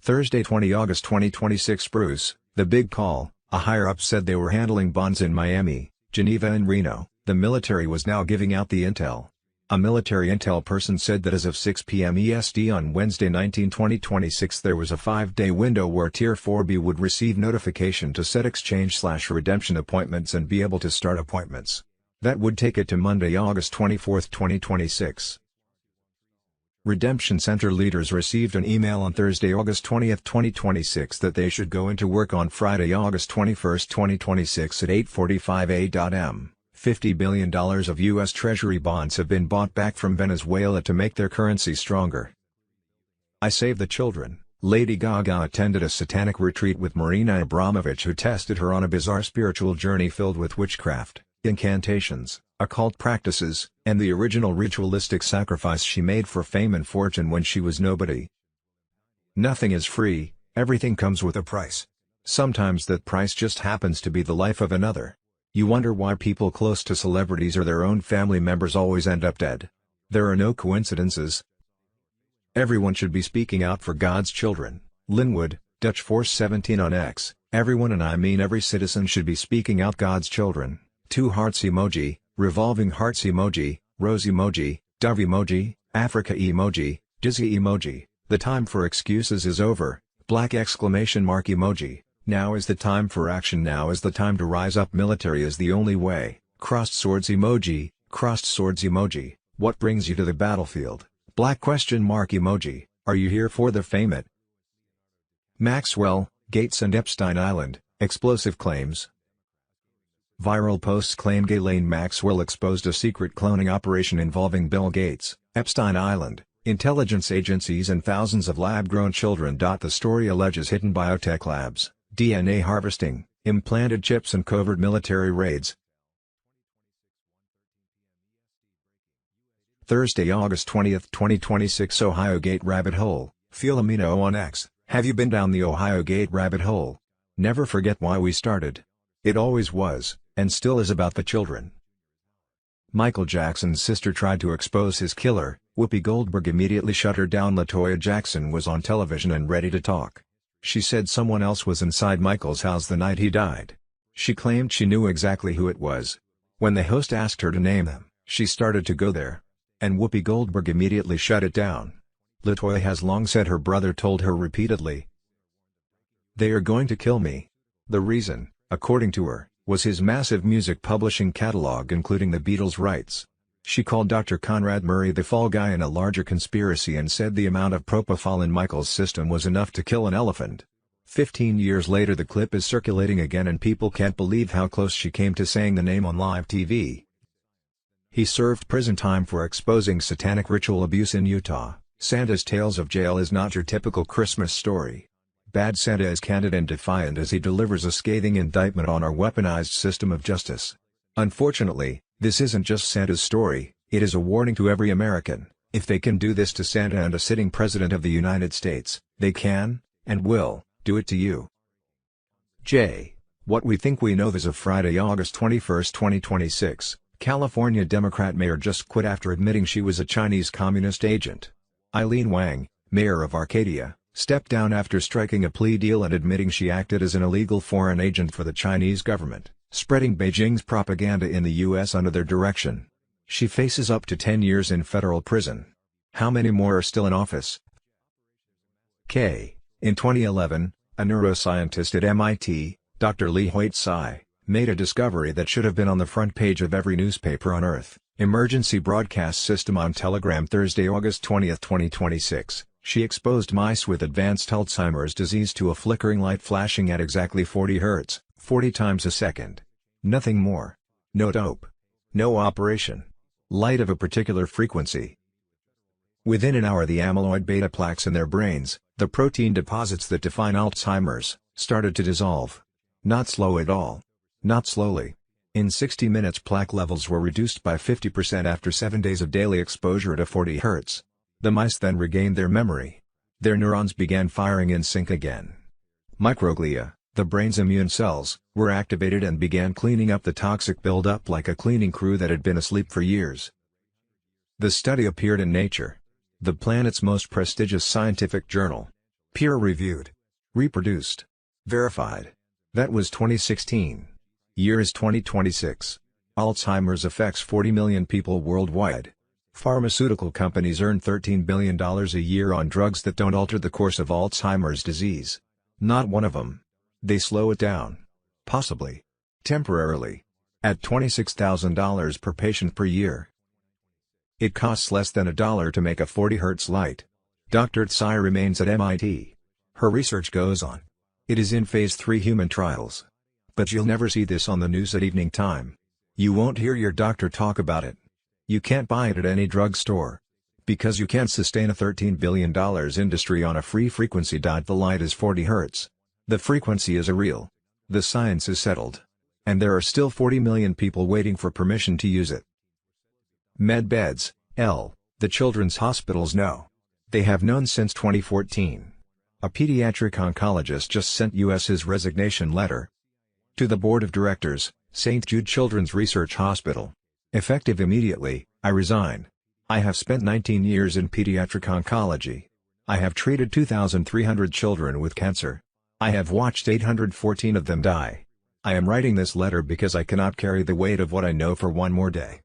Thursday, 20 August 2026 Bruce, the big call, a higher-up said they were handling bonds in Miami, Geneva and Reno. The military was now giving out the intel. A military intel person said that as of 6 p.m. EST on Wednesday 19/20/26 there was a 5-day window where Tier 4B would receive notification to set exchange/redemption appointments and be able to start appointments. That would take it to Monday, August 24, 2026. Redemption Center leaders received an email on Thursday, August 20, 2026 that they should go into work on Friday, August 21, 2026 at 8:45 a.m. $50 billion of U.S. Treasury bonds have been bought back from Venezuela to make their currency stronger. I Save the Children. Lady Gaga attended a satanic retreat with Marina Abramovich, who tested her on a bizarre spiritual journey filled with witchcraft, incantations, occult practices, and the original ritualistic sacrifice she made for fame and fortune when she was nobody. Nothing is free, everything comes with a price. Sometimes that price just happens to be the life of another. You wonder why people close to celebrities or their own family members always end up dead. There are no coincidences. Everyone should be speaking out for God's children. Linwood, Dutch Force 17 on X. Everyone, and I mean every citizen, should be speaking out God's children. 2 hearts emoji, revolving hearts emoji, rose emoji, dove emoji, Africa emoji, dizzy emoji. The time for excuses is over. Black exclamation mark emoji. Now is the time for action. Now is the time to rise up. Military is the only way. Crossed swords emoji, crossed swords emoji. What brings you to the battlefield? Black question mark emoji. Are you here for the fame? At Maxwell, Gates and Epstein Island, explosive claims. Viral posts claim Ghislaine Maxwell exposed a secret cloning operation involving Bill Gates, Epstein Island, intelligence agencies and thousands of lab-grown children. The story alleges hidden biotech labs, DNA harvesting, implanted chips and covert military raids. Thursday, August 20, 2026 Ohio Gate Rabbit Hole. Philomeno on X. Have you been down the Ohio Gate rabbit hole? Never forget why we started. It always was, and still is, about the children. Michael Jackson's sister tried to expose his killer. Whoopi Goldberg immediately shut her down. LaToya Jackson was on television and ready to talk. She said someone else was inside Michael's house the night he died. She claimed she knew exactly who it was. When the host asked her to name them, she started to go there. And Whoopi Goldberg immediately shut it down. LaToya has long said her brother told her repeatedly, "They are going to kill me." The reason, according to her, was his massive music publishing catalog including the Beatles' rights. She called Dr. Conrad Murray the fall guy in a larger conspiracy and said the amount of propofol in Michael's system was enough to kill an elephant. 15 years later the clip is circulating again and people can't believe how close she came to saying the name on live TV. He served prison time for exposing satanic ritual abuse in Utah. Santa's Tales of Jail is not your typical Christmas story. Bad Santa is candid and defiant as he delivers a scathing indictment on our weaponized system of justice. Unfortunately, this isn't just Santa's story, it is a warning to every American. If they can do this to Santa and a sitting president of the United States, they can, and will, do it to you. J. What we think we know. As of Friday, August 21, 2026. California Democrat mayor just quit after admitting she was a Chinese communist agent. Eileen Wang, mayor of Arcadia, stepped down after striking a plea deal and admitting she acted as an illegal foreign agent for the Chinese government, spreading Beijing's propaganda in the U.S. under their direction. She faces up to 10 years in federal prison. How many more are still in office? K. In 2011, a neuroscientist at MIT, Dr. Li Huizai, made a discovery that should have been on the front page of every newspaper on Earth. Emergency broadcast system on Telegram. Thursday, August 20, 2026. She exposed mice with advanced Alzheimer's disease to a flickering light flashing at exactly 40 Hz, 40 times a second. Nothing more. No dope. No operation. Light of a particular frequency. Within an hour the amyloid beta plaques in their brains, the protein deposits that define Alzheimer's, started to dissolve. Not slow at all. Not slowly. In 60 minutes plaque levels were reduced by 50% after 7 days of daily exposure to 40 Hz. The mice then regained their memory. Their neurons began firing in sync again. Microglia, the brain's immune cells, were activated and began cleaning up the toxic buildup like a cleaning crew that had been asleep for years. The study appeared in Nature, the planet's most prestigious scientific journal. Peer-reviewed. Reproduced. Verified. That was 2016. Year is 2026. Alzheimer's affects 40 million people worldwide. Pharmaceutical companies earn $13 billion a year on drugs that don't alter the course of Alzheimer's disease. Not one of them. They slow it down. Possibly. Temporarily. at $26,000 per patient per year. It costs less than $1 to make a 40 Hz light. Dr. Tsai remains at MIT. Her research goes on. It is in phase 3 human trials. But you'll never see this on the news at evening time. You won't hear your doctor talk about it. You can't buy it at any drugstore. Because you can't sustain a $13 billion industry on a free frequency. The light is 40 Hz. The frequency is real. The science is settled. And there are still 40 million people waiting for permission to use it. Med beds, the children's hospitals know. They have known since 2014. A pediatric oncologist just sent us his resignation letter. To the Board of Directors, St. Jude Children's Research Hospital. Effective immediately, I resign. I have spent 19 years in pediatric oncology. I have treated 2,300 children with cancer. I have watched 814 of them die. I am writing this letter because I cannot carry the weight of what I know for one more day.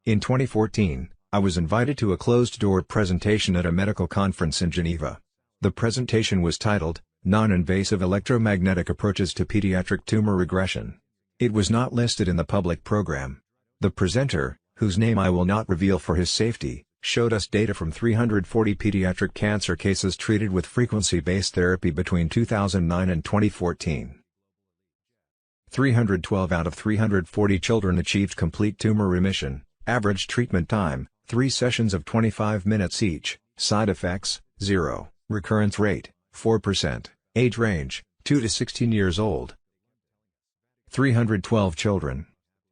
In 2014, I was invited to a closed-door presentation at a medical conference in Geneva. The presentation was titled, Non-Invasive Electromagnetic Approaches to Pediatric Tumor Regression. It was not listed in the public program. The presenter, whose name I will not reveal for his safety, showed us data from 340 pediatric cancer cases treated with frequency-based therapy between 2009 and 2014. 312 out of 340 children achieved complete tumor remission, average treatment time, 3 sessions of 25 minutes each, side effects, 0, recurrence rate, 4%, age range, 2 to 16 years old. 312 children.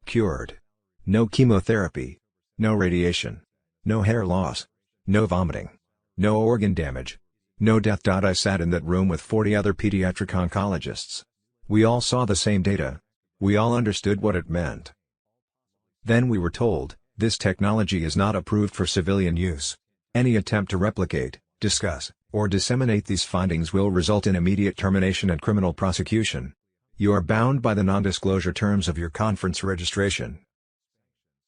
Cured. No chemotherapy. No radiation. No hair loss. No vomiting. No organ damage. No death. I sat in that room with 40 other pediatric oncologists. We all saw the same data. We all understood what it meant. Then we were told, this technology is not approved for civilian use. Any attempt to replicate, discuss, or disseminate these findings will result in immediate termination and criminal prosecution. You are bound by the non-disclosure terms of your conference registration.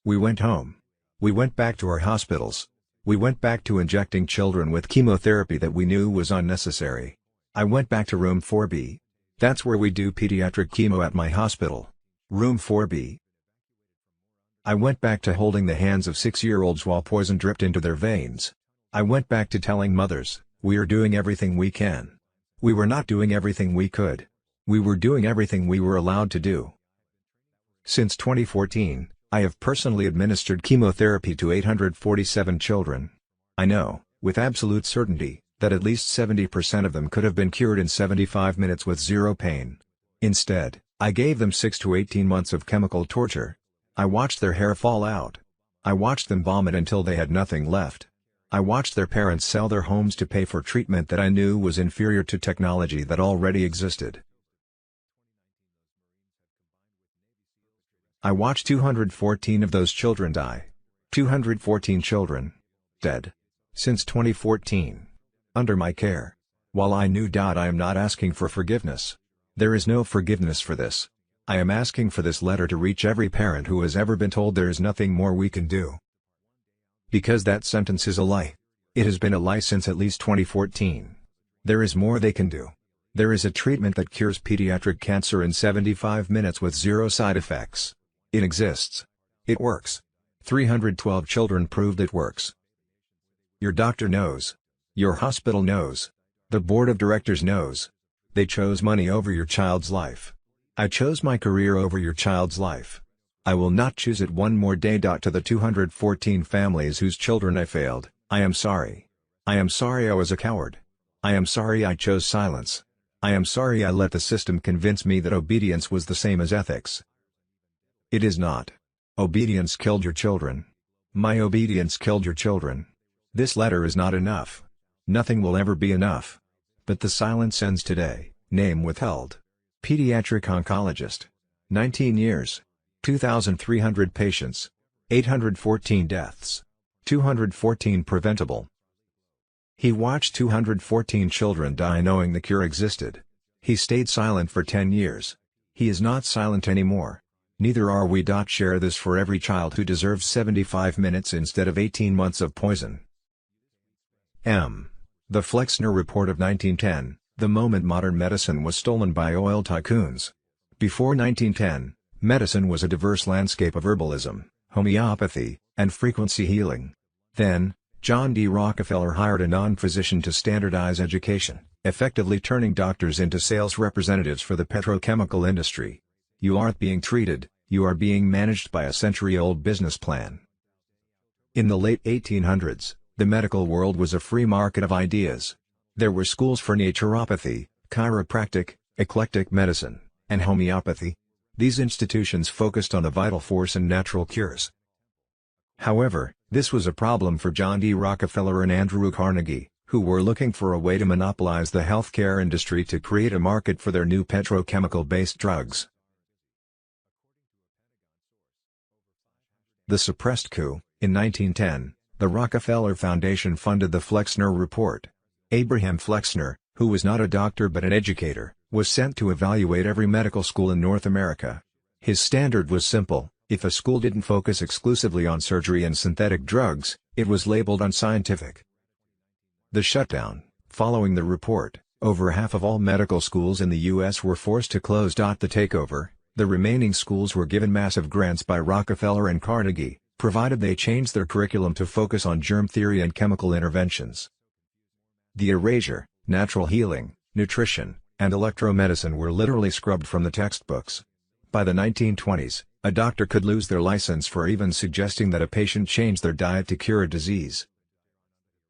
We went home. We went back to our hospitals. We went back to injecting children with chemotherapy that we knew was unnecessary. I went back to room 4B. That's where we do pediatric chemo at my hospital. Room 4B. I went back to holding the hands of 6-year-olds while poison dripped into their veins. I went back to telling mothers, we are doing everything we can. We were not doing everything we could. We were doing everything we were allowed to do. Since 2014, I have personally administered chemotherapy to 847 children. I know, with absolute certainty, that at least 70% of them could have been cured in 75 minutes with zero pain. Instead, I gave them 6 to 18 months of chemical torture. I watched their hair fall out. I watched them vomit until they had nothing left. I watched their parents sell their homes to pay for treatment that I knew was inferior to technology that already existed. I watched 214 of those children die. 214 children. Dead. Since 2014. Under my care. While I knew. I am not asking for forgiveness. There is no forgiveness for this. I am asking for this letter to reach every parent who has ever been told there is nothing more we can do. Because that sentence is a lie. It has been a lie since at least 2014. There is more they can do. There is a treatment that cures pediatric cancer in 75 minutes with zero side effects. It exists. It works. 312 children proved it works. Your doctor knows. Your hospital knows. The board of directors knows. They chose money over your child's life. I chose my career over your child's life. I will not choose it one more day. To the 214 families whose children I failed, I am sorry. I am sorry I was a coward. I am sorry I chose silence. I am sorry I let the system convince me that obedience was the same as ethics. It is not. Obedience killed your children. My obedience killed your children. This letter is not enough. Nothing will ever be enough. But the silence ends today. Name withheld. Pediatric oncologist. 19 years. 2,300 patients. 814 deaths. 214 preventable. He watched 214 children die knowing the cure existed. He stayed silent for 10 years. He is not silent anymore. Neither are we. Share this for every child who deserves 75 minutes instead of 18 months of poison. The Flexner Report of 1910, the moment modern medicine was stolen by oil tycoons. Before 1910, Medicine was a diverse landscape of herbalism, homeopathy, and frequency healing. Then, John D. Rockefeller hired a non-physician to standardize education, effectively turning doctors into sales representatives for the petrochemical industry. You aren't being treated, you are being managed by a century-old business plan. In the late 1800s, the medical world was a free market of ideas. There were schools for naturopathy, chiropractic, eclectic medicine, and homeopathy. These institutions focused on the vital force and natural cures. However, this was a problem for John D. Rockefeller and Andrew Carnegie, who were looking for a way to monopolize the healthcare industry to create a market for their new petrochemical-based drugs. The suppressed coup. In 1910, the Rockefeller Foundation funded the Flexner Report. Abraham Flexner, who was not a doctor but an educator, was sent to evaluate every medical school in North America. His standard was simple: if a school didn't focus exclusively on surgery and synthetic drugs, it was labeled unscientific. The shutdown. Following the report, over half of all medical schools in the U.S. were forced to close. The takeover, the remaining schools were given massive grants by Rockefeller and Carnegie, provided they changed their curriculum to focus on germ theory and chemical interventions. The erasure, natural healing, nutrition, and electromedicine were literally scrubbed from the textbooks. By the 1920s, a doctor could lose their license for even suggesting that a patient change their diet to cure a disease.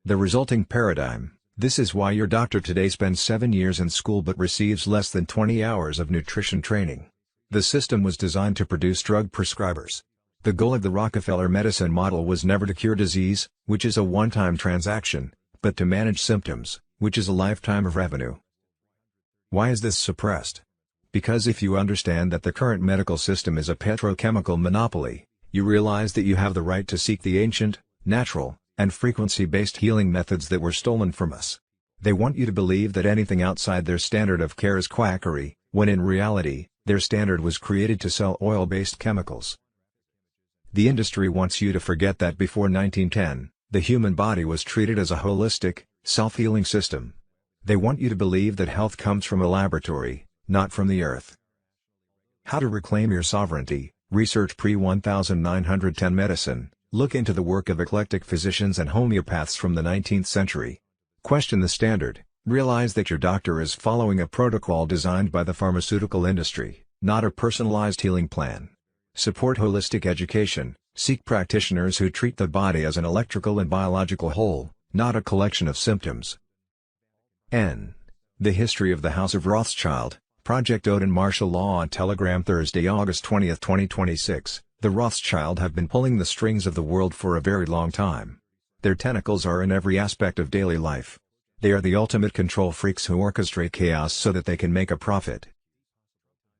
The resulting paradigm: this is why your doctor today spends 7 years in school but receives less than 20 hours of nutrition training. The system was designed to produce drug prescribers. The goal of the Rockefeller medicine model was never to cure disease, which is a one-time transaction, but to manage symptoms, which is a lifetime of revenue. Why is this suppressed? Because if you understand that the current medical system is a petrochemical monopoly, you realize that you have the right to seek the ancient, natural, and frequency-based healing methods that were stolen from us. They want you to believe that anything outside their standard of care is quackery, when in reality, their standard was created to sell oil-based chemicals. The industry wants you to forget that before 1910, the human body was treated as a holistic, self-healing system. They want you to believe that health comes from a laboratory, not from the earth. How to reclaim your sovereignty. Research pre-1910 medicine. Look into the work of eclectic physicians and homeopaths from the 19th century. Question the standard. Realize that your doctor is following a protocol designed by the pharmaceutical industry, not a personalized healing plan. Support holistic education. Seek practitioners who treat the body as an electrical and biological whole, not a collection of symptoms. N. The History of the House of Rothschild. Project Odin Martial Law on Telegram Thursday, August 20, 2026. The Rothschild have been pulling the strings of the world for a very long time. Their tentacles are in every aspect of daily life. They are the ultimate control freaks who orchestrate chaos so that they can make a profit.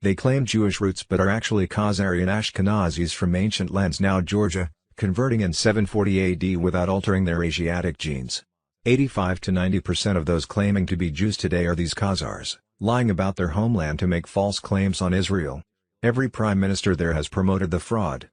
They claim Jewish roots but are actually Khazarian Ashkenazis from ancient lands, now Georgia, converting in 740 AD without altering their Asiatic genes. 85 to 90% of those claiming to be Jews today are these Khazars, lying about their homeland to make false claims on Israel. Every prime minister there has promoted the fraud.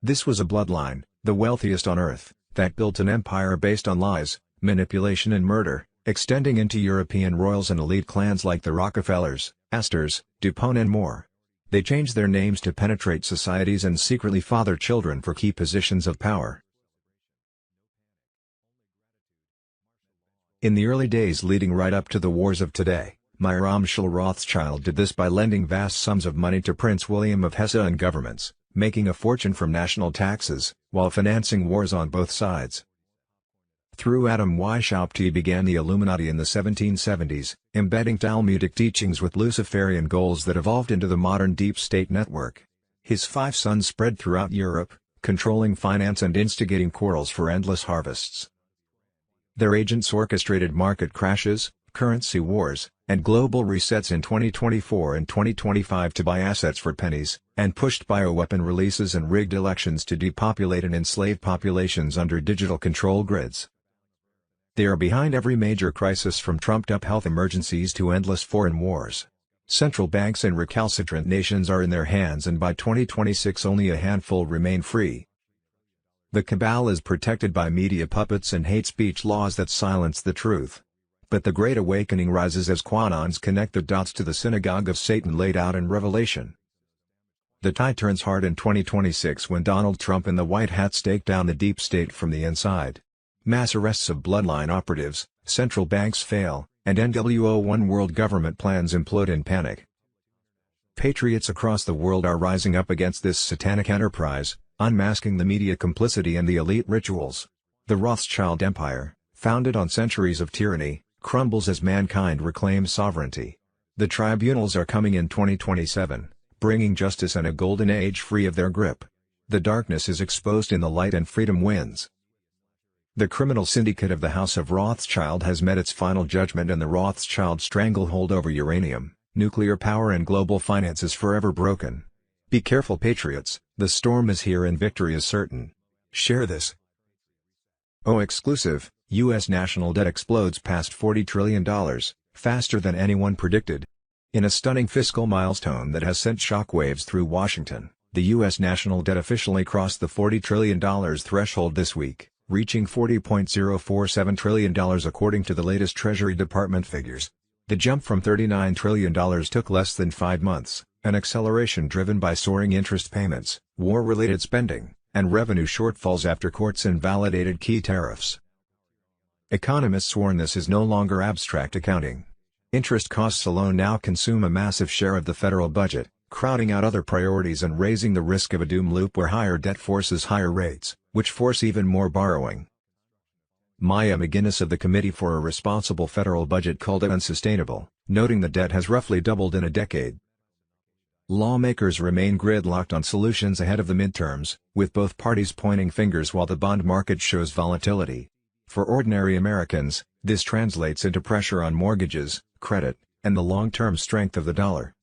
This was a bloodline, the wealthiest on earth, that built an empire based on lies, manipulation and murder, extending into European royals and elite clans like the Rockefellers, Astors, DuPont and more. They changed their names to penetrate societies and secretly father children for key positions of power. In the early days leading right up to the wars of today, Meyer Amschel Rothschild did this by lending vast sums of money to Prince William of Hesse and governments, making a fortune from national taxes, while financing wars on both sides. Through Adam Weishaupt he began the Illuminati in the 1770s, embedding Talmudic teachings with Luciferian goals that evolved into the modern deep state network. His 5 sons spread throughout Europe, controlling finance and instigating quarrels for endless harvests. Their agents orchestrated market crashes, currency wars, and global resets in 2024 and 2025 to buy assets for pennies, and pushed bioweapon releases and rigged elections to depopulate and enslave populations under digital control grids. They are behind every major crisis from trumped-up health emergencies to endless foreign wars. Central banks in recalcitrant nations are in their hands, and by 2026 only a handful remain free. The cabal is protected by media puppets and hate speech laws that silence the truth. But the Great Awakening rises as Qanons connect the dots to the synagogue of Satan laid out in Revelation. The tide turns hard in 2026 when Donald Trump and the White Hat stake down the deep state from the inside. Mass arrests of bloodline operatives, central banks fail, and NWO One World government plans implode in panic. Patriots across the world are rising up against this satanic enterprise, unmasking the media complicity and the elite rituals. The Rothschild Empire, founded on centuries of tyranny, crumbles as mankind reclaims sovereignty. The tribunals are coming in 2027, bringing justice and a golden age free of their grip. The darkness is exposed in the light and freedom wins. The criminal syndicate of the House of Rothschild has met its final judgment, and the Rothschild stranglehold over uranium, nuclear power and global finance is forever broken. Be careful, patriots, the storm is here and victory is certain. Share this. Oh, exclusive, U.S. national debt explodes past $40 trillion, faster than anyone predicted. In a stunning fiscal milestone that has sent shockwaves through Washington, the U.S. national debt officially crossed the $40 trillion threshold this week, reaching $40.047 trillion according to the latest Treasury Department figures. The jump from $39 trillion took less than 5 months, an acceleration driven by soaring interest payments, war-related spending, and revenue shortfalls after courts invalidated key tariffs. Economists warn this is no longer abstract accounting. Interest costs alone now consume a massive share of the federal budget, crowding out other priorities and raising the risk of a doom loop where higher debt forces higher rates, which force even more borrowing. Maya McGuinness of the Committee for a Responsible Federal Budget called it unsustainable, noting the debt has roughly doubled in a decade. Lawmakers remain gridlocked on solutions ahead of the midterms, with both parties pointing fingers while the bond market shows volatility. For ordinary Americans, this translates into pressure on mortgages, credit, and the long-term strength of the dollar.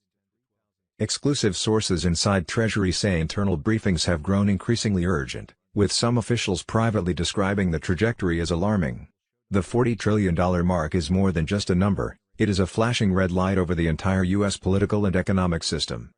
Exclusive sources inside Treasury say internal briefings have grown increasingly urgent, with some officials privately describing the trajectory as alarming. The $40 trillion mark is more than just a number, it is a flashing red light over the entire U.S. political and economic system.